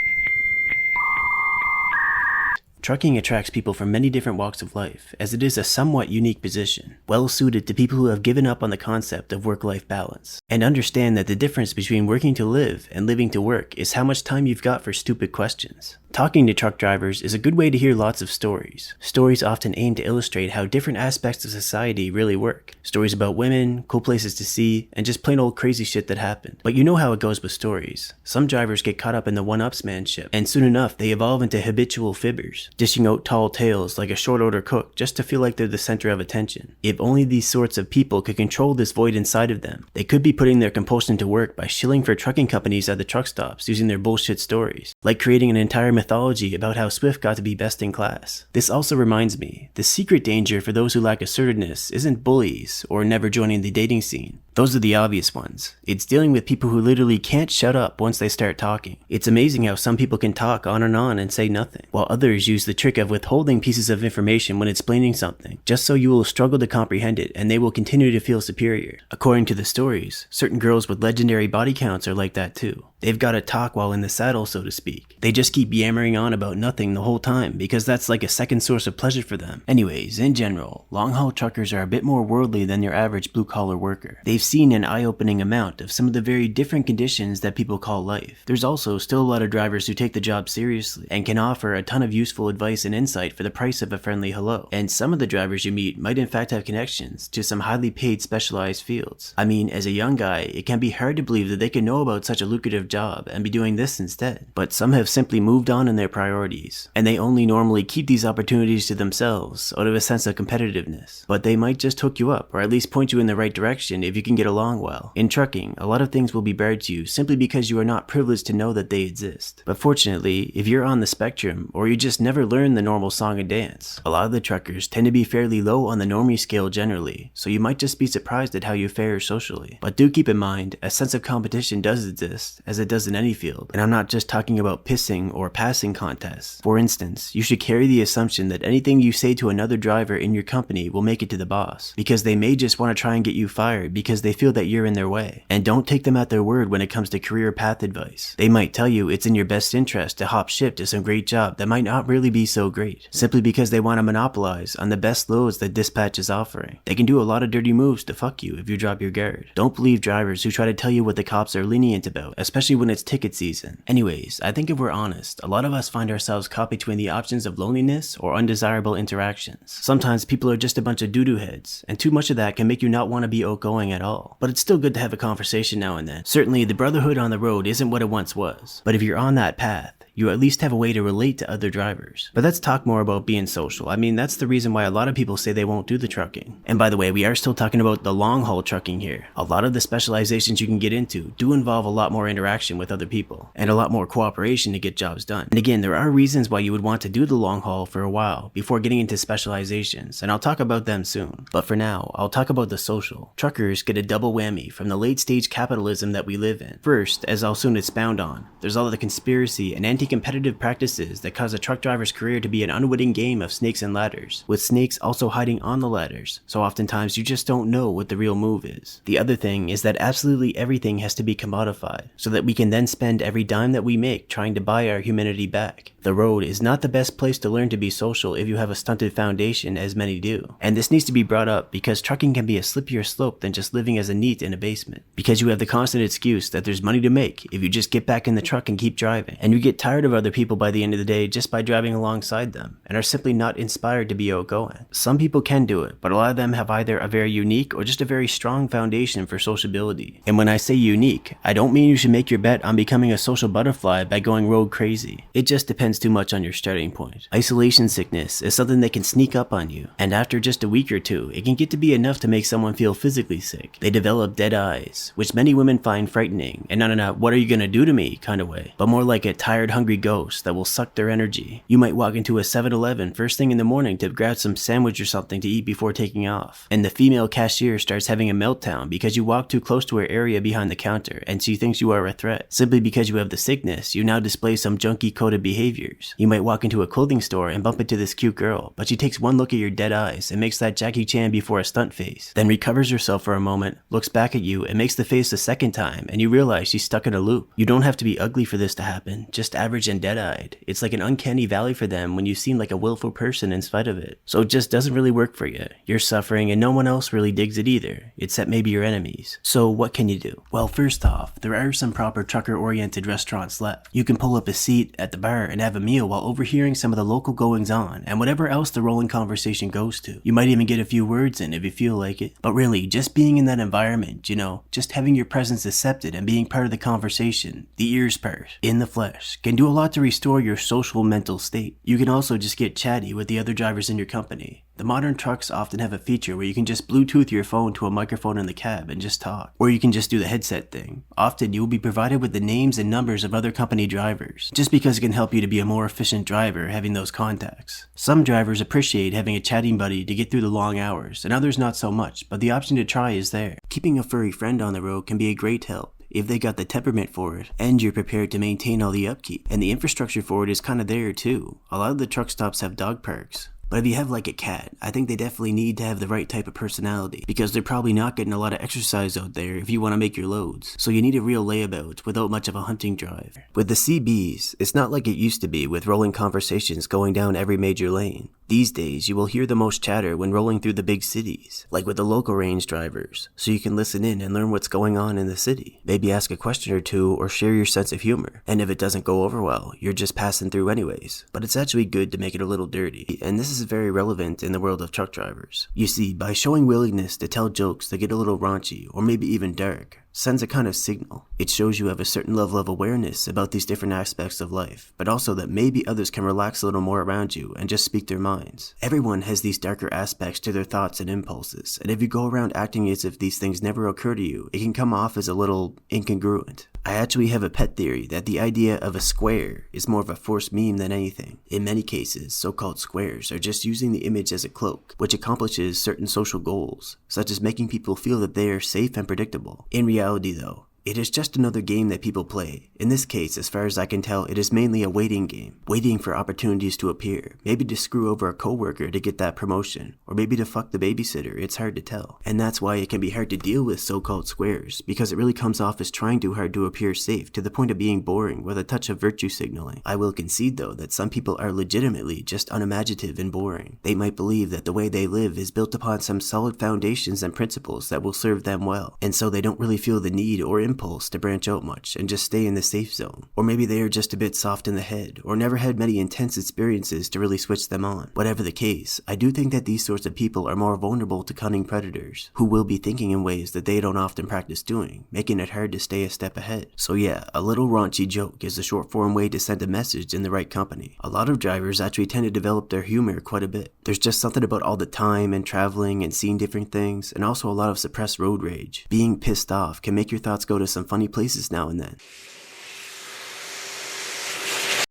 Trucking attracts people from many different walks of life, as it is a somewhat unique position, well suited to people who have given up on the concept of work-life balance, and understand that the difference between working to live and living to work is how much time you've got for stupid questions. Talking to truck drivers is a good way to hear lots of stories. Stories often aim to illustrate how different aspects of society really work. Stories about women, cool places to see, and just plain old crazy shit that happened. But you know how it goes with stories. Some drivers get caught up in the one-upsmanship, and soon enough they evolve into habitual fibbers, dishing out tall tales like a short-order cook just to feel like they're the center of attention. If only these sorts of people could control this void inside of them, they could be putting their compulsion to work by shilling for trucking companies at the truck stops using their bullshit stories, like creating an entire mythology about how Swift got to be best in class. This also reminds me, the secret danger for those who lack assertiveness isn't bullies or never joining the dating scene. Those are the obvious ones. It's dealing with people who literally can't shut up once they start talking. It's amazing how some people can talk on and say nothing, while others use the trick of withholding pieces of information when explaining something, just so you will struggle to comprehend it and they will continue to feel superior. According to the stories, certain girls with legendary body counts are like that too. They've got to talk while in the saddle, so to speak. They just keep yammering on about nothing the whole time because that's like a second source of pleasure for them. Anyways, in general, long-haul truckers are a bit more worldly than your average blue-collar worker. They've seen an eye-opening amount of some of the very different conditions that people call life. There's also still a lot of drivers who take the job seriously and can offer a ton of useful advice and insight for the price of a friendly hello. And some of the drivers you meet might in fact have connections to some highly paid specialized fields. I mean, as a young guy, it can be hard to believe that they can know about such a lucrative job and be doing this instead. But some have simply moved on in their priorities, and they only normally keep these opportunities to themselves out of a sense of competitiveness. But they might just hook you up, or at least point you in the right direction if you can get along well. In trucking, a lot of things will be barred to you simply because you are not privileged to know that they exist. But fortunately, if you're on the spectrum, or you just never learn the normal song and dance, a lot of the truckers tend to be fairly low on the normie scale generally, so you might just be surprised at how you fare socially. But do keep in mind, a sense of competition does exist, as it does in any field, and I'm not just talking about pissing or passing contests. For instance, you should carry the assumption that anything you say to another driver in your company will make it to the boss, because they may just want to try and get you fired because they feel that you're in their way. And don't take them at their word when it comes to career path advice. They might tell you it's in your best interest to hop ship to some great job that might not really be so great, simply because they want to monopolize on the best loads that dispatch is offering. They can do a lot of dirty moves to fuck you if you drop your guard. Don't believe drivers who try to tell you what the cops are lenient about, especially when it's ticket season. Anyways, I think if we're honest, a lot of us find ourselves caught between the options of loneliness or undesirable interactions. Sometimes people are just a bunch of doo-doo heads, and too much of that can make you not want to be outgoing at all. all. But it's still good to have a conversation now and then. Certainly, the brotherhood on the road isn't what it once was. But if you're on that path, you at least have a way to relate to other drivers. But let's talk more about being social. I mean, that's the reason why a lot of people say they won't do the trucking. And by the way, we are still talking about the long haul trucking here. A lot of the specializations you can get into do involve a lot more interaction with other people and a lot more cooperation to get jobs done. And again, there are reasons why you would want to do the long haul for a while before getting into specializations, and I'll talk about them soon. But for now, I'll talk about the social. Truckers get a double whammy from the late stage capitalism that we live in. First, as I'll soon expound on, there's all of the conspiracy and anti-competitive practices that cause a truck driver's career to be an unwitting game of snakes and ladders, with snakes also hiding on the ladders, so oftentimes you just don't know what the real move is. The other thing is that absolutely everything has to be commodified, so that we can then spend every dime that we make trying to buy our humanity back. The road is not the best place to learn to be social if you have a stunted foundation, as many do. And this needs to be brought up because trucking can be a slippier slope than just living as a NEET in a basement. Because you have the constant excuse that there's money to make if you just get back in the truck and keep driving. And you get tired of other people by the end of the day just by driving alongside them, and are simply not inspired to be outgoing. Some people can do it, but a lot of them have either a very unique or just a very strong foundation for sociability. And when I say unique, I don't mean you should make your bet on becoming a social butterfly by going rogue crazy. It just depends too much on your starting point. Isolation sickness is something that can sneak up on you, and after just a week or two, it can get to be enough to make someone feel physically sick. They develop dead eyes, which many women find frightening, and not in a "what are you gonna do to me" kind of way, but more like a tired, hungry ghost that will suck their energy. You might walk into a 7-Eleven first thing in the morning to grab some sandwich or something to eat before taking off, and the female cashier starts having a meltdown because you walk too close to her area behind the counter, and she thinks you are a threat. Simply because you have the sickness, you now display some junkie-coded behaviors. You might walk into a clothing store and bump into this cute girl, but she takes one look at your dead eyes and makes that Jackie Chan before a stunt face, then recovers herself for a moment, looks back at you, and makes the face a second time, and you realize she's stuck in a loop. You don't have to be ugly for this to happen, just average and dead-eyed. It's like an uncanny valley for them when you seem like a willful person in spite of it. So it just doesn't really work for you. You're suffering and no one else really digs it either, except maybe your enemies. So what can you do? Well, first off, there are some proper trucker-oriented restaurants left. You can pull up a seat at the bar and have a meal while overhearing some of the local goings-on and whatever else the rolling conversation goes to. You might even get a few words in if you feel like it. But really, just being in that environment, just having your presence accepted and being part of the conversation, the ears part, in the flesh, can do a lot to restore your social mental state. You can also just get chatty with the other drivers in your company. The modern trucks often have a feature where you can just Bluetooth your phone to a microphone in the cab and just talk. Or you can just do the headset thing. Often you will be provided with the names and numbers of other company drivers, just because it can help you to be a more efficient driver having those contacts. Some drivers appreciate having a chatting buddy to get through the long hours, and others not so much, but the option to try is there. Keeping a furry friend on the road can be a great help if they got the temperament for it, and you're prepared to maintain all the upkeep. And the infrastructure for it is kinda there too. A lot of the truck stops have dog parks. But if you have like a cat, I think they definitely need to have the right type of personality, because they're probably not getting a lot of exercise out there if you want to make your loads. So you need a real layabout without much of a hunting drive. With the CBs, it's not like it used to be with rolling conversations going down every major lane. These days, you will hear the most chatter when rolling through the big cities, like with the local range drivers, so you can listen in and learn what's going on in the city. Maybe ask a question or two or share your sense of humor. And if it doesn't go over well, you're just passing through anyways. But it's actually good to make it a little dirty, and this is very relevant in the world of truck drivers. You see, by showing willingness to tell jokes that get a little raunchy or maybe even dark, sends a kind of signal. It shows you have a certain level of awareness about these different aspects of life, but also that maybe others can relax a little more around you and just speak their minds. Everyone has these darker aspects to their thoughts and impulses, and if you go around acting as if these things never occur to you, it can come off as a little incongruent. I actually have a pet theory that the idea of a square is more of a forced meme than anything. In many cases, so-called squares are just using the image as a cloak, which accomplishes certain social goals, such as making people feel that they are safe and predictable. In reality though, it is just another game that people play. In this case, as far as I can tell, it is mainly a waiting game. Waiting for opportunities to appear. Maybe to screw over a coworker to get that promotion. Or maybe to fuck the babysitter, it's hard to tell. And that's why it can be hard to deal with so-called squares, because it really comes off as trying too hard to appear safe, to the point of being boring with a touch of virtue signaling. I will concede though that some people are legitimately just unimaginative and boring. They might believe that the way they live is built upon some solid foundations and principles that will serve them well, and so they don't really feel the need or impulse impulse to branch out much and just stay in the safe zone. Or maybe they are just a bit soft in the head, or never had many intense experiences to really switch them on. Whatever the case, I do think that these sorts of people are more vulnerable to cunning predators, who will be thinking in ways that they don't often practice doing, making it hard to stay a step ahead. So yeah, a little raunchy joke is a short form way to send a message in the right company. A lot of drivers actually tend to develop their humor quite a bit. There's just something about all the time and traveling and seeing different things, and also a lot of suppressed road rage. Being pissed off can make your thoughts go to some funny places now and then.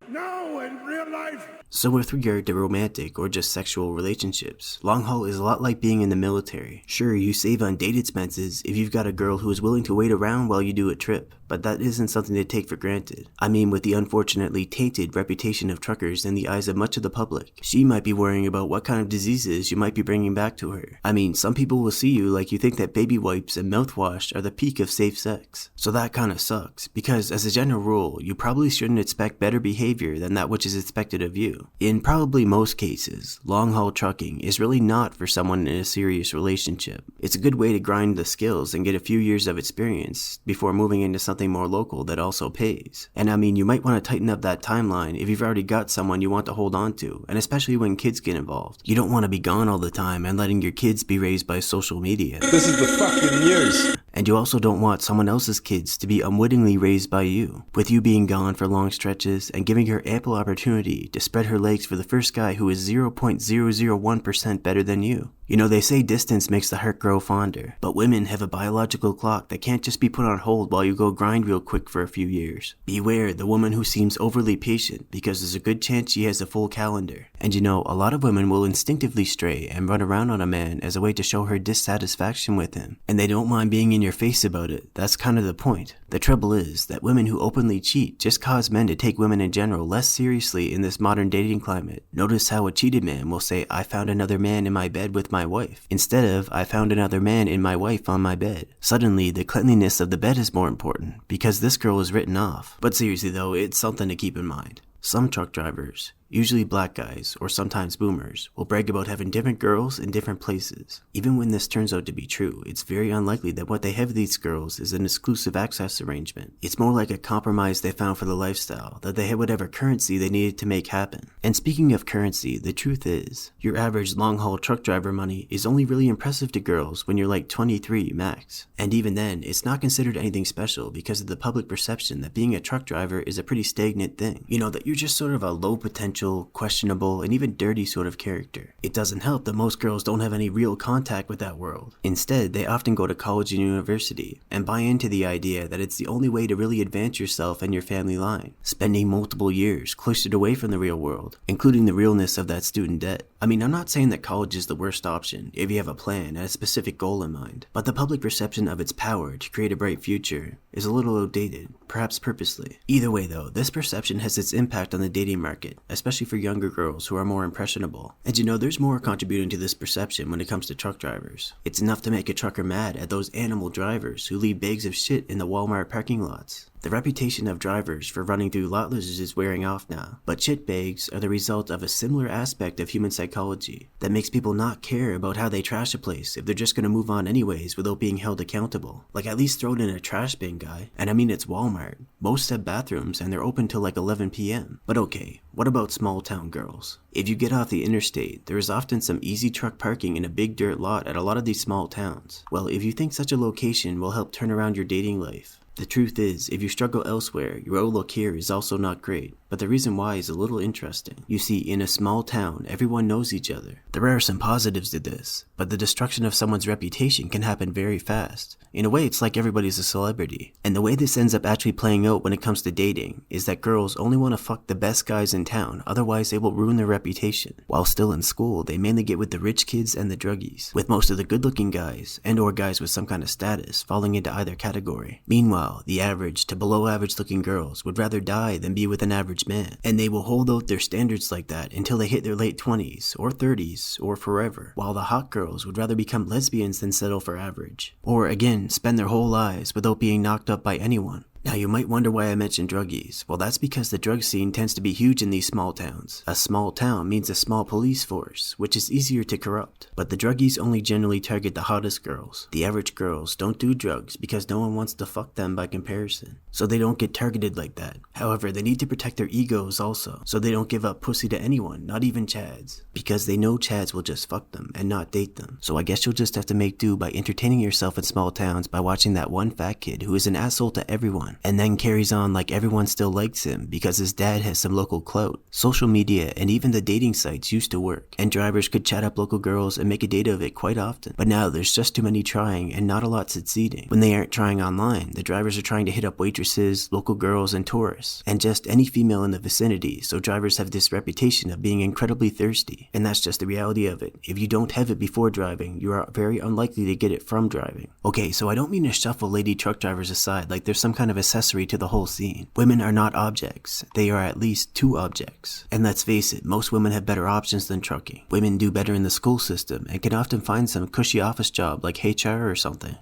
No, in real life. So with regard to romantic or just sexual relationships, long haul is a lot like being in the military. Sure, you save on date expenses if you've got a girl who is willing to wait around while you do a trip, but that isn't something to take for granted. I mean, with the unfortunately tainted reputation of truckers in the eyes of much of the public, she might be worrying about what kind of diseases you might be bringing back to her. I mean, some people will see you like you think that baby wipes and mouthwash are the peak of safe sex. So that kinda sucks, because as a general rule, you probably shouldn't expect better behavior than that which is expected of you. In probably most cases, long-haul trucking is really not for someone in a serious relationship. It's a good way to grind the skills and get a few years of experience before moving into something more local that also pays. And I mean, you might want to tighten up that timeline if you've already got someone you want to hold on to, and especially when kids get involved. You don't want to be gone all the time and letting your kids be raised by social media. This is the fucking news. And you also don't want someone else's kids to be unwittingly raised by you, with you being gone for long stretches and giving her ample opportunity to spread her legs for the first guy who is 0.001% better than you. You know, they say distance makes the heart grow fonder, but women have a biological clock that can't just be put on hold while you go grind real quick for a few years. Beware the woman who seems overly patient, because there's a good chance she has a full calendar. And you know, a lot of women will instinctively stray and run around on a man as a way to show her dissatisfaction with him, and they don't mind being in your face about it. That's kind of the point. The trouble is that women who openly cheat just cause men to take women in general less seriously in this modern dating climate. Notice how a cheated man will say, "I found another man in my bed with my wife," instead of, "I found another man in my wife on my bed." Suddenly, the cleanliness of the bed is more important, because this girl is written off. But seriously though, it's something to keep in mind. Some truck drivers, usually black guys or sometimes boomers, will brag about having different girls in different places. Even when this turns out to be true, it's very unlikely that what they have with these girls is an exclusive access arrangement. It's more like a compromise they found for the lifestyle, that they had whatever currency they needed to make happen. And speaking of currency, the truth is, your average long-haul truck driver money is only really impressive to girls when you're like 23 max. And even then, it's not considered anything special because of the public perception that being a truck driver is a pretty stagnant thing. You know, that you're just sort of a low potential, questionable, and even dirty sort of character. It doesn't help that most girls don't have any real contact with that world. Instead, they often go to college and university and buy into the idea that it's the only way to really advance yourself and your family line, spending multiple years cloistered away from the real world, including the realness of that student debt. I mean, I'm not saying that college is the worst option if you have a plan and a specific goal in mind, but the public perception of its power to create a bright future is a little outdated, perhaps purposely. Either way though, this perception has its impact on the dating market, especially for younger girls who are more impressionable. And you know, there's more contributing to this perception when it comes to truck drivers. It's enough to make a trucker mad at those animal drivers who leave bags of shit in the Walmart parking lots. The reputation of drivers for running through lot lizards is wearing off now, but shit bags are the result of a similar aspect of human psychology that makes people not care about how they trash a place if they're just gonna move on anyways without being held accountable. Like, at least throw it in a trash bin, guy. And I mean, it's Walmart. Most have bathrooms and they're open till like 11 p.m. But okay, what about small town girls? If you get off the interstate, there is often some easy truck parking in a big dirt lot at a lot of these small towns. Well, if you think such a location will help turn around your dating life, the truth is, if you struggle elsewhere, your outlook here is also not great. But the reason why is a little interesting. You see, in a small town, everyone knows each other. There are some positives to this, but the destruction of someone's reputation can happen very fast. In a way, it's like everybody's a celebrity. And the way this ends up actually playing out when it comes to dating is that girls only want to fuck the best guys in town, otherwise they will ruin their reputation. While still in school, they mainly get with the rich kids and the druggies, with most of the good-looking guys, and or guys with some kind of status, falling into either category. Meanwhile, the average to below average looking girls would rather die than be with an average man, and they will hold out their standards like that until they hit their late 20s or 30s or forever, while the hot girls would rather become lesbians than settle for average, or again spend their whole lives without being knocked up by anyone. Now you might wonder why I mentioned druggies. Well, that's because the drug scene tends to be huge in these small towns. A small town means a small police force, which is easier to corrupt. But the druggies only generally target the hottest girls. The average girls don't do drugs because no one wants to fuck them by comparison. So they don't get targeted like that. However, they need to protect their egos also, so they don't give up pussy to anyone, not even chads. Because they know chads will just fuck them and not date them. So I guess you'll just have to make do by entertaining yourself in small towns by watching that one fat kid who is an asshole to everyone, and then carries on like everyone still likes him because his dad has some local clout. Social media and even the dating sites used to work, and drivers could chat up local girls and make a date of it quite often. But now there's just too many trying and not a lot succeeding. When they aren't trying online, the drivers are trying to hit up waitresses, local girls, and tourists, and just any female in the vicinity, so drivers have this reputation of being incredibly thirsty. And that's just the reality of it. If you don't have it before driving, you are very unlikely to get it from driving. Okay, so I don't mean to shuffle lady truck drivers aside like there's some kind of accessory to the whole scene. Women are not objects. They are at least two objects. And let's face it, most women have better options than trucking. Women do better in the school system and can often find some cushy office job like HR or something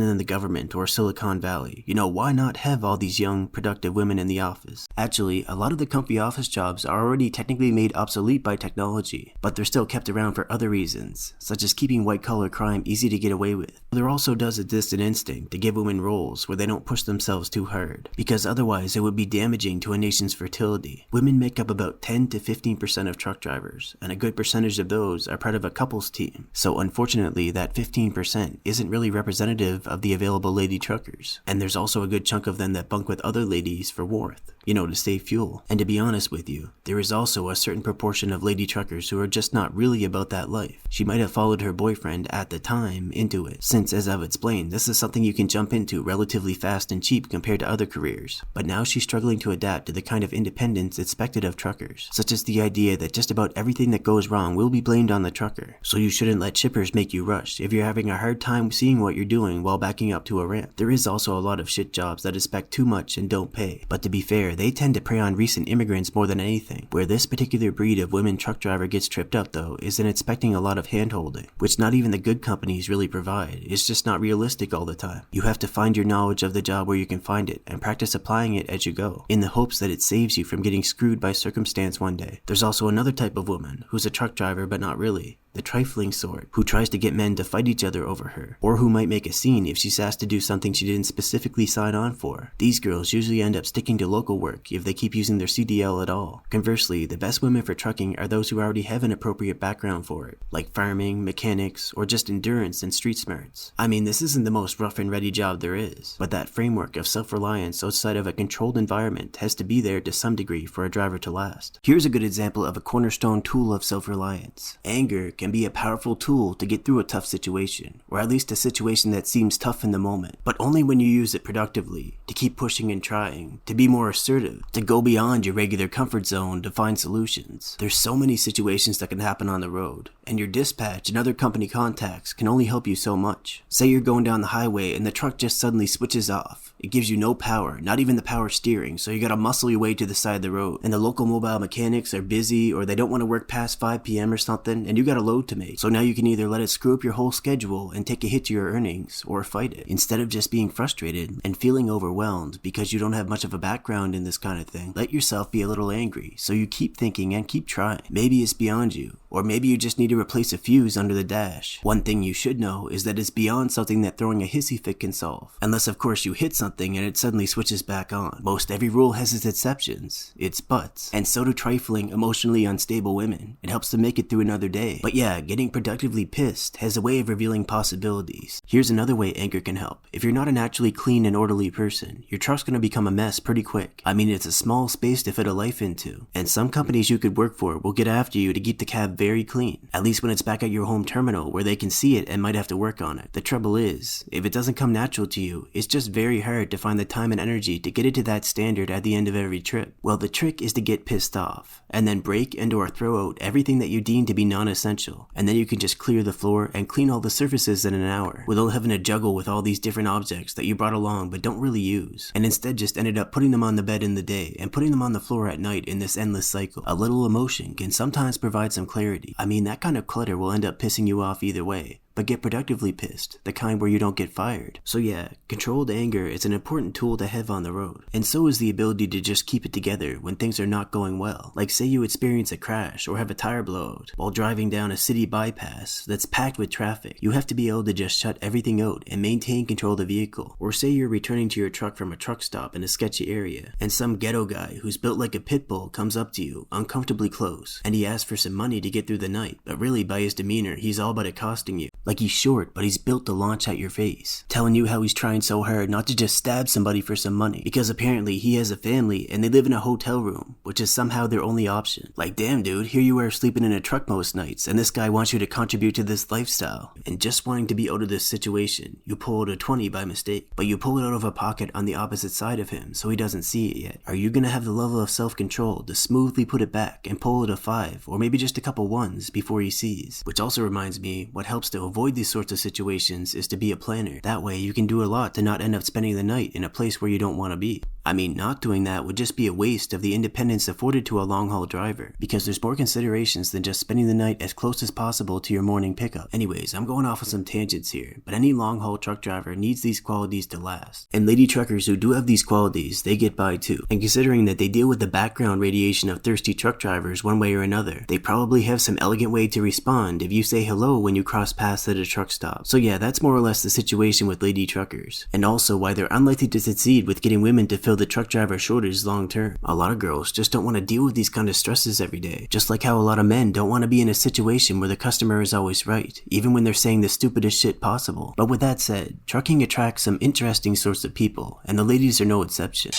in the government or Silicon Valley. You know, why not have all these young, productive women in the office? Actually, a lot of the comfy office jobs are already technically made obsolete by technology, but they're still kept around for other reasons, such as keeping white-collar crime easy to get away with. There also does exist an instinct to give women roles where they don't push themselves too hard, because otherwise it would be damaging to a nation's fertility. Women make up about 10 to 15% of truck drivers, and a good percentage of those are part of a couples team. So unfortunately, that 15% isn't really representative of the available lady truckers. And there's also a good chunk of them that bunk with other ladies for warmth, you know, to save fuel. And to be honest with you, there is also a certain proportion of lady truckers who are just not really about that life. She might have followed her boyfriend at the time into it, since as I've explained, this is something you can jump into relatively fast and cheap compared to other careers. But now she's struggling to adapt to the kind of independence expected of truckers, such as the idea that just about everything that goes wrong will be blamed on the trucker. So you shouldn't let shippers make you rush if you're having a hard time seeing what you're doing while backing up to a ramp. There is also a lot of shit jobs that expect too much and don't pay, but to be fair, they tend to prey on recent immigrants more than anything. Where this particular breed of women truck driver gets tripped up though is in expecting a lot of hand-holding, which not even the good companies really provide. It's just not realistic all the time. You have to find your knowledge of the job where you can find it and practice applying it as you go, in the hopes that it saves you from getting screwed by circumstance one day. There's also another type of woman who's a truck driver but not really. The trifling sort, who tries to get men to fight each other over her, or who might make a scene if she's asked to do something she didn't specifically sign on for. These girls usually end up sticking to local work if they keep using their CDL at all. Conversely, the best women for trucking are those who already have an appropriate background for it, like farming, mechanics, or just endurance and street smarts. I mean, this isn't the most rough and ready job there is, but that framework of self-reliance outside of a controlled environment has to be there to some degree for a driver to last. Here's a good example of a cornerstone tool of self-reliance. Anger can be a powerful tool to get through a tough situation, or at least a situation that seems tough in the moment, but only when you use it productively, to keep pushing and trying, to be more assertive, to go beyond your regular comfort zone to find solutions. There's so many situations that can happen on the road, and your dispatch and other company contacts can only help you so much. Say you're going down the highway and the truck just suddenly switches off. It gives you no power, not even the power steering, so you gotta muscle your way to the side of the road, and the local mobile mechanics are busy or they don't want to work past 5 p.m. or something, and you got a load to make. So now you can either let it screw up your whole schedule and take a hit to your earnings, or fight it. Instead of just being frustrated and feeling overwhelmed because you don't have much of a background in this kind of thing, let yourself be a little angry, so you keep thinking and keep trying. Maybe it's beyond you, or maybe you just need to replace a fuse under the dash. One thing you should know is that it's beyond something that throwing a hissy fit can solve. Unless of course you hit something and it suddenly switches back on. Most every rule has its exceptions, its buts, and so do trifling, emotionally unstable women. It helps to make it through another day. But yeah, getting productively pissed has a way of revealing possibilities. Here's another way anger can help. If you're not a naturally clean and orderly person, your truck's gonna become a mess pretty quick. I mean, it's a small space to fit a life into, and some companies you could work for will get after you to keep the cab very clean, at least when it's back at your home terminal where they can see it and might have to work on it. The trouble is, if it doesn't come natural to you, it's just very hard to find the time and energy to get it to that standard at the end of every trip. Well, the trick is to get pissed off, and then break and or throw out everything that you deem to be non-essential, and then you can just clear the floor and clean all the surfaces in an hour, without having to juggle with all these different objects that you brought along but don't really use, and instead just ended up putting them on the bed in the day and putting them on the floor at night in this endless cycle. A little emotion can sometimes provide some clarity. I mean, that kind of clutter will end up pissing you off either way, but get productively pissed, the kind where you don't get fired. So yeah, controlled anger is an important tool to have on the road. And so is the ability to just keep it together when things are not going well. Like say you experience a crash or have a tire blowout while driving down a city bypass that's packed with traffic. You have to be able to just shut everything out and maintain control of the vehicle. Or say you're returning to your truck from a truck stop in a sketchy area, and some ghetto guy who's built like a pit bull comes up to you, uncomfortably close, and he asks for some money to get through the night, but really by his demeanor, he's all but accosting you. Like he's short, but he's built to launch at your face, telling you how he's trying so hard not to just stab somebody for some money, because apparently he has a family and they live in a hotel room, which is somehow their only option. Like damn dude, here you are sleeping in a truck most nights, and this guy wants you to contribute to this lifestyle. And just wanting to be out of this situation, you pull out a 20 by mistake, but you pull it out of a pocket on the opposite side of him so he doesn't see it yet. Are you gonna have the level of self-control to smoothly put it back and pull it a 5 or maybe just a couple 1s before he sees? Which also reminds me, what helps to avoid these sorts of situations is to be a planner. That way you can do a lot to not end up spending the night in a place where you don't want to be. I mean, not doing that would just be a waste of the independence afforded to a long-haul driver, because there's more considerations than just spending the night as close as possible to your morning pickup. Anyways, I'm going off on some tangents here, but any long-haul truck driver needs these qualities to last. And lady truckers who do have these qualities, they get by too. And considering that they deal with the background radiation of thirsty truck drivers one way or another, they probably have some elegant way to respond if you say hello when you cross paths at a truck stop. So yeah, that's more or less the situation with lady truckers. And also why they're unlikely to succeed with getting women to fill the truck driver shortage long term. A lot of girls just don't want to deal with these kind of stresses every day. Just like how a lot of men don't want to be in a situation where the customer is always right, even when they're saying the stupidest shit possible. But with that said, trucking attracts some interesting sorts of people, and the ladies are no exception.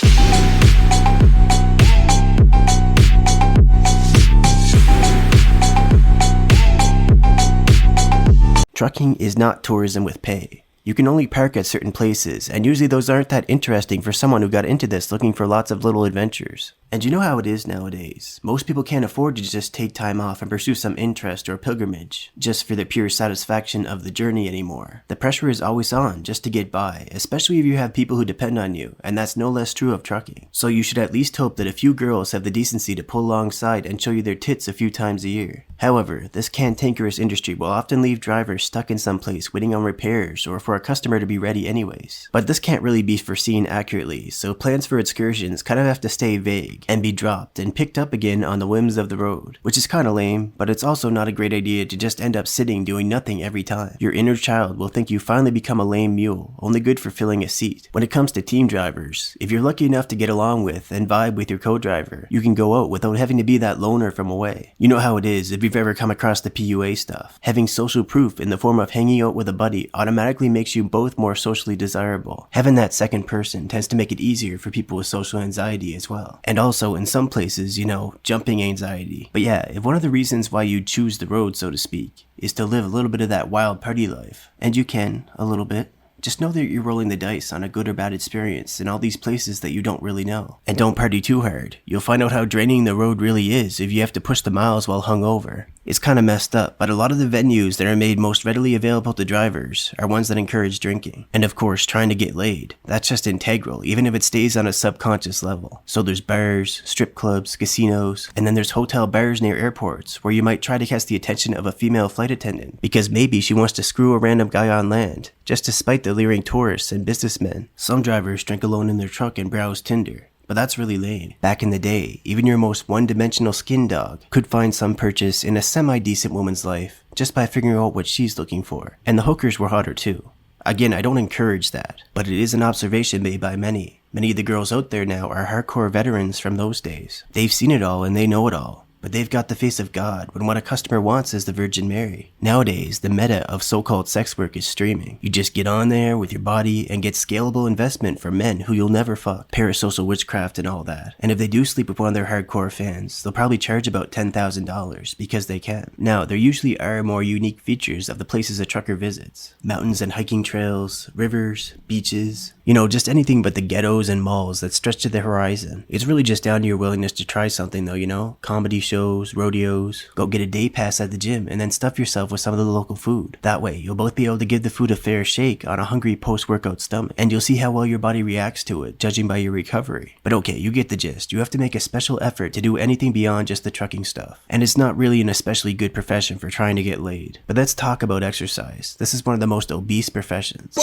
Trucking is not tourism with pay. You can only park at certain places, and usually those aren't that interesting for someone who got into this looking for lots of little adventures. And you know how it is nowadays. Most people can't afford to just take time off and pursue some interest or pilgrimage just for the pure satisfaction of the journey anymore. The pressure is always on just to get by, especially if you have people who depend on you, and that's no less true of trucking. So you should at least hope that a few girls have the decency to pull alongside and show you their tits a few times a year. However, this cantankerous industry will often leave drivers stuck in some place waiting on repairs or for a customer to be ready anyways. But this can't really be foreseen accurately, so plans for excursions kind of have to stay vague and be dropped and picked up again on the whims of the road, which is kinda lame, but it's also not a great idea to just end up sitting doing nothing every time. Your inner child will think you finally become a lame mule, only good for filling a seat. When it comes to team drivers, if you're lucky enough to get along with and vibe with your co-driver, you can go out without having to be that loner from away. You know how it is if you've ever come across the PUA stuff. Having social proof in the form of hanging out with a buddy automatically makes you both more socially desirable. Having that second person tends to make it easier for people with social anxiety as well. And also, in some places, jumping anxiety. But yeah, if one of the reasons why you choose the road, so to speak, is to live a little bit of that wild party life, and you can, a little bit, just know that you're rolling the dice on a good or bad experience in all these places that you don't really know. And don't party too hard. You'll find out how draining the road really is if you have to push the miles while hungover. It's kinda messed up, but a lot of the venues that are made most readily available to drivers are ones that encourage drinking. And of course, trying to get laid. That's just integral, even if it stays on a subconscious level. So there's bars, strip clubs, casinos, and then there's hotel bars near airports where you might try to catch the attention of a female flight attendant because maybe she wants to screw a random guy on land, just to spite the leering tourists and businessmen. Some drivers drink alone in their truck and browse Tinder. But that's really lame. Back in the day, even your most one-dimensional skin dog could find some purchase in a semi-decent woman's life just by figuring out what she's looking for. And the hookers were hotter too. Again, I don't encourage that, but it is an observation made by many. Many of the girls out there now are hardcore veterans from those days. They've seen it all and they know it all. But they've got the face of God when what a customer wants is the Virgin Mary. Nowadays, the meta of so-called sex work is streaming. You just get on there with your body and get scalable investment from men who you'll never fuck, parasocial witchcraft and all that. And if they do sleep with one of their hardcore fans, they'll probably charge about $10,000 because they can. Now, there usually are more unique features of the places a trucker visits. Mountains and hiking trails, rivers, beaches, just anything but the ghettos and malls that stretch to the horizon. It's really just down to your willingness to try something though, comedy shows, rodeos, go get a day pass at the gym, and then stuff yourself with some of the local food. That way, you'll both be able to give the food a fair shake on a hungry post-workout stomach, and you'll see how well your body reacts to it, judging by your recovery. But okay, you get the gist. You have to make a special effort to do anything beyond just the trucking stuff. And it's not really an especially good profession for trying to get laid. But let's talk about exercise. This is one of the most obese professions.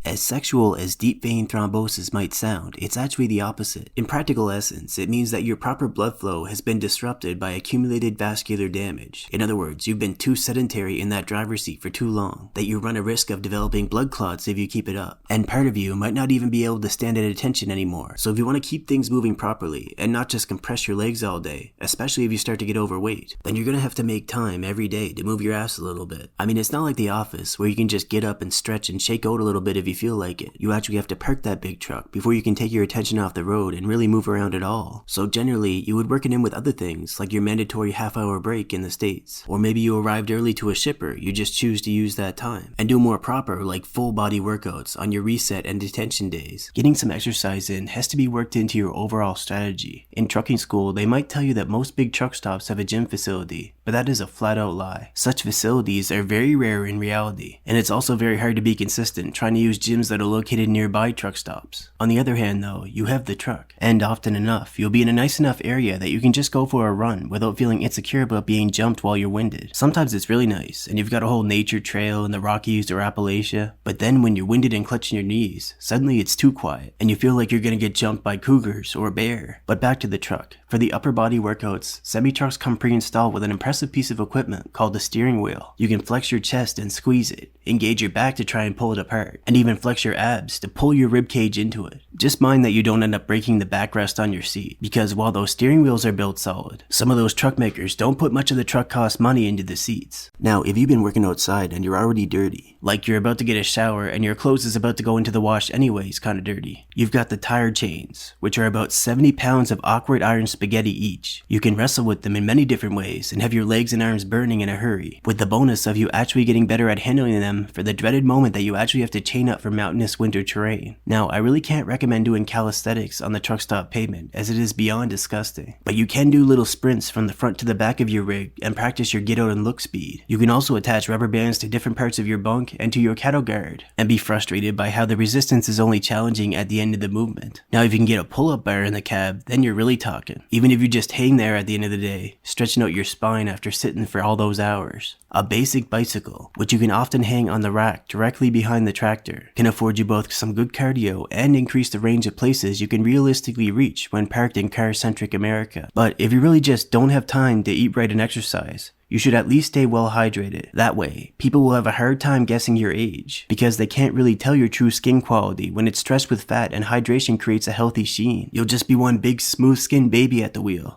As sexual as deep vein thrombosis might sound, it's actually the opposite. In practical essence, it means that your proper blood flow has been disrupted by accumulated vascular damage. In other words, you've been too sedentary in that driver's seat for too long, that you run a risk of developing blood clots if you keep it up. And part of you might not even be able to stand at attention anymore. So if you want to keep things moving properly, and not just compress your legs all day, especially if you start to get overweight, then you're gonna have to make time every day to move your ass a little bit. I mean, it's not like The Office, where you can just get up and stretch and shake out a little bit if you feel like it. You actually have to park that big truck before you can take your attention off the road and really move around at all. So generally, you would work it in with other things, like your mandatory half-hour break in the States. Or maybe you arrived early to a shipper, you just choose to use that time. And do more proper, like full-body workouts on your reset and detention days. Getting some exercise in has to be worked into your overall strategy. In trucking school, they might tell you that most big truck stops have a gym facility, but that is a flat-out lie. Such facilities are very rare in reality, and it's also very hard to be consistent trying to use gyms that are located nearby truck stops. On the other hand though, you have the truck, and often enough, you'll be in a nice enough area that you can just go for a run without feeling insecure about being jumped while you're winded. Sometimes it's really nice, and you've got a whole nature trail in the Rockies or Appalachia, but then when you're winded and clutching your knees, suddenly it's too quiet, and you feel like you're gonna get jumped by cougars or a bear. But back to the truck. For the upper body workouts, semi-trucks come pre-installed with an impressive piece of equipment called the steering wheel. You can flex your chest and squeeze it, engage your back to try and pull it apart, and even flex your abs to pull your rib cage into it. Just mind that you don't end up breaking the backrest on your seat, because while those steering wheels are built solid, some of those truck makers don't put much of the truck cost money into the seats. Now, if you've been working outside and you're already dirty, like you're about to get a shower and your clothes is about to go into the wash anyways kinda dirty, you've got the tire chains, which are about 70 pounds of awkward iron spaghetti each. You can wrestle with them in many different ways and have your legs and arms burning in a hurry, with the bonus of you actually getting better at handling them for the dreaded moment that you actually have to chain up for mountainous winter terrain. Now, I really can't recommend doing calisthenics on the truck stop pavement, as it is beyond disgusting, but you can do little sprints from the front to the back of your rig and practice your get out and look speed. You can also attach rubber bands to different parts of your bunk and to your cattle guard, and be frustrated by how the resistance is only challenging at the end of the movement. Now, if you can get a pull-up bar in the cab, then you're really talking. Even if you just hang there at the end of the day, stretching out your spine after sitting for all those hours. A basic bicycle, which you can often hang on the rack directly behind the tractor, can afford you both some good cardio and increase the range of places you can realistically reach when parked in car-centric America. But if you really just don't have time to eat right and exercise, you should at least stay well hydrated. That way, people will have a hard time guessing your age, because they can't really tell your true skin quality when it's stressed with fat and hydration creates a healthy sheen. You'll just be one big smooth skinned baby at the wheel.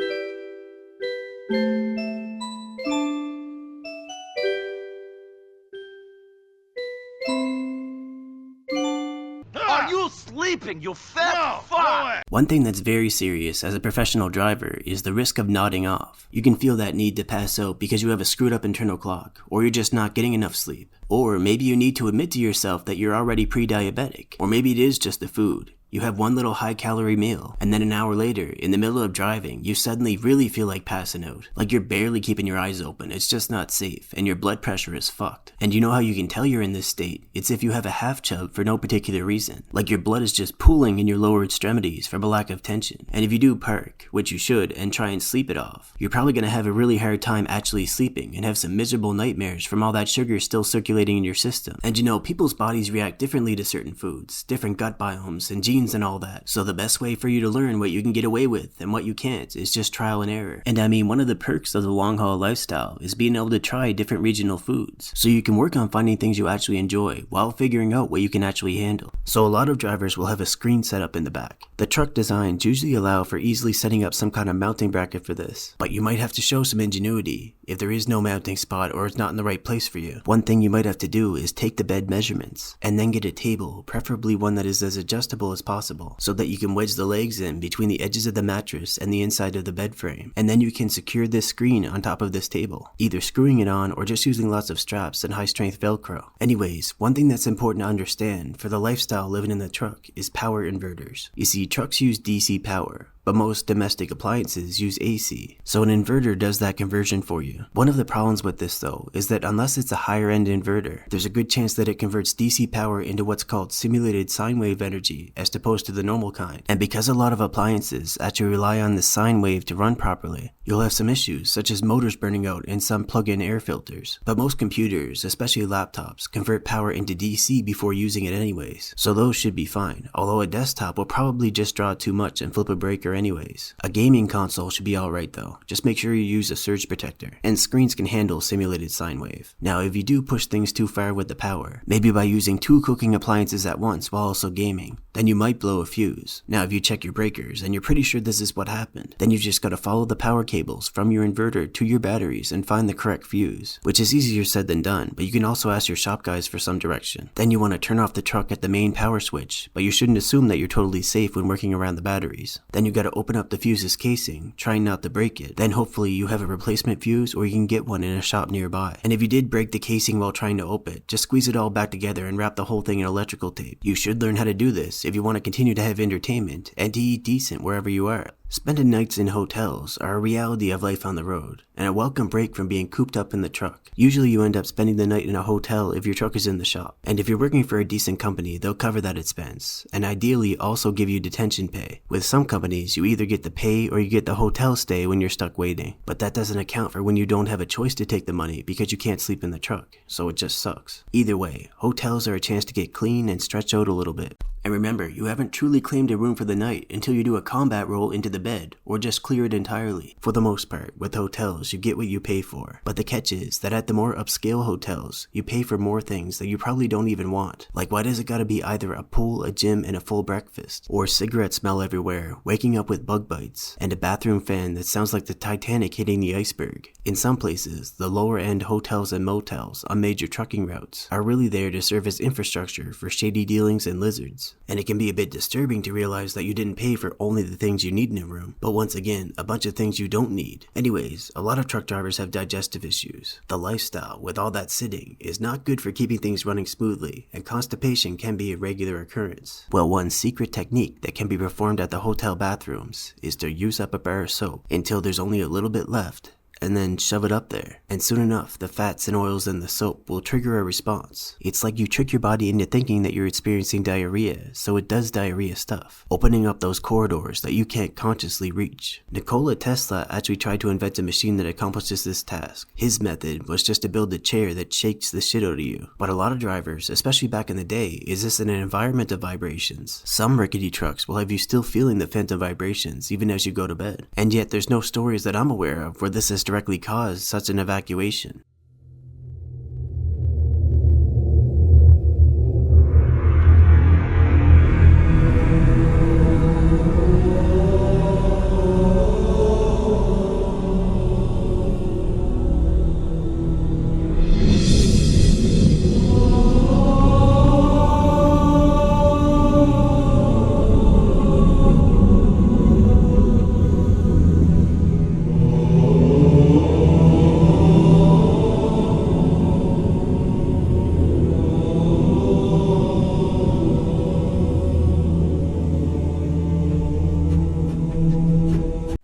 Are you sleeping, you fat fuck? One thing that's very serious as a professional driver is the risk of nodding off. You can feel that need to pass out because you have a screwed up internal clock, or you're just not getting enough sleep. Or maybe you need to admit to yourself that you're already pre-diabetic, or maybe it is just the food. You have one little high-calorie meal, and then an hour later, in the middle of driving, you suddenly really feel like passing out. Like you're barely keeping your eyes open, it's just not safe, and your blood pressure is fucked. And you know how you can tell you're in this state? It's if you have a half chub for no particular reason. Like your blood is just pooling in your lower extremities from a lack of tension. And if you do park, which you should, and try and sleep it off, you're probably gonna have a really hard time actually sleeping and have some miserable nightmares from all that sugar still circulating in your system. And you know, people's bodies react differently to certain foods, different gut biomes, and genes and all that. So the best way for you to learn what you can get away with and what you can't is just trial and error. And I mean, one of the perks of the long haul lifestyle is being able to try different regional foods. So you can work on finding things you actually enjoy while figuring out what you can actually handle. So a lot of drivers will have a screen set up in the back. The truck designs usually allow for easily setting up some kind of mounting bracket for this, but you might have to show some ingenuity if there is no mounting spot or it's not in the right place for you. One thing you might have to do is take the bed measurements and then get a table, preferably one that is as adjustable as possible, so that you can wedge the legs in between the edges of the mattress and the inside of the bed frame. And then you can secure this screen on top of this table, either screwing it on or just using lots of straps and high strength Velcro. Anyways, one thing that's important to understand for the lifestyle living in the truck is power inverters. You see, trucks use DC power, but most domestic appliances use AC, so an inverter does that conversion for you. One of the problems with this though is that unless it's a higher end inverter, there's a good chance that it converts DC power into what's called simulated sine wave energy as opposed to the normal kind. And because a lot of appliances actually rely on this sine wave to run properly, you'll have some issues such as motors burning out and some plug-in air filters. But most computers, especially laptops, convert power into DC before using it anyways, so those should be fine, although a desktop will probably just draw too much and flip a breaker anyways. A gaming console should be alright though, just make sure you use a surge protector, and screens can handle simulated sine wave. Now if you do push things too far with the power, maybe by using 2 cooking appliances at once while also gaming, then you might blow a fuse. Now if you check your breakers and you're pretty sure this is what happened, then you just gotta follow the power cables from your inverter to your batteries and find the correct fuse, which is easier said than done, but you can also ask your shop guys for some direction. Then you want to turn off the truck at the main power switch, but you shouldn't assume that you're totally safe when working around the batteries. Then you gotta open up the fuse's casing, trying not to break it. Then hopefully you have a replacement fuse or you can get one in a shop nearby. And if you did break the casing while trying to open it, just squeeze it all back together and wrap the whole thing in electrical tape. You should learn how to do this if you want to continue to have entertainment and to eat decent wherever you are. Spending nights in hotels are a reality of life on the road, and a welcome break from being cooped up in the truck. Usually you end up spending the night in a hotel if your truck is in the shop, and if you're working for a decent company, they'll cover that expense, and ideally also give you detention pay. With some companies, you either get the pay or you get the hotel stay when you're stuck waiting, but that doesn't account for when you don't have a choice to take the money because you can't sleep in the truck, so it just sucks. Either way, hotels are a chance to get clean and stretch out a little bit. And remember, you haven't truly claimed a room for the night until you do a combat roll into the bed, or just clear it entirely. For the most part, with hotels, you get what you pay for. But the catch is that at the more upscale hotels, you pay for more things that you probably don't even want. Like why does it gotta be either a pool, a gym, and a full breakfast? Or cigarette smell everywhere, waking up with bug bites, and a bathroom fan that sounds like the Titanic hitting the iceberg? In some places, the lower end hotels and motels on major trucking routes are really there to serve as infrastructure for shady dealings and lizards. And it can be a bit disturbing to realize that you didn't pay for only the things you need in a room, but once again, a bunch of things you don't need. Anyways, a lot of truck drivers have digestive issues. The lifestyle, with all that sitting, is not good for keeping things running smoothly, and constipation can be a regular occurrence. Well, one secret technique that can be performed at the hotel bathrooms is to use up a bar of soap until there's only a little bit left, and then shove it up there. And soon enough, the fats and oils in the soap will trigger a response. It's like you trick your body into thinking that you're experiencing diarrhea, so it does diarrhea stuff, opening up those corridors that you can't consciously reach. Nikola Tesla actually tried to invent a machine that accomplishes this task. His method was just to build a chair that shakes the shit out of you. But a lot of drivers, especially back in the day, is this in an environment of vibrations. Some rickety trucks will have you still feeling the phantom vibrations even as you go to bed. And yet there's no stories that I'm aware of where this has directly caused such an evacuation.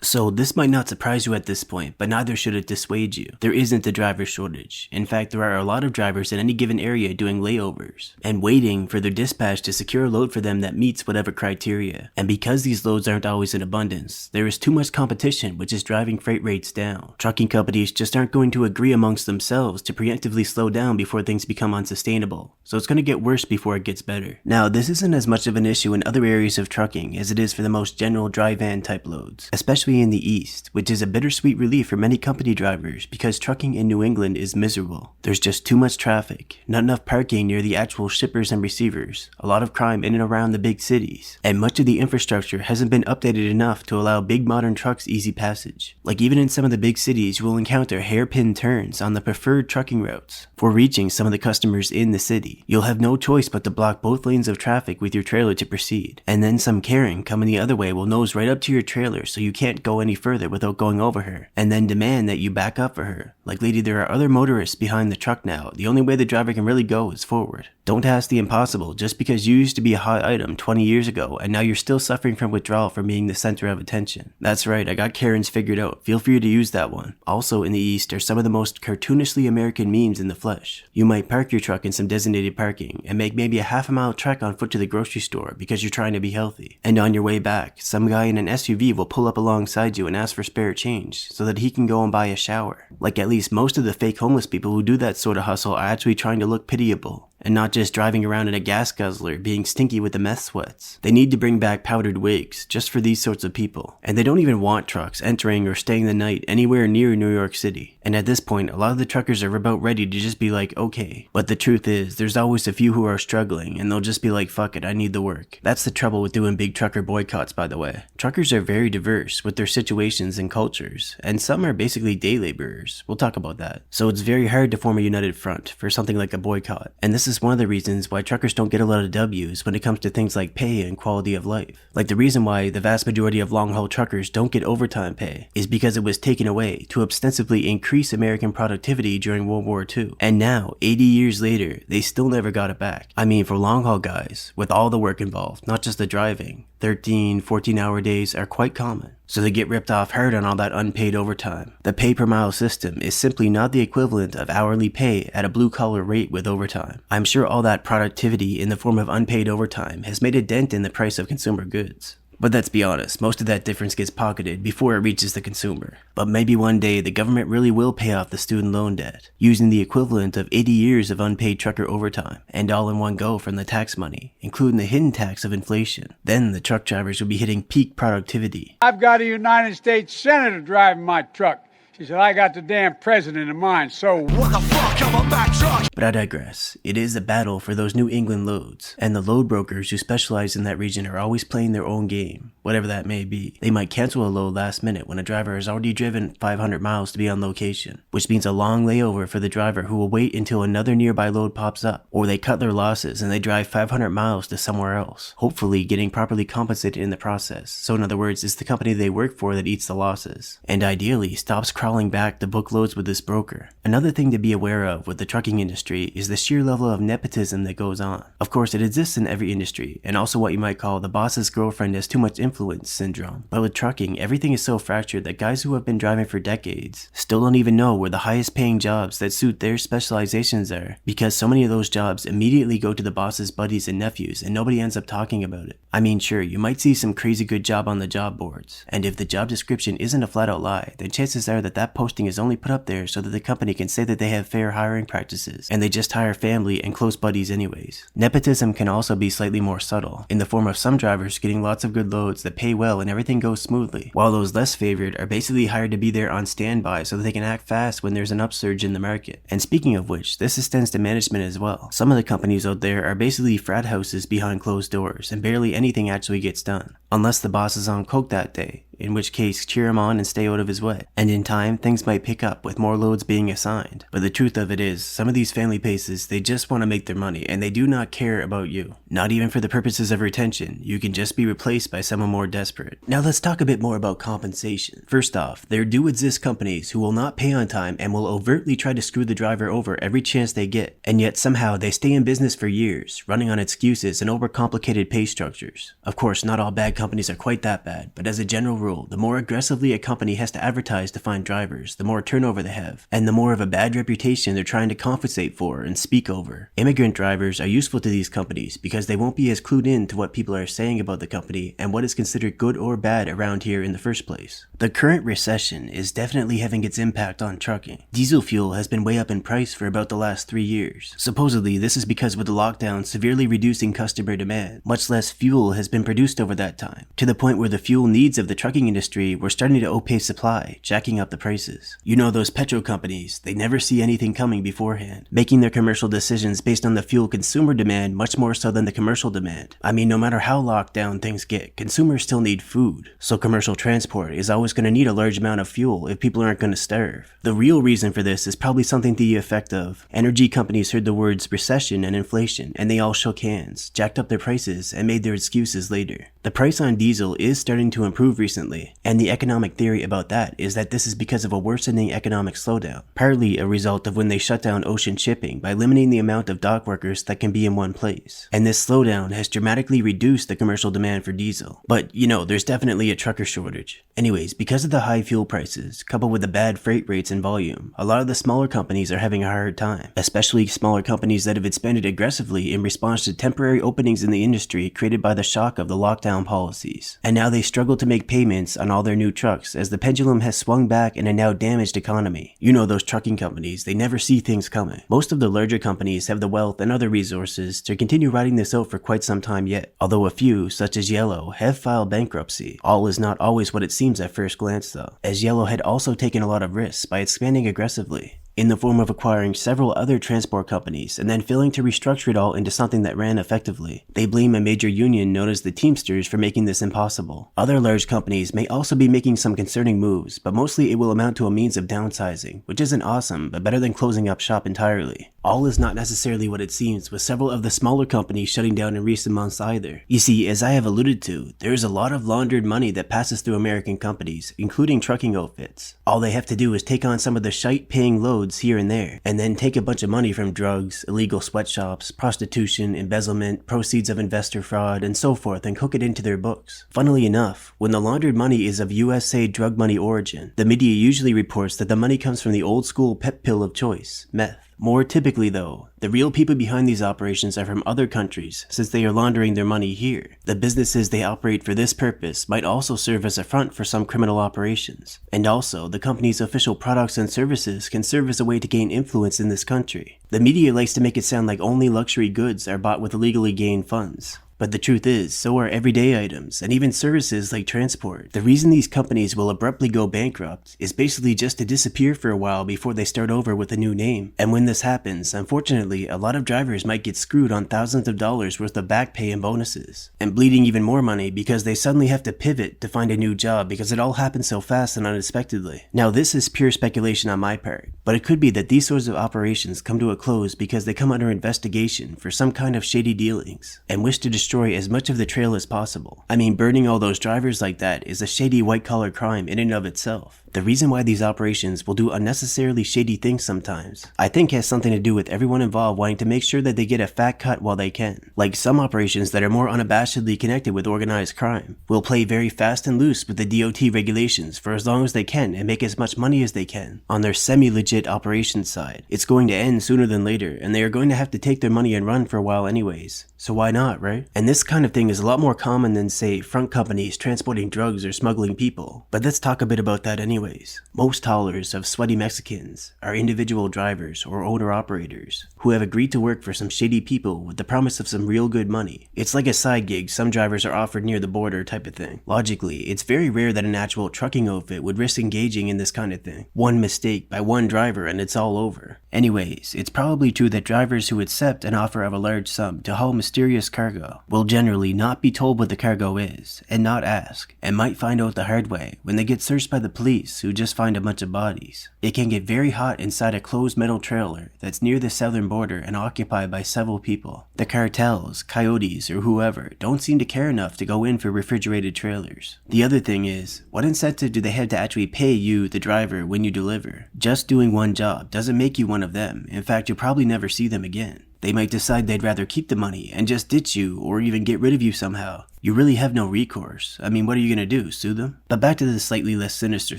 So this might not surprise you at this point, but neither should it dissuade you. There isn't a driver shortage. In fact, there are a lot of drivers in any given area doing layovers and waiting for their dispatch to secure a load for them that meets whatever criteria. And because these loads aren't always in abundance, there is too much competition, which is driving freight rates down. Trucking companies just aren't going to agree amongst themselves to preemptively slow down before things become unsustainable. So it's going to get worse before it gets better. Now, this isn't as much of an issue in other areas of trucking as it is for the most general dry van type loads, especially in the East, which is a bittersweet relief for many company drivers because trucking in New England is miserable. There's just too much traffic, not enough parking near the actual shippers and receivers, a lot of crime in and around the big cities, and much of the infrastructure hasn't been updated enough to allow big modern trucks easy passage. Like even in some of the big cities, you will encounter hairpin turns on the preferred trucking routes for reaching some of the customers in the city. You'll have no choice but to block both lanes of traffic with your trailer to proceed, and then some Karen coming the other way will nose right up to your trailer so you can't go any further without going over her, and then demand that you back up for her. Like, lady, there are other motorists behind the truck now. The only way the driver can really go is forward. Don't ask the impossible just because you used to be a hot item 20 years ago and now you're still suffering from withdrawal from being the center of attention. That's right, I got Karen's figured out. Feel free to use that one. Also in the East are some of the most cartoonishly American memes in the flesh. You might park your truck in some designated parking and make maybe a half-a-mile trek on foot to the grocery store because you're trying to be healthy. And on your way back, some guy in an SUV will pull up alongside you and ask for spare change so that he can go and buy a shower. Like, at least most of the fake homeless people who do that sort of hustle are actually trying to look pitiable, and not just driving around in a gas guzzler being stinky with the meth sweats. They need to bring back powdered wigs just for these sorts of people. And they don't even want trucks entering or staying the night anywhere near New York City. And at this point, a lot of the truckers are about ready to just be like, okay. But the truth is, there's always a few who are struggling and they'll just be like, fuck it, I need the work. That's the trouble with doing big trucker boycotts, by the way. Truckers are very diverse with their situations and cultures, and some are basically day laborers. We'll talk about that. So it's very hard to form a united front for something like a boycott. And this is one of the reasons why truckers don't get a lot of W's when it comes to things like pay and quality of life. Like, the reason why the vast majority of long-haul truckers don't get overtime pay is because it was taken away to ostensibly increase American productivity during World War II. And now, 80 years later, they still never got it back. I mean, for long-haul guys, with all the work involved, not just the driving, 13, 14-hour days are quite common. So they get ripped off hard on all that unpaid overtime. The pay per mile system is simply not the equivalent of hourly pay at a blue-collar rate with overtime. I'm sure all that productivity in the form of unpaid overtime has made a dent in the price of consumer goods. But let's be honest, most of that difference gets pocketed before it reaches the consumer. But maybe one day the government really will pay off the student loan debt, using the equivalent of 80 years of unpaid trucker overtime, and all in one go from the tax money, including the hidden tax of inflation. Then the truck drivers will be hitting peak productivity. I've got a United States Senator driving my truck. She said, I got the damn president in mind, so what the fuck, I'm a back truck. But I digress. It is a battle for those New England loads, and the load brokers who specialize in that region are always playing their own game, whatever that may be. They might cancel a load last minute when a driver has already driven 500 miles to be on location, which means a long layover for the driver who will wait until another nearby load pops up, or they cut their losses and they drive 500 miles to somewhere else, hopefully getting properly compensated in the process. So in other words, it's the company they work for that eats the losses, and ideally stops crawling back to book loads with this broker. Another thing to be aware of with the trucking industry is the sheer level of nepotism that goes on. Of course, it exists in every industry, and also what you might call the boss's girlfriend has too much influence syndrome. But with trucking, everything is so fractured that guys who have been driving for decades still don't even know where the highest paying jobs that suit their specializations are, because so many of those jobs immediately go to the boss's buddies and nephews and nobody ends up talking about it. I mean, sure, you might see some crazy good job on the job boards, and if the job description isn't a flat out lie, then chances are that posting is only put up there so that the company can say that they have fair hiring practices, and they just hire family and close buddies anyways. Nepotism can also be slightly more subtle, in the form of some drivers getting lots of good loads that pay well and everything goes smoothly, while those less favored are basically hired to be there on standby so that they can act fast when there's an upsurge in the market. And speaking of which, this extends to management as well. Some of the companies out there are basically frat houses behind closed doors, and barely anything actually gets done, unless the boss is on coke that day, in which case cheer him on and stay out of his way. And in time, things might pick up with more loads being assigned. But the truth of it is, some of these family places, they just want to make their money and they do not care about you. Not even for the purposes of retention. You can just be replaced by someone more desperate. Now let's talk a bit more about compensation. First off, there do exist companies who will not pay on time and will overtly try to screw the driver over every chance they get. And yet somehow they stay in business for years, running on excuses and overcomplicated pay structures. Of course, not all bad companies are quite that bad, but as a general rule, the more aggressively a company has to advertise to find drivers, the more turnover they have, and the more of a bad reputation they're trying to compensate for and speak over. Immigrant drivers are useful to these companies because they won't be as clued in to what people are saying about the company and what is considered good or bad around here in the first place. The current recession is definitely having its impact on trucking. Diesel fuel has been way up in price for about the last 3 years. Supposedly, this is because with the lockdown severely reducing customer demand, much less fuel has been produced over that time, to the point where the fuel needs of the trucking industry were starting to outpace supply, jacking up the prices. You know those petro companies, they never see anything coming beforehand, making their commercial decisions based on the fuel consumer demand much more so than the commercial demand. I mean, no matter how locked down things get, consumers still need food, so commercial transport is always going to need a large amount of fuel if people aren't going to starve. The real reason for this is probably something to the effect of, energy companies heard the words recession and inflation and they all shook hands, jacked up their prices, and made their excuses later. The price on diesel is starting to improve recently, recently, and the economic theory about that is that this is because of a worsening economic slowdown, partly a result of when they shut down ocean shipping by limiting the amount of dock workers that can be in one place. And this slowdown has dramatically reduced the commercial demand for diesel. But, there's definitely a trucker shortage. Anyways, because of the high fuel prices, coupled with the bad freight rates and volume, a lot of the smaller companies are having a hard time, especially smaller companies that have expanded aggressively in response to temporary openings in the industry created by the shock of the lockdown policies. And now they struggle to make payments on all their new trucks as the pendulum has swung back in a now damaged economy. Those trucking companies, they never see things coming. Most of the larger companies have the wealth and other resources to continue riding this out for quite some time yet, although a few, such as Yellow, have filed bankruptcy. All is not always what it seems at first glance though, as Yellow had also taken a lot of risks by expanding aggressively, in the form of acquiring several other transport companies and then failing to restructure it all into something that ran effectively. They blame a major union known as the Teamsters for making this impossible. Other large companies may also be making some concerning moves, but mostly it will amount to a means of downsizing, which isn't awesome, but better than closing up shop entirely. All is not necessarily what it seems, with several of the smaller companies shutting down in recent months either. You see, as I have alluded to, there is a lot of laundered money that passes through American companies, including trucking outfits. All they have to do is take on some of the shite-paying loads here and there, and then take a bunch of money from drugs, illegal sweatshops, prostitution, embezzlement, proceeds of investor fraud, and so forth and cook it into their books. Funnily enough, when the laundered money is of USA drug money origin, the media usually reports that the money comes from the old school pep pill of choice, meth. More typically though, the real people behind these operations are from other countries since they are laundering their money here. The businesses they operate for this purpose might also serve as a front for some criminal operations. And also, the company's official products and services can serve as a way to gain influence in this country. The media likes to make it sound like only luxury goods are bought with illegally gained funds. But the truth is, so are everyday items, and even services like transport. The reason these companies will abruptly go bankrupt is basically just to disappear for a while before they start over with a new name. And when this happens, unfortunately, a lot of drivers might get screwed on thousands of dollars worth of back pay and bonuses, and bleeding even more money because they suddenly have to pivot to find a new job because it all happened so fast and unexpectedly. Now this is pure speculation on my part, but it could be that these sorts of operations come to a close because they come under investigation for some kind of shady dealings, and wish to destroy as much of the trail as possible. I mean, burning all those drivers like that is a shady white-collar crime in and of itself. The reason why these operations will do unnecessarily shady things sometimes, I think has something to do with everyone involved wanting to make sure that they get a fat cut while they can. Like some operations that are more unabashedly connected with organized crime will play very fast and loose with the DOT regulations for as long as they can and make as much money as they can. On their semi-legit operations side, it's going to end sooner than later, and they are going to have to take their money and run for a while anyways. So why not, right? And this kind of thing is a lot more common than, say, front companies transporting drugs or smuggling people. But let's talk a bit about that anyways. Most haulers of sweaty Mexicans are individual drivers or owner-operators who have agreed to work for some shady people with the promise of some real good money. It's like a side gig some drivers are offered near the border type of thing. Logically, it's very rare that an actual trucking outfit would risk engaging in this kind of thing. One mistake by one driver and it's all over. Anyways, it's probably true that drivers who accept an offer of a large sum to haul mysterious cargo will generally not be told what the cargo is and not ask, and might find out the hard way when they get searched by the police who just find a bunch of bodies. It can get very hot inside a closed metal trailer that's near the southern border and occupied by several people. The cartels, coyotes, or whoever don't seem to care enough to go in for refrigerated trailers. The other thing is, what incentive do they have to actually pay you, the driver, when you deliver? Just doing one job doesn't make you one of them. In fact, you'll probably never see them again. They might decide they'd rather keep the money and just ditch you or even get rid of you somehow. You really have no recourse. I mean, what are you gonna do, sue them? But back to the slightly less sinister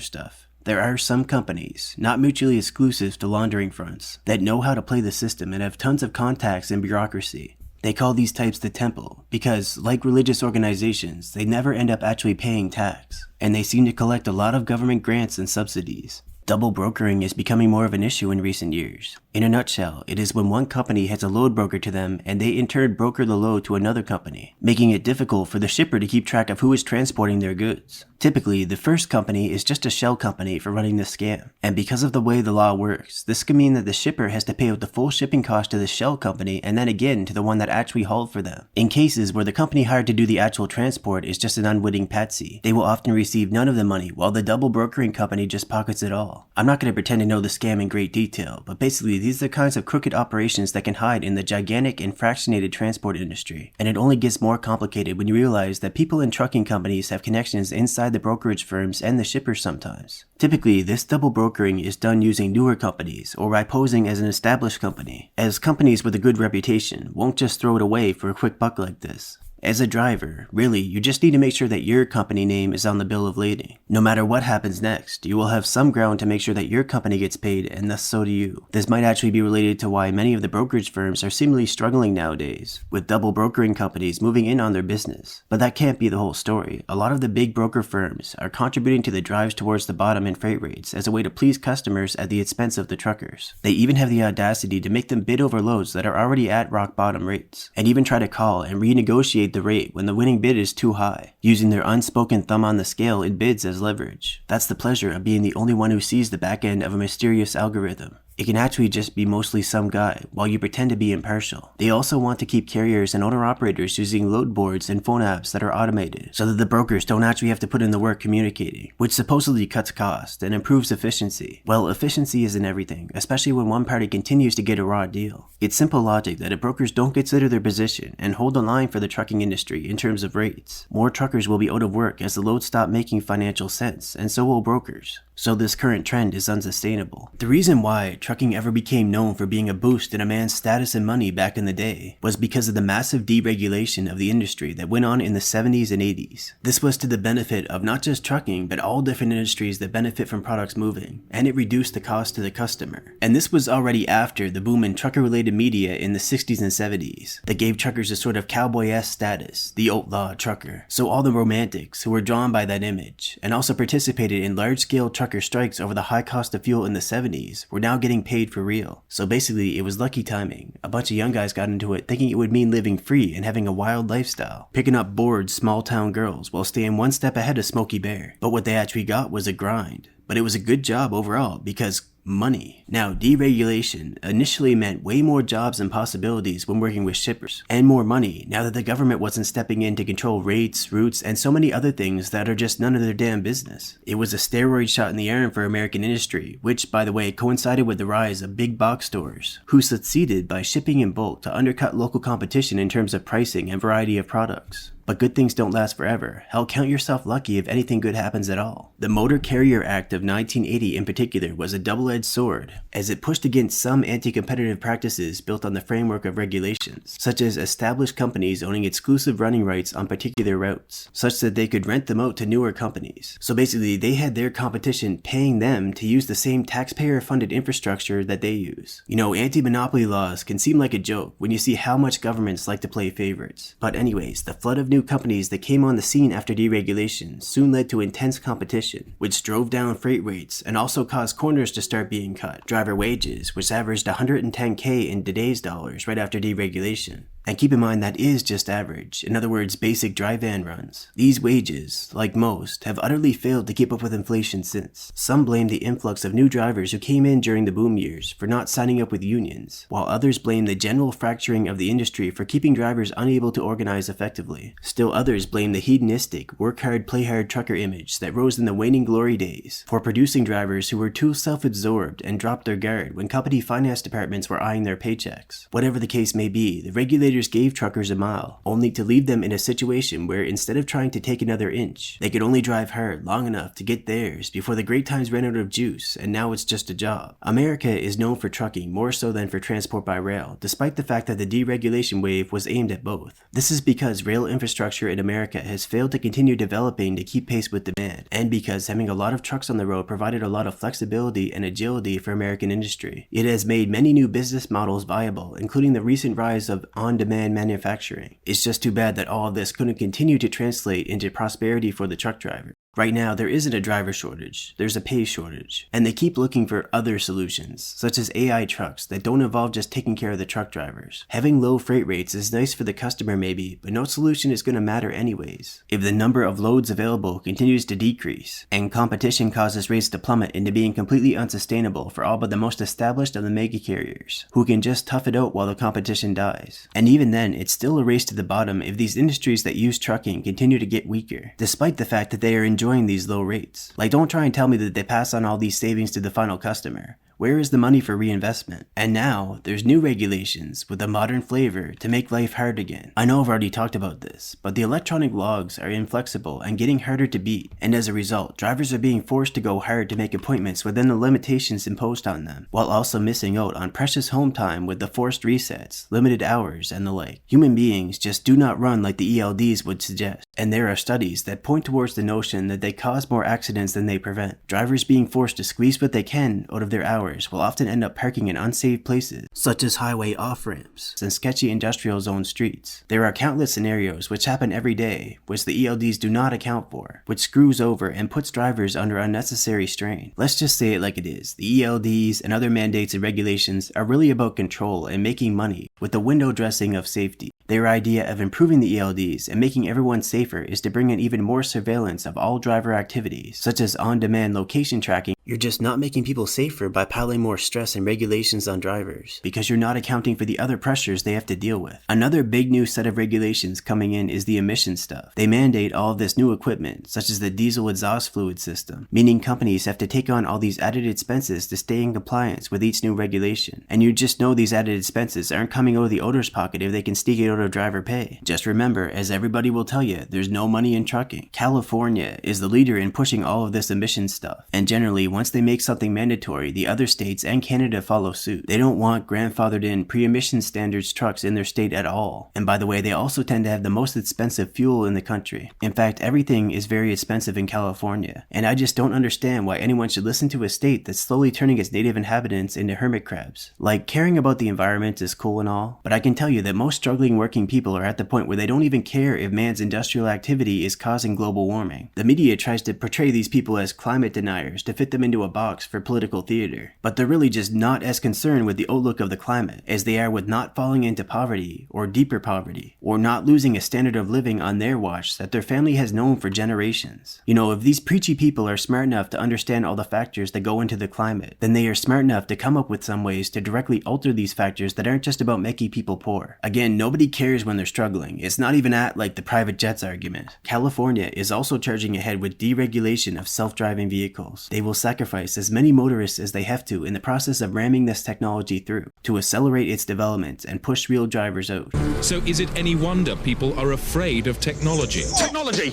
stuff. There are some companies, not mutually exclusive to laundering fronts, that know how to play the system and have tons of contacts and bureaucracy. They call these types the temple because, like religious organizations, they never end up actually paying tax, and they seem to collect a lot of government grants and subsidies. Double brokering is becoming more of an issue in recent years. In a nutshell, it is when one company has a load broker to them and they in turn broker the load to another company, making it difficult for the shipper to keep track of who is transporting their goods. Typically, the first company is just a shell company for running the scam, and because of the way the law works, this can mean that the shipper has to pay out the full shipping cost to the shell company and then again to the one that actually hauled for them. In cases where the company hired to do the actual transport is just an unwitting patsy, they will often receive none of the money while the double brokering company just pockets it all. all. I'm not going to pretend to know the scam in great detail, but basically these are the kinds of crooked operations that can hide in the gigantic and fractionated transport industry. And it only gets more complicated when you realize that people in trucking companies have connections inside the brokerage firms and the shippers sometimes. Typically, this double brokering is done using newer companies or by posing as an established company, as companies with a good reputation won't just throw it away for a quick buck like this. As a driver, really, you just need to make sure that your company name is on the bill of lading. No matter what happens next, you will have some ground to make sure that your company gets paid, and thus so do you. This might actually be related to why many of the brokerage firms are seemingly struggling nowadays, with double brokering companies moving in on their business. But that can't be the whole story. A lot of the big broker firms are contributing to the drives towards the bottom in freight rates as a way to please customers at the expense of the truckers. They even have the audacity to make them bid over loads that are already at rock bottom rates, and even try to call and renegotiate the rate when the winning bid is too high, using their unspoken thumb on the scale in bids as leverage. That's the pleasure of being the only one who sees the back end of a mysterious algorithm. It can actually just be mostly some guy, while you pretend to be impartial. They also want to keep carriers and owner-operators using load boards and phone apps that are automated, so that the brokers don't actually have to put in the work communicating, which supposedly cuts cost and improves efficiency. Well, efficiency isn't everything, especially when one party continues to get a raw deal. It's simple logic that if brokers don't consider their position and hold the line for the trucking industry in terms of rates, more truckers will be out of work as the loads stop making financial sense, and so will brokers. So this current trend is unsustainable. The reason why trucking ever became known for being a boost in a man's status and money back in the day was because of the massive deregulation of the industry that went on in the 70s and 80s. This was to the benefit of not just trucking, but all different industries that benefit from products moving, and it reduced the cost to the customer. And this was already after the boom in trucker-related media in the 60s and 70s that gave truckers a sort of cowboy-esque status, the outlaw trucker. So all the romantics who were drawn by that image, and also participated in large-scale trucker strikes over the high cost of fuel in the 70s, were now getting paid for real. So basically, it was lucky timing. A bunch of young guys got into it thinking it would mean living free and having a wild lifestyle, picking up bored small-town girls while staying one step ahead of Smokey Bear. But what they actually got was a grind. But it was a good job overall because money. Now, deregulation initially meant way more jobs and possibilities when working with shippers, and more money now that the government wasn't stepping in to control rates, routes, and so many other things that are just none of their damn business. It was a steroid shot in the arm for American industry, which, by the way, coincided with the rise of big box stores, who succeeded by shipping in bulk to undercut local competition in terms of pricing and variety of products. But good things don't last forever. Hell, count yourself lucky if anything good happens at all. The Motor Carrier Act of 1980 in particular was a double-edged sword, as it pushed against some anti-competitive practices built on the framework of regulations, such as established companies owning exclusive running rights on particular routes, such that they could rent them out to newer companies. So basically, they had their competition paying them to use the same taxpayer-funded infrastructure that they use. You know, anti-monopoly laws can seem like a joke when you see how much governments like to play favorites. But anyways, the flood of new companies that came on the scene after deregulation soon led to intense competition, which drove down freight rates and also caused corners to start being cut. Driver wages, which averaged $110K in today's dollars right after deregulation. And keep in mind that is just average, in other words basic dry van runs. These wages, like most, have utterly failed to keep up with inflation since. Some blame the influx of new drivers who came in during the boom years for not signing up with unions, while others blame the general fracturing of the industry for keeping drivers unable to organize effectively. Still others blame the hedonistic, work hard, play hard trucker image that rose in the waning glory days for producing drivers who were too self-absorbed and dropped their guard when company finance departments were eyeing their paychecks. Whatever the case may be, the regulators gave truckers a mile, only to leave them in a situation where instead of trying to take another inch, they could only drive hard long enough to get theirs before the great times ran out of juice, and now it's just a job. America is known for trucking more so than for transport by rail, despite the fact that the deregulation wave was aimed at both. This is because rail infrastructure in America has failed to continue developing to keep pace with demand, and because having a lot of trucks on the road provided a lot of flexibility and agility for American industry. It has made many new business models viable, including the recent rise of on-demand manufacturing. It's just too bad that all of this couldn't continue to translate into prosperity for the truck driver. Right now, there isn't a driver shortage, there's a pay shortage, and they keep looking for other solutions, such as AI trucks that don't involve just taking care of the truck drivers. Having low freight rates is nice for the customer maybe, but no solution is going to matter anyways. If the number of loads available continues to decrease, and competition causes rates to plummet into being completely unsustainable for all but the most established of the mega carriers, who can just tough it out while the competition dies. And even then, it's still a race to the bottom if these industries that use trucking continue to get weaker, despite the fact that they are enjoying enjoying these low rates. Like, don't try and tell me that they pass on all these savings to the final customer. Where is the money for reinvestment? And now, there's new regulations with a modern flavor to make life hard again. I know I've already talked about this, but the electronic logs are inflexible and getting harder to beat, and as a result, drivers are being forced to go hard to make appointments within the limitations imposed on them, while also missing out on precious home time with the forced resets, limited hours, and the like. Human beings just do not run like the ELDs would suggest, and there are studies that point towards the notion that they cause more accidents than they prevent. Drivers being forced to squeeze what they can out of their hours will often end up parking in unsafe places, such as highway off-ramps and sketchy industrial zone streets. There are countless scenarios which happen every day, which the ELDs do not account for, which screws over and puts drivers under unnecessary strain. Let's just say it like it is. The ELDs and other mandates and regulations are really about control and making money, with the window dressing of safety. Their idea of improving the ELDs and making everyone safer is to bring in even more surveillance of all driver activities, such as on-demand location tracking. You're just not making people safer by piling more stress and regulations on drivers, because you're not accounting for the other pressures they have to deal with. Another big new set of regulations coming in is the emission stuff. They mandate all of this new equipment, such as the diesel exhaust fluid system, meaning companies have to take on all these added expenses to stay in compliance with each new regulation. And you just know these added expenses aren't coming out of the owner's pocket if they can sneak it out of driver pay. Just remember, as everybody will tell you, there's no money in trucking. California is the leader in pushing all of this emission stuff, and generally once they make something mandatory, the other states and Canada follow suit. They don't want grandfathered in pre-emission standards trucks in their state at all. And by the way, they also tend to have the most expensive fuel in the country. In fact, everything is very expensive in California, and I just don't understand why anyone should listen to a state that's slowly turning its native inhabitants into hermit crabs. Like, caring about the environment is cool and all, but I can tell you that most struggling working people are at the point where they don't even care if man's industrial activity is causing global warming. The media tries to portray these people as climate deniers to fit them into a box for political theater, but they're really just not as concerned with the outlook of the climate as they are with not falling into poverty or deeper poverty, or not losing a standard of living on their watch that their family has known for generations. You know, if these preachy people are smart enough to understand all the factors that go into the climate, then they are smart enough to come up with some ways to directly alter these factors that aren't just about making people poor. Again, nobody cares when they're struggling. It's not even at like the private jets argument. California is also charging ahead with deregulation of self-driving vehicles. They will sacrifice as many motorists as they have to in the process of ramming this technology through to accelerate its development and push real drivers out. So is it any wonder people are afraid of technology? Technology!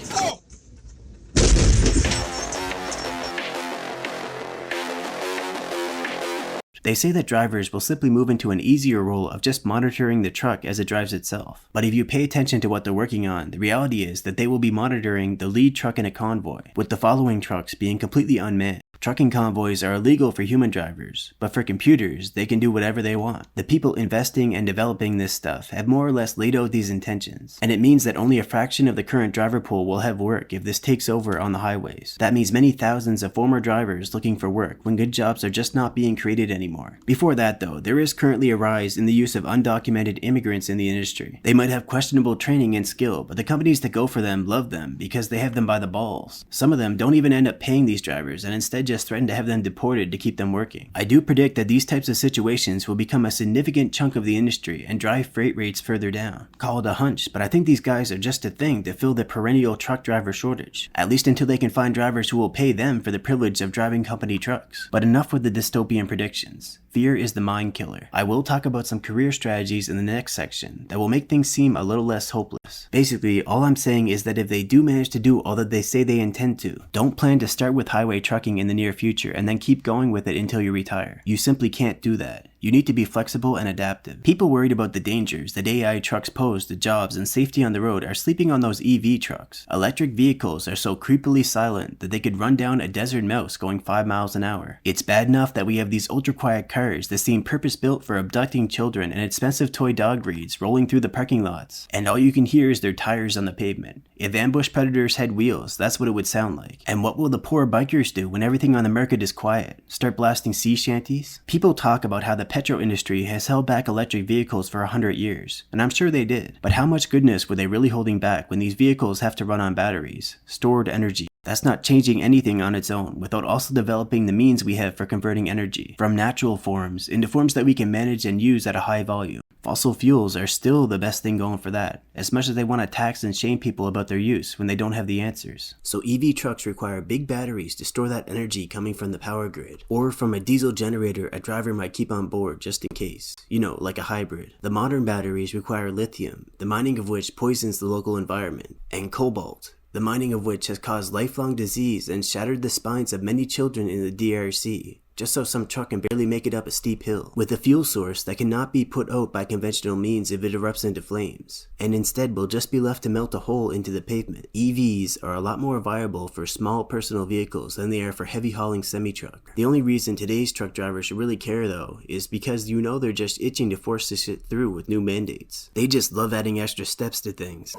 They say that drivers will simply move into an easier role of just monitoring the truck as it drives itself. But if you pay attention to what they're working on, the reality is that they will be monitoring the lead truck in a convoy, with the following trucks being completely unmanned. Trucking convoys are illegal for human drivers, but for computers, they can do whatever they want. The people investing and developing this stuff have more or less laid out these intentions, and it means that only a fraction of the current driver pool will have work if this takes over on the highways. That means many thousands of former drivers looking for work when good jobs are just not being created anymore. Before that though, there is currently a rise in the use of undocumented immigrants in the industry. They might have questionable training and skill, but the companies that go for them love them because they have them by the balls. Some of them don't even end up paying these drivers and instead just threaten to have them deported to keep them working. I do predict that these types of situations will become a significant chunk of the industry and drive freight rates further down. Call it a hunch, but I think these guys are just a thing to fill the perennial truck driver shortage, at least until they can find drivers who will pay them for the privilege of driving company trucks. But enough with the dystopian predictions. Fear is the mind killer. I will talk about some career strategies in the next section that will make things seem a little less hopeless. Basically, all I'm saying is that if they do manage to do all that they say they intend to, don't plan to start with highway trucking in the near future and then keep going with it until you retire. You simply can't do that. You need to be flexible and adaptive. People worried about the dangers that AI trucks pose to jobs and safety on the road are sleeping on those EV trucks. Electric vehicles are so creepily silent that they could run down a desert mouse going 5 miles an hour. It's bad enough that we have these ultra-quiet cars that seem purpose-built for abducting children and expensive toy dog breeds rolling through the parking lots, and all you can hear is their tires on the pavement. If ambush predators had wheels, that's what it would sound like. And what will the poor bikers do when everything on the market is quiet? Start blasting sea shanties? People talk about how the petrol industry has held back electric vehicles for 100 years, and I'm sure they did. But how much goodness were they really holding back when these vehicles have to run on batteries, stored energy? That's not changing anything on its own without also developing the means we have for converting energy from natural forms into forms that we can manage and use at a high volume. Fossil fuels are still the best thing going for that, as much as they want to tax and shame people about their use when they don't have the answers. So EV trucks require big batteries to store that energy coming from the power grid, or from a diesel generator a driver might keep on board just in case. You know, like a hybrid. The modern batteries require lithium, the mining of which poisons the local environment, and cobalt, the mining of which has caused lifelong disease and shattered the spines of many children in the DRC. Just so some truck can barely make it up a steep hill, with a fuel source that cannot be put out by conventional means if it erupts into flames, and instead will just be left to melt a hole into the pavement. EVs are a lot more viable for small personal vehicles than they are for heavy hauling semi-truck. The only reason today's truck drivers should really care though, is because you know they're just itching to force this shit through with new mandates. They just love adding extra steps to things.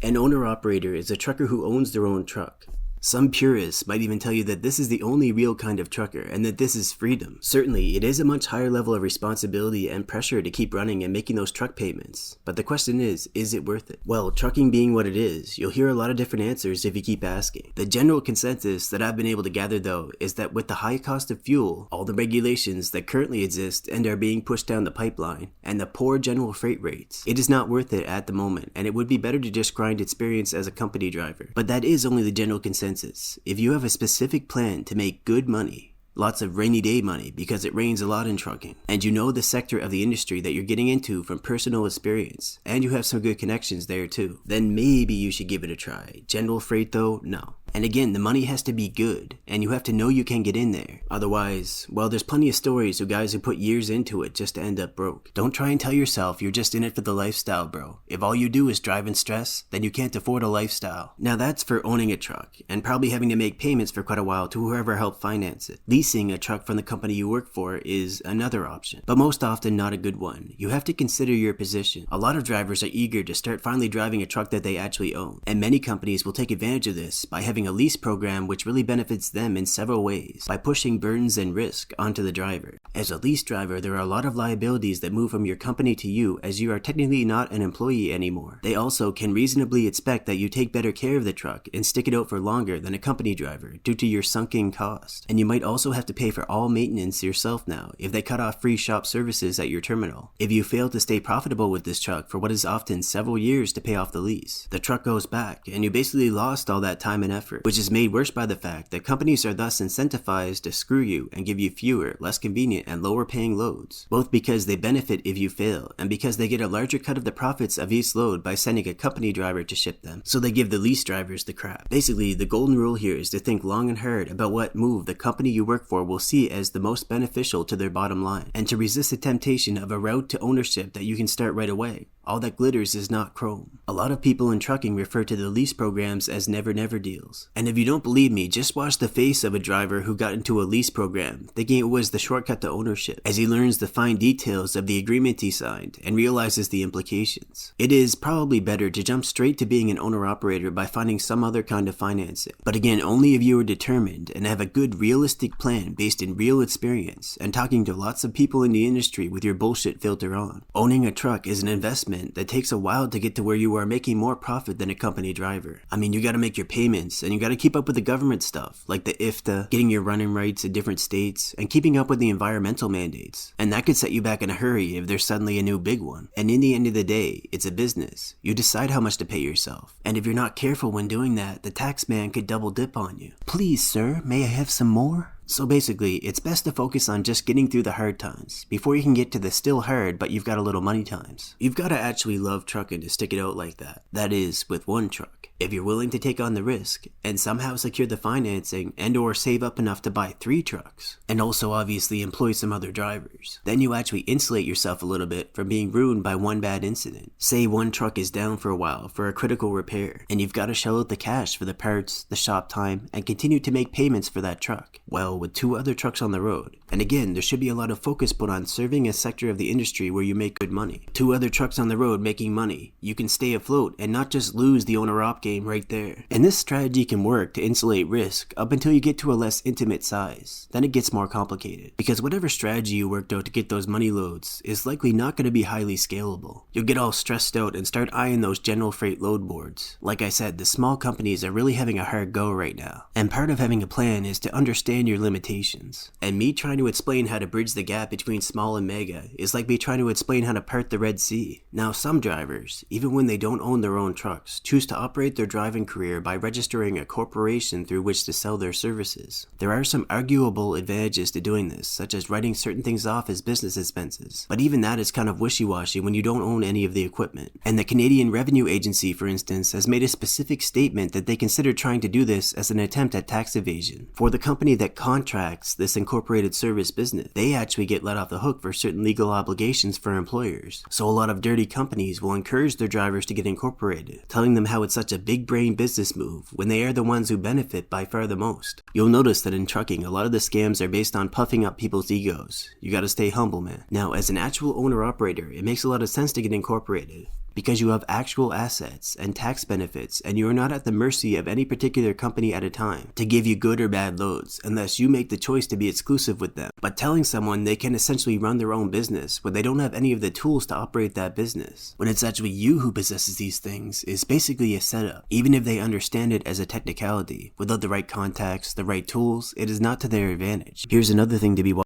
An owner-operator is a trucker who owns their own truck. Some purists might even tell you that this is the only real kind of trucker and that this is freedom. Certainly, it is a much higher level of responsibility and pressure to keep running and making those truck payments. But the question is it worth it? Well, trucking being what it is, you'll hear a lot of different answers if you keep asking. The general consensus that I've been able to gather though is that with the high cost of fuel, all the regulations that currently exist and are being pushed down the pipeline, and the poor general freight rates, it is not worth it at the moment, and it would be better to just grind experience as a company driver. But that is only the general consensus. If you have a specific plan to make good money, lots of rainy day money because it rains a lot in trucking, and you know the sector of the industry that you're getting into from personal experience, and you have some good connections there too, then maybe you should give it a try. General freight though, no. And again, the money has to be good, and you have to know you can get in there. Otherwise, well, there's plenty of stories of guys who put years into it just to end up broke. Don't try and tell yourself you're just in it for the lifestyle, bro. If all you do is drive and stress, then you can't afford a lifestyle. Now that's for owning a truck, and probably having to make payments for quite a while to whoever helped finance it. Leasing a truck from the company you work for is another option, but most often not a good one. You have to consider your position. A lot of drivers are eager to start finally driving a truck that they actually own, and many companies will take advantage of this by having a lease program which really benefits them in several ways by pushing burdens and risk onto the driver. As a lease driver, there are a lot of liabilities that move from your company to you as you are technically not an employee anymore. They also can reasonably expect that you take better care of the truck and stick it out for longer than a company driver due to your sunken cost. And you might also have to pay for all maintenance yourself now if they cut off free shop services at your terminal. If you fail to stay profitable with this truck for what is often several years to pay off the lease, the truck goes back and you basically lost all that time and effort, which is made worse by the fact that companies are thus incentivized to screw you and give you fewer, less convenient, and lower paying loads, both because they benefit if you fail and because they get a larger cut of the profits of each load by sending a company driver to ship them, so they give the lease drivers the crap. Basically, the golden rule here is to think long and hard about what move the company you work for will see as the most beneficial to their bottom line, and to resist the temptation of a route to ownership that you can start right away. All that glitters is not chrome. A lot of people in trucking refer to the lease programs as never-never deals. And if you don't believe me, just watch the face of a driver who got into a lease program, thinking it was the shortcut to ownership, as he learns the fine details of the agreement he signed and realizes the implications. It is probably better to jump straight to being an owner-operator by finding some other kind of financing. But again, only if you are determined and have a good realistic plan based in real experience and talking to lots of people in the industry with your bullshit filter on. Owning a truck is an investment that takes a while to get to where you are making more profit than a company driver. I mean, you gotta make your payments and you gotta keep up with the government stuff, like the IFTA, getting your running rights in different states, and keeping up with the environmental mandates. And that could set you back in a hurry if there's suddenly a new big one. And in the end of the day, it's a business. You decide how much to pay yourself. And if you're not careful when doing that, the tax man could double dip on you. Please, sir, may I have some more? So basically, it's best to focus on just getting through the hard times before you can get to the still hard but you've got a little money times. You've got to actually love trucking to stick it out like that. That is, with one truck. If you're willing to take on the risk and somehow secure the financing and or save up enough to buy 3 trucks, and also obviously employ some other drivers, then you actually insulate yourself a little bit from being ruined by one bad incident. Say one truck is down for a while for a critical repair, and you've got to shell out the cash for the parts, the shop time, and continue to make payments for that truck. Well, sell with 2 other trucks on the road. And again, there should be a lot of focus put on serving a sector of the industry where you make good money. 2 other trucks on the road making money. You can stay afloat and not just lose the owner-op game right there. And this strategy can work to insulate risk up until you get to a less intimate size. Then it gets more complicated. Because whatever strategy you worked out to get those money loads is likely not going to be highly scalable. You'll get all stressed out and start eyeing those general freight load boards. Like I said, the small companies are really having a hard go right now. And part of having a plan is to understand your limitations. And me trying to explain how to bridge the gap between small and mega is like me trying to explain how to part the Red Sea. Now some drivers, even when they don't own their own trucks, choose to operate their driving career by registering a corporation through which to sell their services. There are some arguable advantages to doing this, such as writing certain things off as business expenses, but even that is kind of wishy-washy when you don't own any of the equipment. And the Canadian Revenue Agency, for instance, has made a specific statement that they consider trying to do this as an attempt at tax evasion. For the company that contracts this incorporated service business, they actually get let off the hook for certain legal obligations for employers. So a lot of dirty companies will encourage their drivers to get incorporated, telling them how it's such a big brain business move when they are the ones who benefit by far the most. You'll notice that in trucking, a lot of the scams are based on puffing up people's egos. You gotta stay humble, man. Now, as an actual owner-operator, it makes a lot of sense to get incorporated, because you have actual assets and tax benefits and you are not at the mercy of any particular company at a time to give you good or bad loads unless you make the choice to be exclusive with them. But telling someone they can essentially run their own business when they don't have any of the tools to operate that business, when it's actually you who possesses these things, is basically a setup. Even if they understand it as a technicality, without the right contacts, the right tools, it is not to their advantage. Here's another thing to be